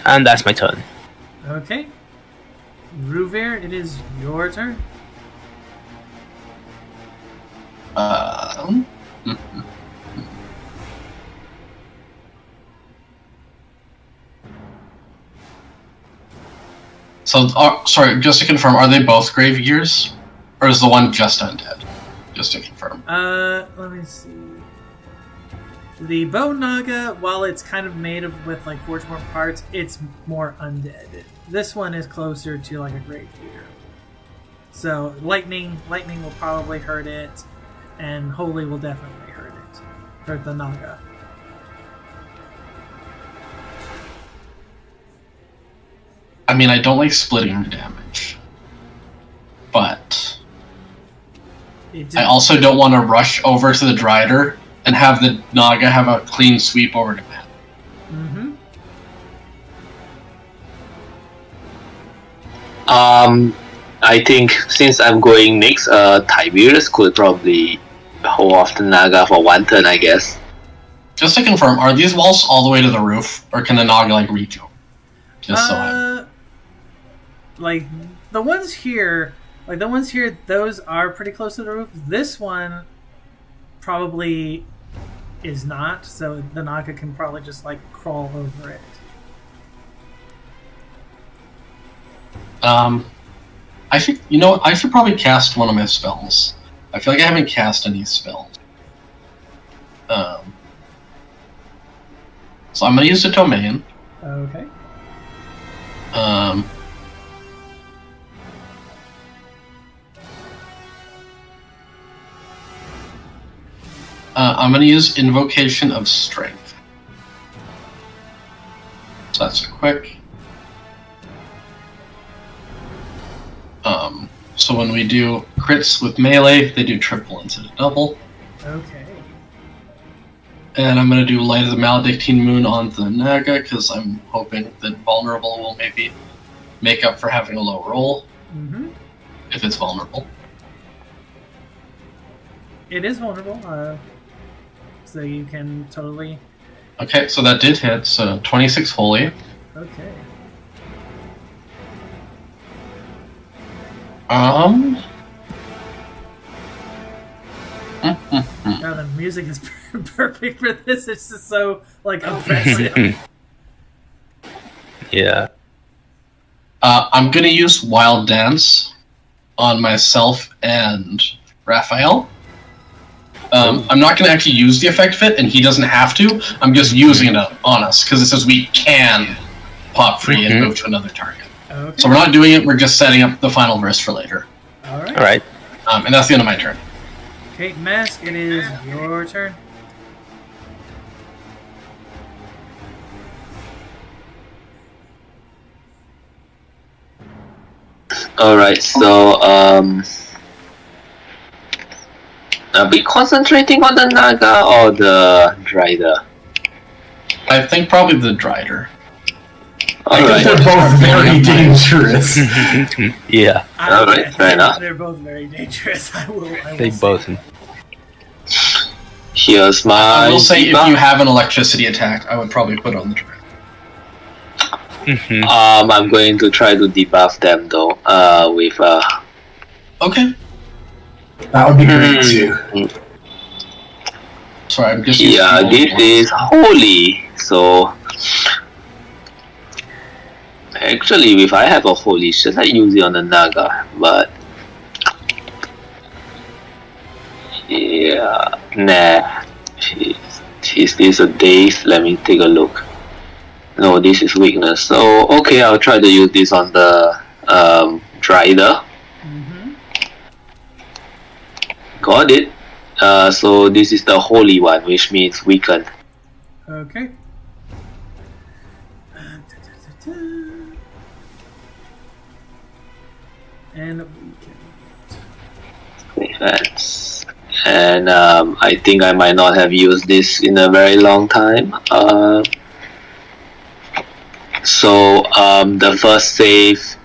And that's my turn. Okay. Ruvir, it is your turn. Um, So, sorry, just to confirm, are they both grave gears? Or is the one just undead? Just to confirm. Let me see. The Bone Naga, while it's kind of made of with like Foreborn parts, it's more undead. This one is closer to like a grave gear. So lightning will probably hurt it, and holy will definitely hurt it. Hurt the Naga. I mean, I don't like splitting the damage. But I also don't want to rush over to the Drider and have the Naga have a clean sweep over to Matt. Mm-hmm. I think since I'm going next, Tiberius could probably hold off the Naga for one turn, I guess. Just to confirm, are these walls all the way to the roof, or can the Naga like reach over? Just so I... Like the ones here, those are pretty close to the roof. This one probably is not, so the Naga can probably just like crawl over it. I think, you know what, I should probably cast one of my spells. I feel like I haven't cast any spells. So I'm gonna use the domain. Okay. I'm gonna use Invocation of Strength. So that's a quick. So when we do crits with melee, they do triple instead of double. Okay. And I'm gonna do Light of the Maledictine Moon on the Naga, because I'm hoping that Vulnerable will maybe make up for having a low roll, if it's vulnerable. It is vulnerable, so you can totally... Okay, so that did hit, so 26 holy. Okay. Mm-hmm. Now the music is perfect for this. It's just so like oppressive. Yeah. I'm gonna use Wild Dance on myself and Raphael. I'm not gonna actually use the effect of it, and he doesn't have to. I'm just using it on us, because it says we can pop free and move to another target. Okay. So we're not doing it, we're just setting up the final verse for later. Alright. Alright. And that's the end of my turn. Okay, Mask, it is your turn. Alright, so are we concentrating on the Naga or the Drider? I think probably the Drider. I think Alright. they're both very dangerous. Yeah. Alright, fair enough. They're both very dangerous. I will They say. both. Here's my I will say, if debuff. you have an electricity attack, I would probably put it on the Drider. I'm going to try to debuff them though, with Okay. That would be great too. Sorry, I'm just. Yeah, this is holy. So actually, if I have a holy, should I use it on the Naga? But yeah, nah. Is this a daze? Let me take a look. No, this is weakness. So okay, I'll try to use this on the Drider. Got it. So this is the holy one, which means weakened. Okay. And Defense. And I think I might not have used this in a very long time. So the first save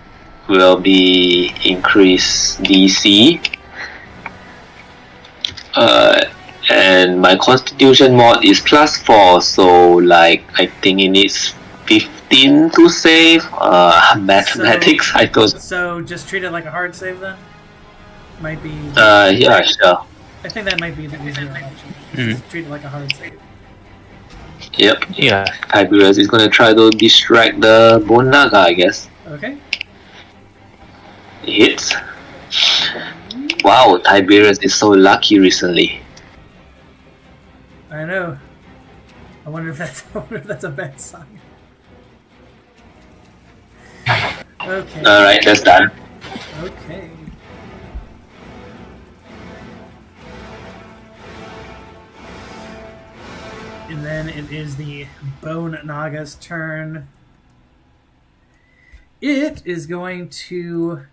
will be increase DC. And my constitution mod is +4, so like I think it needs 15 to save. Mathematics, I don't. So just treat it like a hard save then? Might be. Yeah, sure. I think that might be the easier option. Just treat it like a hard save. Yep. Yeah. Tiberius is gonna try to distract the Bone Naga, I guess. Okay. It hits. Wow, Tiberius is so lucky recently. I know. I wonder if that's a bad sign. Okay. Alright, that's done. Okay. And then it is the Bone Naga's turn. It is going to...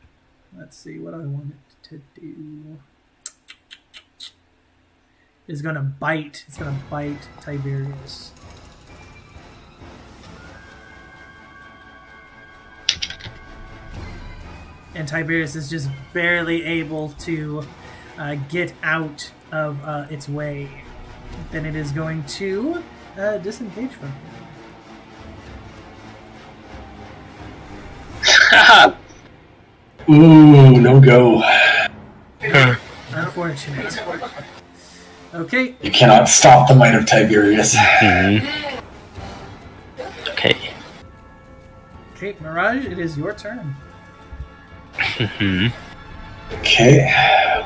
Let's see what I want it to do. It's going to bite. It's going to bite Tiberius. And Tiberius is just barely able to get out of its way. Then it is going to disengage from him. Ooh, no go. Unfortunate. Okay. You cannot stop the might of Tiberius. Okay. Okay, Mirage, it is your turn. Okay,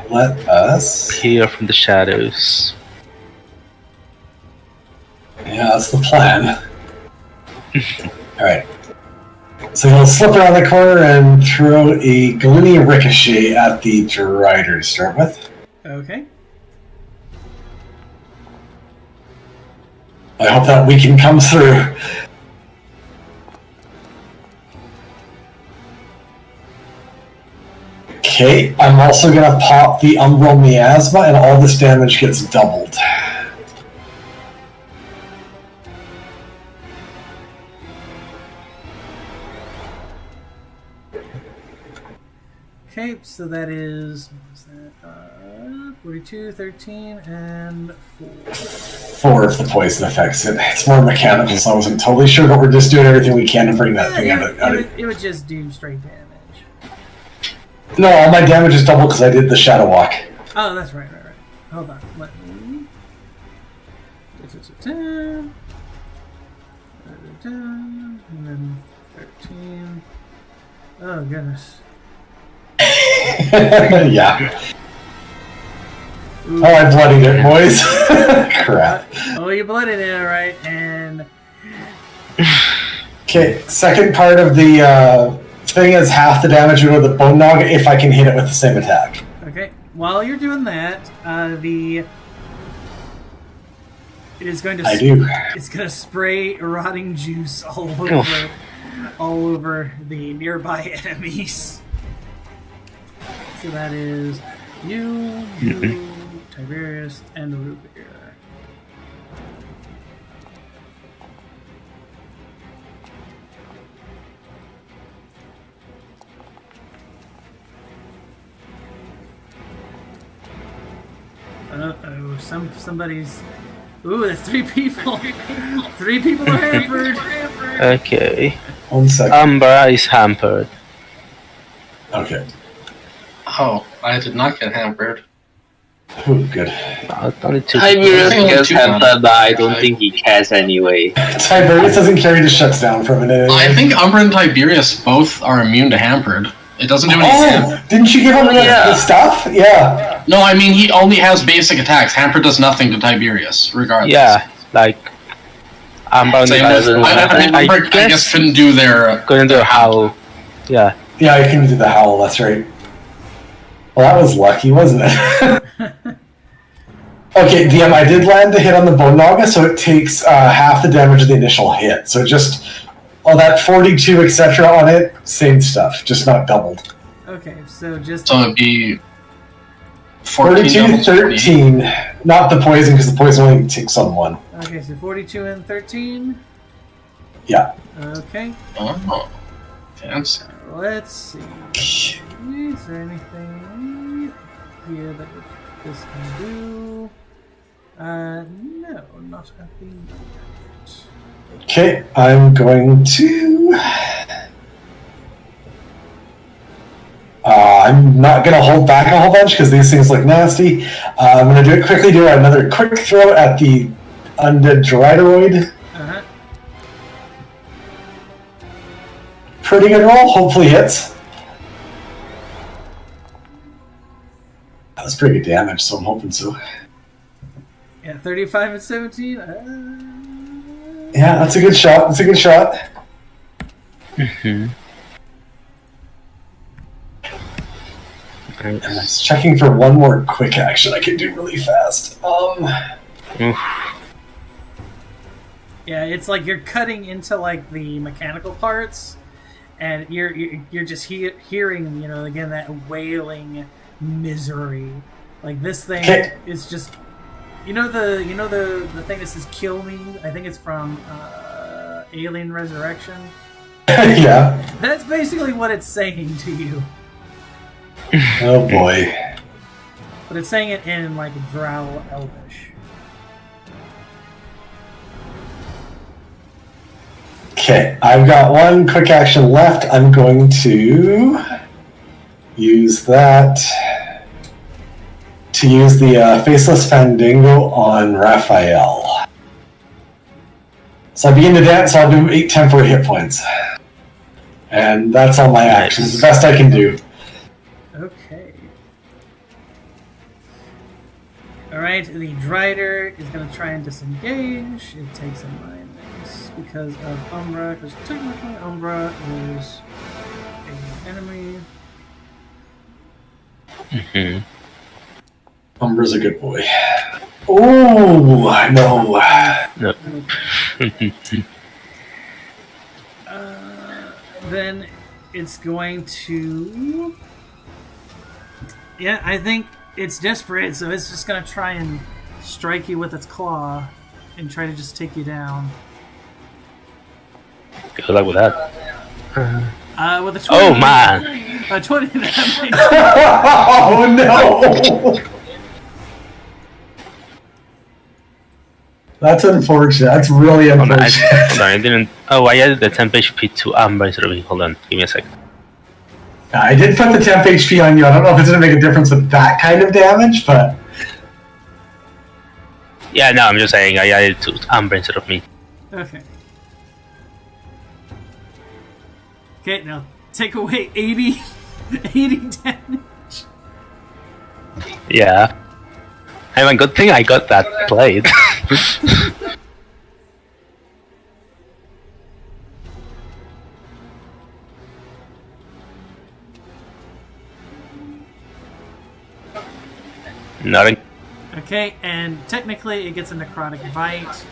let us... Appear from the shadows. Yeah, that's the plan. Alright. So he'll slip around the corner and throw a Gallinia Ricochet at the Drider to start with. Okay. I hope that weekend comes through. Okay, I'm also going to pop the Umbral Miasma and all this damage gets doubled. Okay, so that is... What was that? 42, 13, and 4. 4 if the poison affects it. It's more mechanical, so I wasn't totally sure, but we're just doing everything we can to bring that thing out. It would just do straight damage. No, all my damage is double because I did the Shadow Walk. Oh, that's right. Hold on, let me... And then 13. Oh, goodness. Yeah. Ooh. Oh, I bloodied it, boys. Crap. Oh, you bloodied it, alright, and... Okay, second part of the thing is half the damage with the Bone Naga if I can hit it with the same attack. Okay, while you're doing that, it is going to... It's going to spray rotting juice all over the nearby enemies. So that is you, Tiberius, and Ruvir. Uh-oh, somebody's... Ooh, that's 3 people! 3 people are hampered! Okay. 1 second. Umbra is hampered. Okay. Oh, I did not get hampered. Ooh, good. Only two. Tiberius Only gets two hampered, rounds. but I don't think he cares anyway. Tiberius doesn't carry the shuts down for a minute. I think Umbra and Tiberius both are immune to Hampered. It doesn't do any damage. Oh, didn't you give him Yeah. the stuff? Yeah. No, I mean, he only has basic attacks. Hampered does nothing to Tiberius, regardless. Yeah, like Umbra Same only as, has I mean, Umbra, I guess, couldn't do their... couldn't do how. Yeah. Yeah, I can do the howl, that's right. Well, that was lucky, wasn't it? Okay, DM, I did land the hit on the Bone Naga, so it takes half the damage of the initial hit. So just all that 42, etc. on it, same stuff, just not doubled. Okay, so just So it'd be... 14 42, doubles, 13. Not the poison, because the poison only takes on one. okay, so 42 and 13. Yeah. Okay, Oh, fancy. let's see. Is there anything here that this can do? No, not at the moment. Okay, I'm going to... I'm not going to hold back a whole bunch because these things look nasty. I'm going to do it quickly, do another quick throw at the undead Gyroid. Uh-huh. Pretty good roll, hopefully hits. That was pretty good damage, so I'm hoping so. Yeah, 35 and 17. Yeah, that's a good shot, that's a good shot. Mm-hmm. Just checking for one more quick action I can do really fast. Yeah, it's like you're cutting into like the mechanical parts, and you're just hearing, you know, again that wailing misery. Like this thing is just, you know the thing that says "kill me." I think it's from Alien Resurrection. Yeah. That's basically what it's saying to you, Oh boy. but it's saying it in like Drow Elvish. Okay, I've got one quick action left. I'm going to use that to use the Faceless Fandango on Raphael. So I begin to dance, so I'll do 8 temporary hit points. And that's all my actions, the best I can do. Okay. Alright, the Drider is going to try and disengage. It takes a 9 base because of Umbra, because technically Umbra is an enemy. Mm-hmm. Umbra's a good boy. Oh, I know. No. Then it's going to... Yeah, I think it's desperate, so it's just going to try and strike you with its claw and try to just take you down. Good luck with that. With a 20, Oh man! A 20 damage. Oh no! That's unfortunate. That's really Hold on, unfortunate. hold on, I didn't. Oh, I added the temp HP to Umbra instead of me. Hold on, give me a second. I did put the temp HP on you. I don't know if it's going to make a difference with that kind of damage, but... Yeah, no, I'm just saying I added it to Umbra instead of me. Okay. Okay, now take away 80 damage. Yeah. I mean, good thing I got that played. Not a... Okay, and technically it gets a necrotic bite,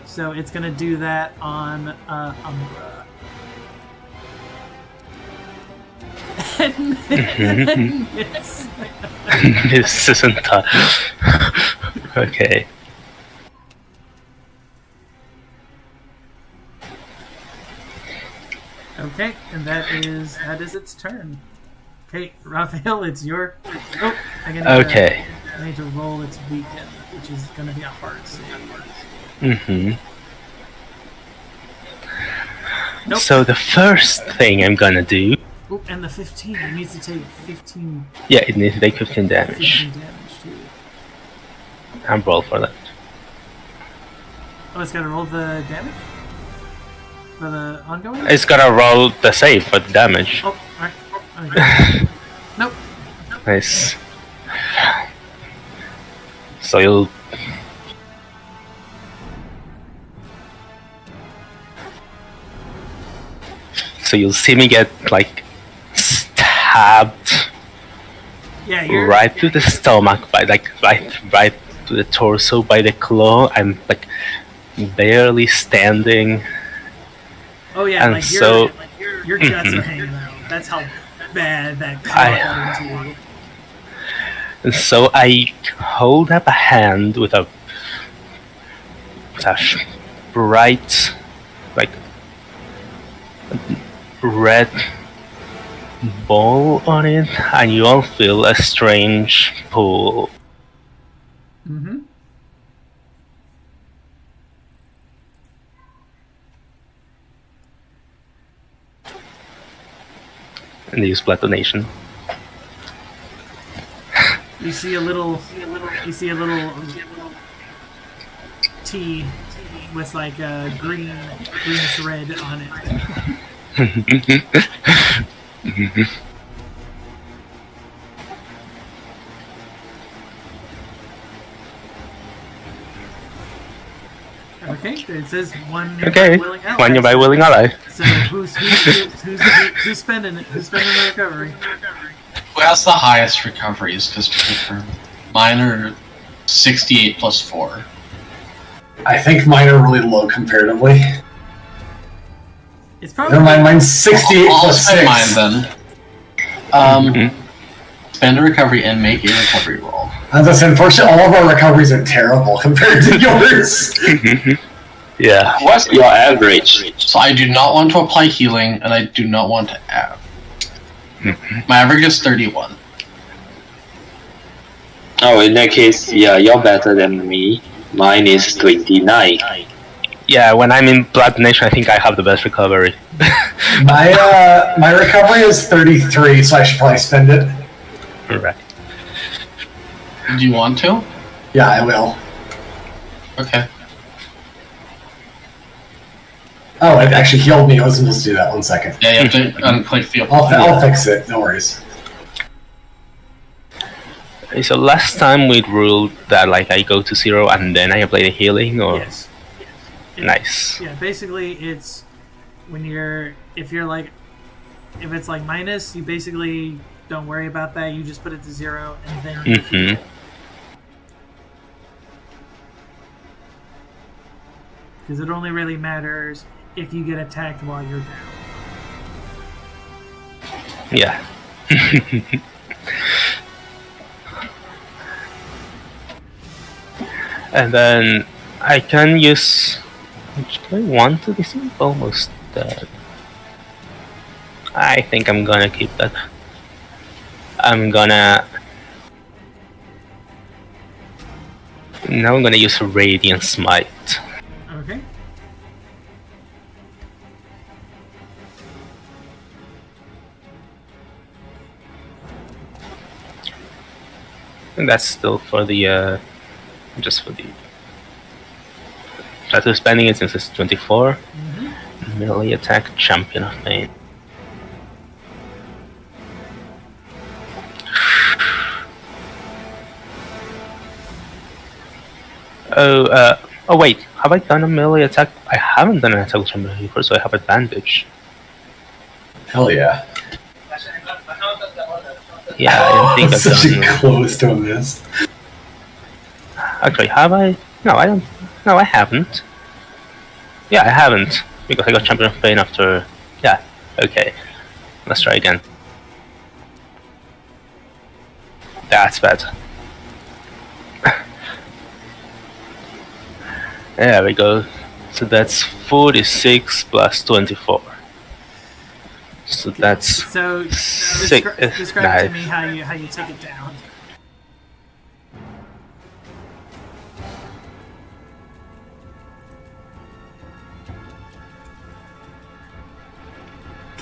so it's gonna do that on Umbra. And then miss. This isn't okay. Okay, and that is its turn. Okay, Raphael, it's your... Oh, Okay. I need to roll its weaken, which is going to be a hard save. Mm-hmm. Nope. So the first thing I'm gonna do... Oh, and the 15. It needs to take 15, Yeah, it needs to take 15 damage. 15 damage too. And roll for that. Oh, it's got to roll the damage for the ongoing. It's gonna roll the save for the damage. Oh, alright. Okay. Nope. Nice. So you'll. So you'll see me get like stabbed Yeah, you're right to the stomach by right to the torso by the claw. I'm like barely standing. Oh yeah, and like so- your guts are hanging out. That's how bad that cut into you. And so I hold up a hand with a bright, like red ball on it, and you all feel a strange pull. Mm-hmm. And use blood donation. You see a little T with like a greenish red on it. Okay, it says one nearby Okay, willing ally. one nearby willing ally. So who's spending it? Who's spending the recovery? Who has the highest recoveries? Just to confirm. Mine are 68 plus 4. I think mine are really low comparatively. It's probably Never mind, mine's 68 I'll plus spend 6. mine then. Spend a recovery and make a recovery roll. As I said, unfortunately, all of our recoveries are terrible compared to yours. Yeah. What's your average? So I do not want to apply healing, and I do not want to add. My average is 31. Oh, in that case, yeah, you're better than me. Mine is 29. Yeah, when I'm in blood donation, I think I have the best recovery. My recovery is 33, so I should probably spend it. Right. Do you want to? Yeah, I will. Okay. Oh, it actually healed me. I wasn't supposed to do that. 1 second. Yeah, you have to unclick the. I'll fix it. No worries. Okay, so last time we ruled that like I go to 0 and then I apply the healing, or yes. nice. Yeah, basically it's when if it's like minus, you basically don't worry about that. You just put it to 0 and then you heal. Because it only really matters if you get attacked while you're down. Yeah. And then I can use. Do I want to be almost dead? I think I'm gonna keep that. Now I'm gonna use a Radiant Smite. Okay. And that's still for the, just for the. After spending it since it's 24. Melee attack, Champion of Pain. Oh wait, have I done a melee attack? I haven't done an attack with Champion before, so I have advantage. Hell yeah. Yeah, I don't think I've Such a done. close to a miss. Actually, have I? No, I don't. No, I haven't. Yeah, I haven't. Because I got Champion of Pain after. Yeah, okay. Let's try again. That's bad. There we go. So that's 46 plus 24. So that's So six. describe to me how you take it down.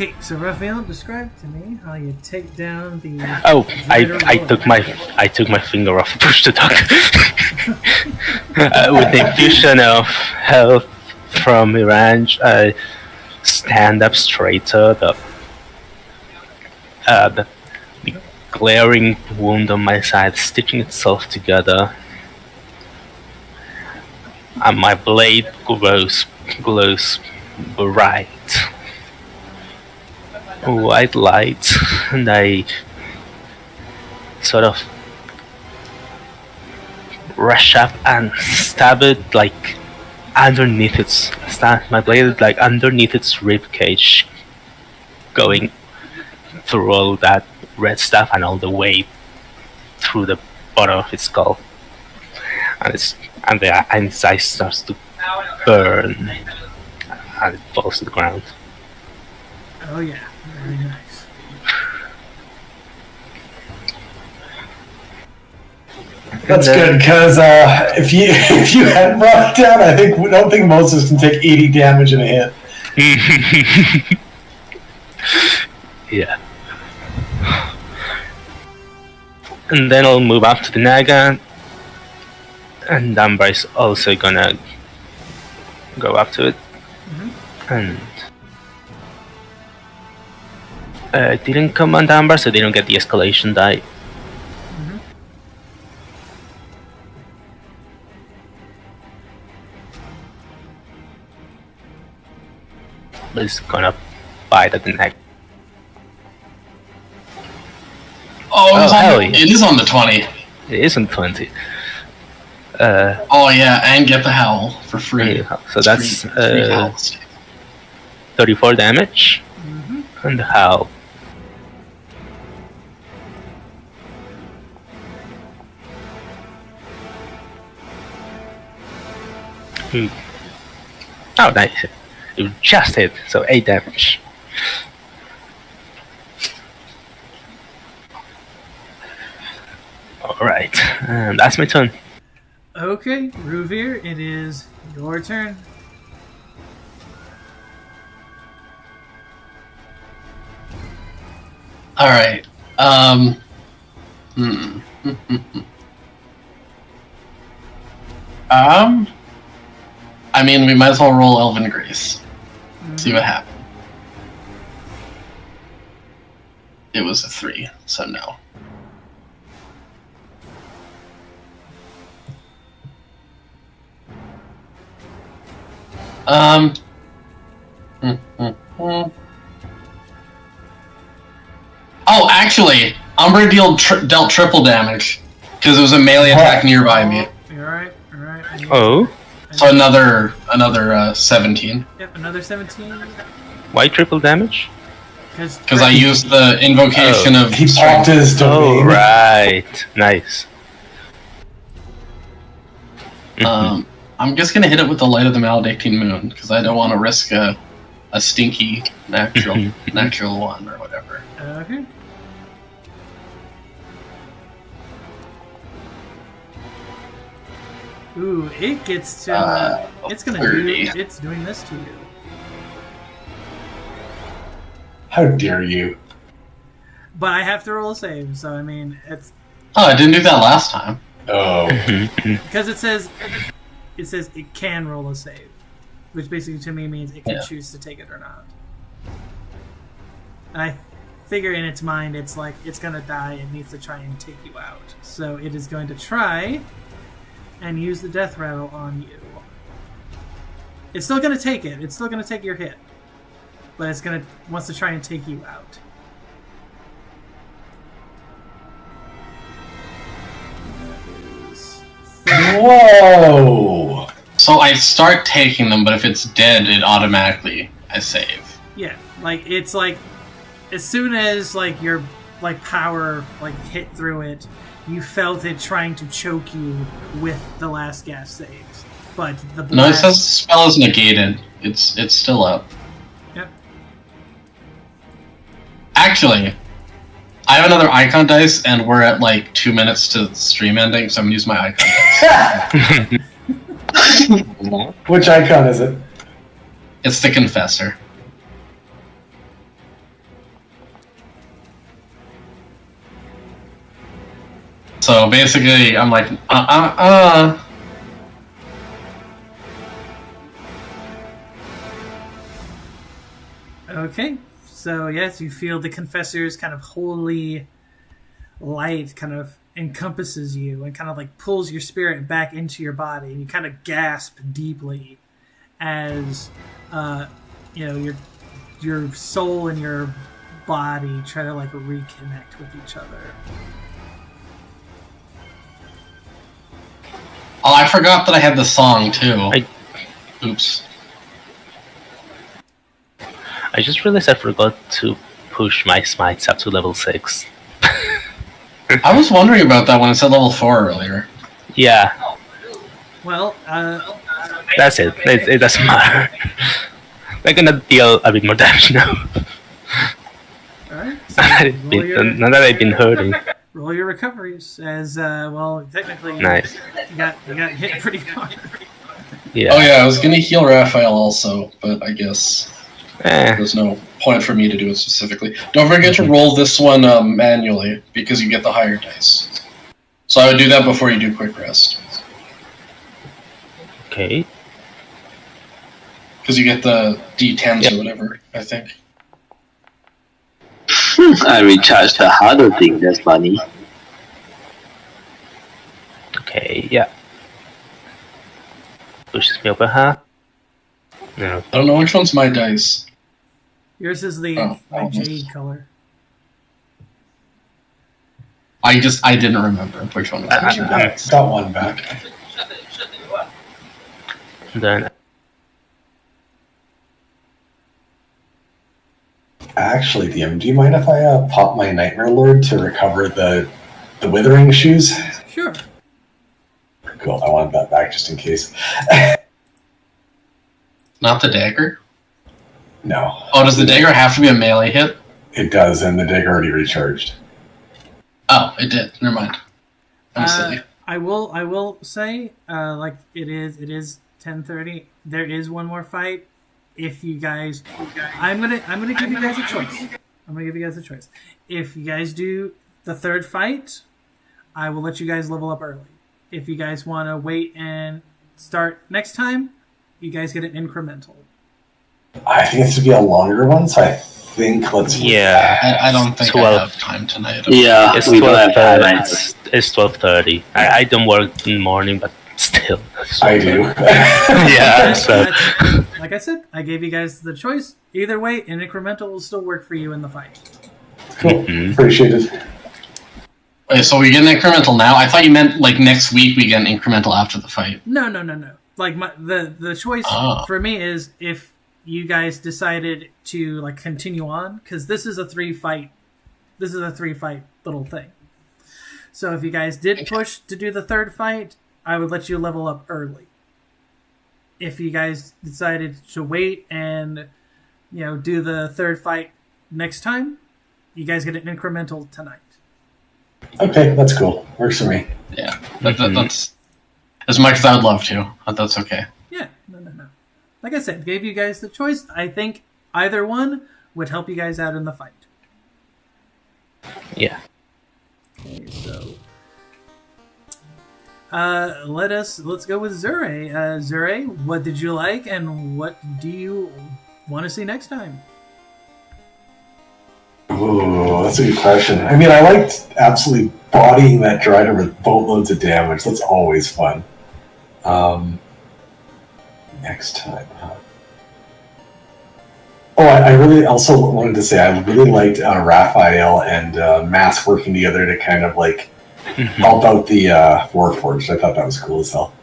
Okay, so Raphael, describe to me how you take down the. Oh, Dreader I Lord. took my finger off push to talk. With the infusion of health from Mirange, I stand up straighter. The glaring wound on my side stitching itself together, and my blade glows bright white light, and I sort of rush up and stab it like underneath its my blade is like underneath its rib cage, going through all that red stuff and all the way through the bottom of its skull, and its eyes starts to burn and it falls to the ground. Oh yeah, very nice. That's good, because if you had brought it down, I don't think Moses can take 80 damage in a hit. Yeah. And then I'll move up to the Naga, and Dunbar is also gonna go up to it. And it didn't come on Dunbar, so they don't get the escalation die. But it's gonna bite at the neck. Oh, yeah. it is on the 20. It isn't 20. Oh yeah, and get the howl for free. Yeah, so that's free howl stick. 34 damage. And the howl. Oh, nice. You just hit, so 8 damage. Alright, and that's my turn. Okay, Ruvir, it is your turn. Alright. I mean, we might as well roll Elven Grace. See what happens. It was a 3, so no. Oh, actually, Umbra dealt triple damage because it was a melee attack nearby me. You're alright, alright. Oh? So another 17. Yep, another 17. Why triple damage? Because I used the invocation of He strength. popped his domain. Oh, right. Nice. I'm just gonna hit it with the light of the maledicting moon because I don't want to risk a stinky natural one or whatever. Okay. Ooh, it gets to. It's gonna 30. do. It's doing this to you. How dare you? But I have to roll a save, so I mean, it's Oh, I didn't do that last time. Oh. because it says it can roll a save, which basically to me means it can choose to take it or not. And I figure in its mind, it's like it's gonna die. It needs to try and take you out, so it is going to try and use the death rattle on you. It's still gonna take it. It's still gonna take your hit, but it's gonna wants to try and take you out. Whoa! So I start taking them, but if it's dead, it automatically I save. Yeah, like it's like as soon as like your like power like hit through it, you felt it trying to choke you with the last gas saves. But the blast... No, it says the spell is negated. It's still up. Yep. Actually, I have another icon dice, and we're at like 2 minutes to stream ending, so I'm gonna use my icon dice. Which icon is it? It's the Confessor. So basically, I'm like, Okay, so yes, you feel the Confessor's kind of holy light kind of encompasses you and kind of like pulls your spirit back into your body, and you kind of gasp deeply as your soul and your body try to like reconnect with each other. Oh, I forgot that I had the song too. Oops. I just realized I forgot to push my smites up to level 6. I was wondering about that when it said level 4 earlier. Yeah. Well, that's it. It doesn't matter. They're gonna deal a bit more damage now. Alright. So now that I've been hurting. Roll your recoveries as technically Nice. you got hit pretty hard. Yeah. Oh yeah, I was gonna heal Raphael also, but I guess there's no point for me to do it specifically. Don't forget to roll this one manually, because you get the higher dice. So I would do that before you do quick rest. Okay. Because you get the D10s or whatever, I think. I recharged the harder thing, that's funny. Okay, yeah. Pushes me over, huh? No. I don't know which one's my dice. Yours is the jade color. I didn't remember which one was which. Got one back. Then Actually, DM, do you mind if I pop my Nightmare Lord to recover the Withering Shoes? Sure. Cool, I wanted that back just in case. Not the dagger? No. Oh, does the dagger have to be a melee hit? It does, and the dagger already recharged. Oh, it did. Never mind. I'm silly. I will say, like it is 10:30. There is one more fight. If you guys, I'm gonna give you guys a choice. If you guys do the third fight, I will let you guys level up early. If you guys want to wait and start next time, you guys get an incremental. I think it's to be a longer one, so I think let's... yeah. I don't think 12. I have time tonight. Yeah, It's we don't have time. 12:30. It's 12:30. I don't work in the morning, but still. I do. Yeah. So Like I said, I gave you guys the choice. Either way, an incremental will still work for you in the fight. Cool. Appreciate it. Wait, so we get an incremental now? I thought you meant like next week we get an incremental after the fight. No. Like the choice for me is if you guys decided to like continue on, because this is a three fight little thing. So if you guys did push to do the third fight, I would let you level up early. If you guys decided to wait and do the third fight next time, you guys get an incremental tonight. Okay, that's cool. Works for me. Yeah, that's as much as I would love to, but that's okay. Yeah, no. Like I said, gave you guys the choice. I think either one would help you guys out in the fight. yeah. Okay, so let's go with Zure. Zure, what did you like, and what do you want to see next time? Ooh, that's a good question. I mean, I liked absolutely bodying that Drider with boatloads of damage. That's always fun. Next time, huh? Oh, I really also wanted to say I really liked Raphael and Mass working together to kind of like help out the Warforged. I thought that was cool as hell.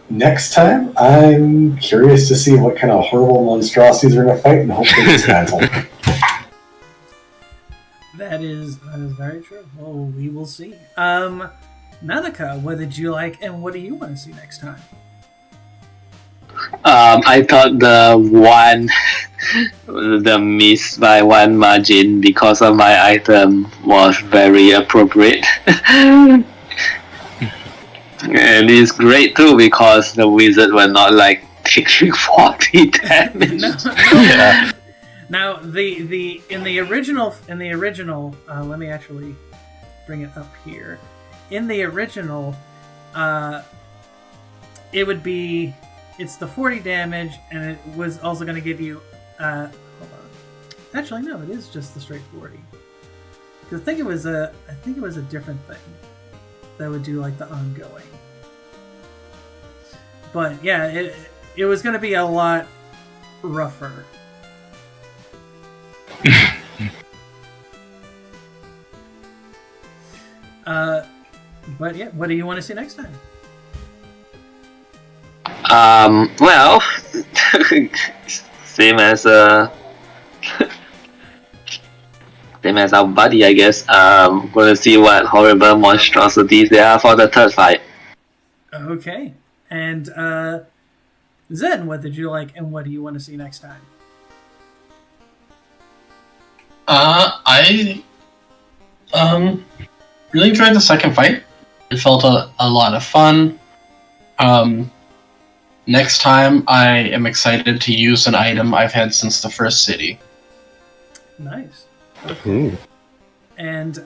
Next time, I'm curious to see what kind of horrible monstrosities we're going to fight and hopefully dismantle. That is very true. Well, we will see. Nanaka, what did you like, and what do you want to see next time? I thought the miss by one margin because of my item was very appropriate. And it's great too because the wizard were not like taking 40 damage. Yeah. Now, in the original, let me actually bring it up here. In the original, it would be, it's the 40 damage, and it was also going to give you, hold on. Actually, no, it is just the straight 40. Because I think it was a different thing that would do like the ongoing. But yeah, it was going to be a lot rougher. But yeah, what do you want to see next time? Well, same as same as our buddy, I guess. Gonna see what horrible monstrosities there are for the third fight. Okay, and Zen, what did you like, and what do you want to see next time? I really enjoyed the second fight. It felt a lot of fun. Next time, I am excited to use an item I've had since the first city. Nice. Okay. And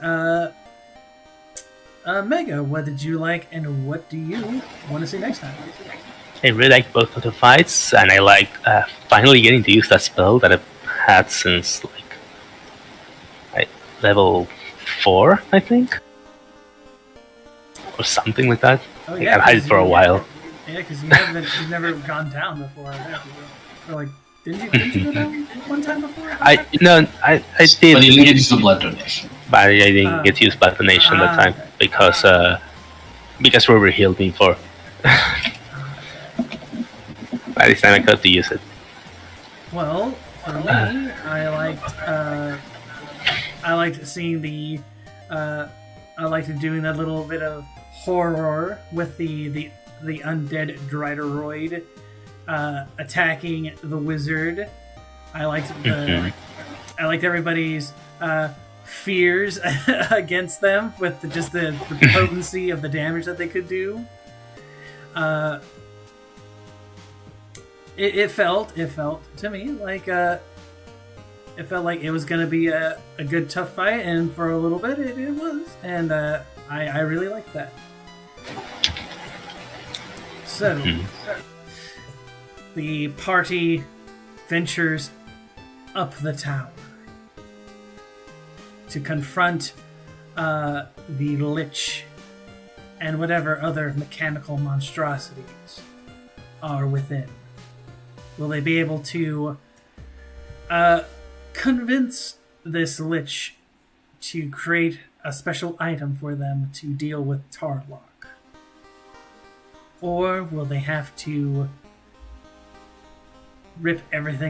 Mega, what did you like, and what do you want to see next time? I really liked both of the fights, and I liked finally getting to use that spell that I've had since level 4, I think, or something like that. Oh, yeah, I've had it for a while. Yeah, because you've never gone down before. Or like, didn't you go down one time before? I did. But you didn't get used the blood donation. But I didn't get to use blood donation that time okay. because Robert healed me for. By this time I got to use it. Well, for me, I liked seeing the. I liked doing a little bit of horror with the undead Dryderoid attacking the wizard. I liked everybody's fears against them with the potency of the damage that they could do. It felt to me like it felt like it was going to be a good tough fight, and for a little bit it was, and I really liked that. So, the party ventures up the tower to confront the lich and whatever other mechanical monstrosities are within. Will they be able to convince this lich to create a special item for them to deal with Tarloc? Or will they have to rip everything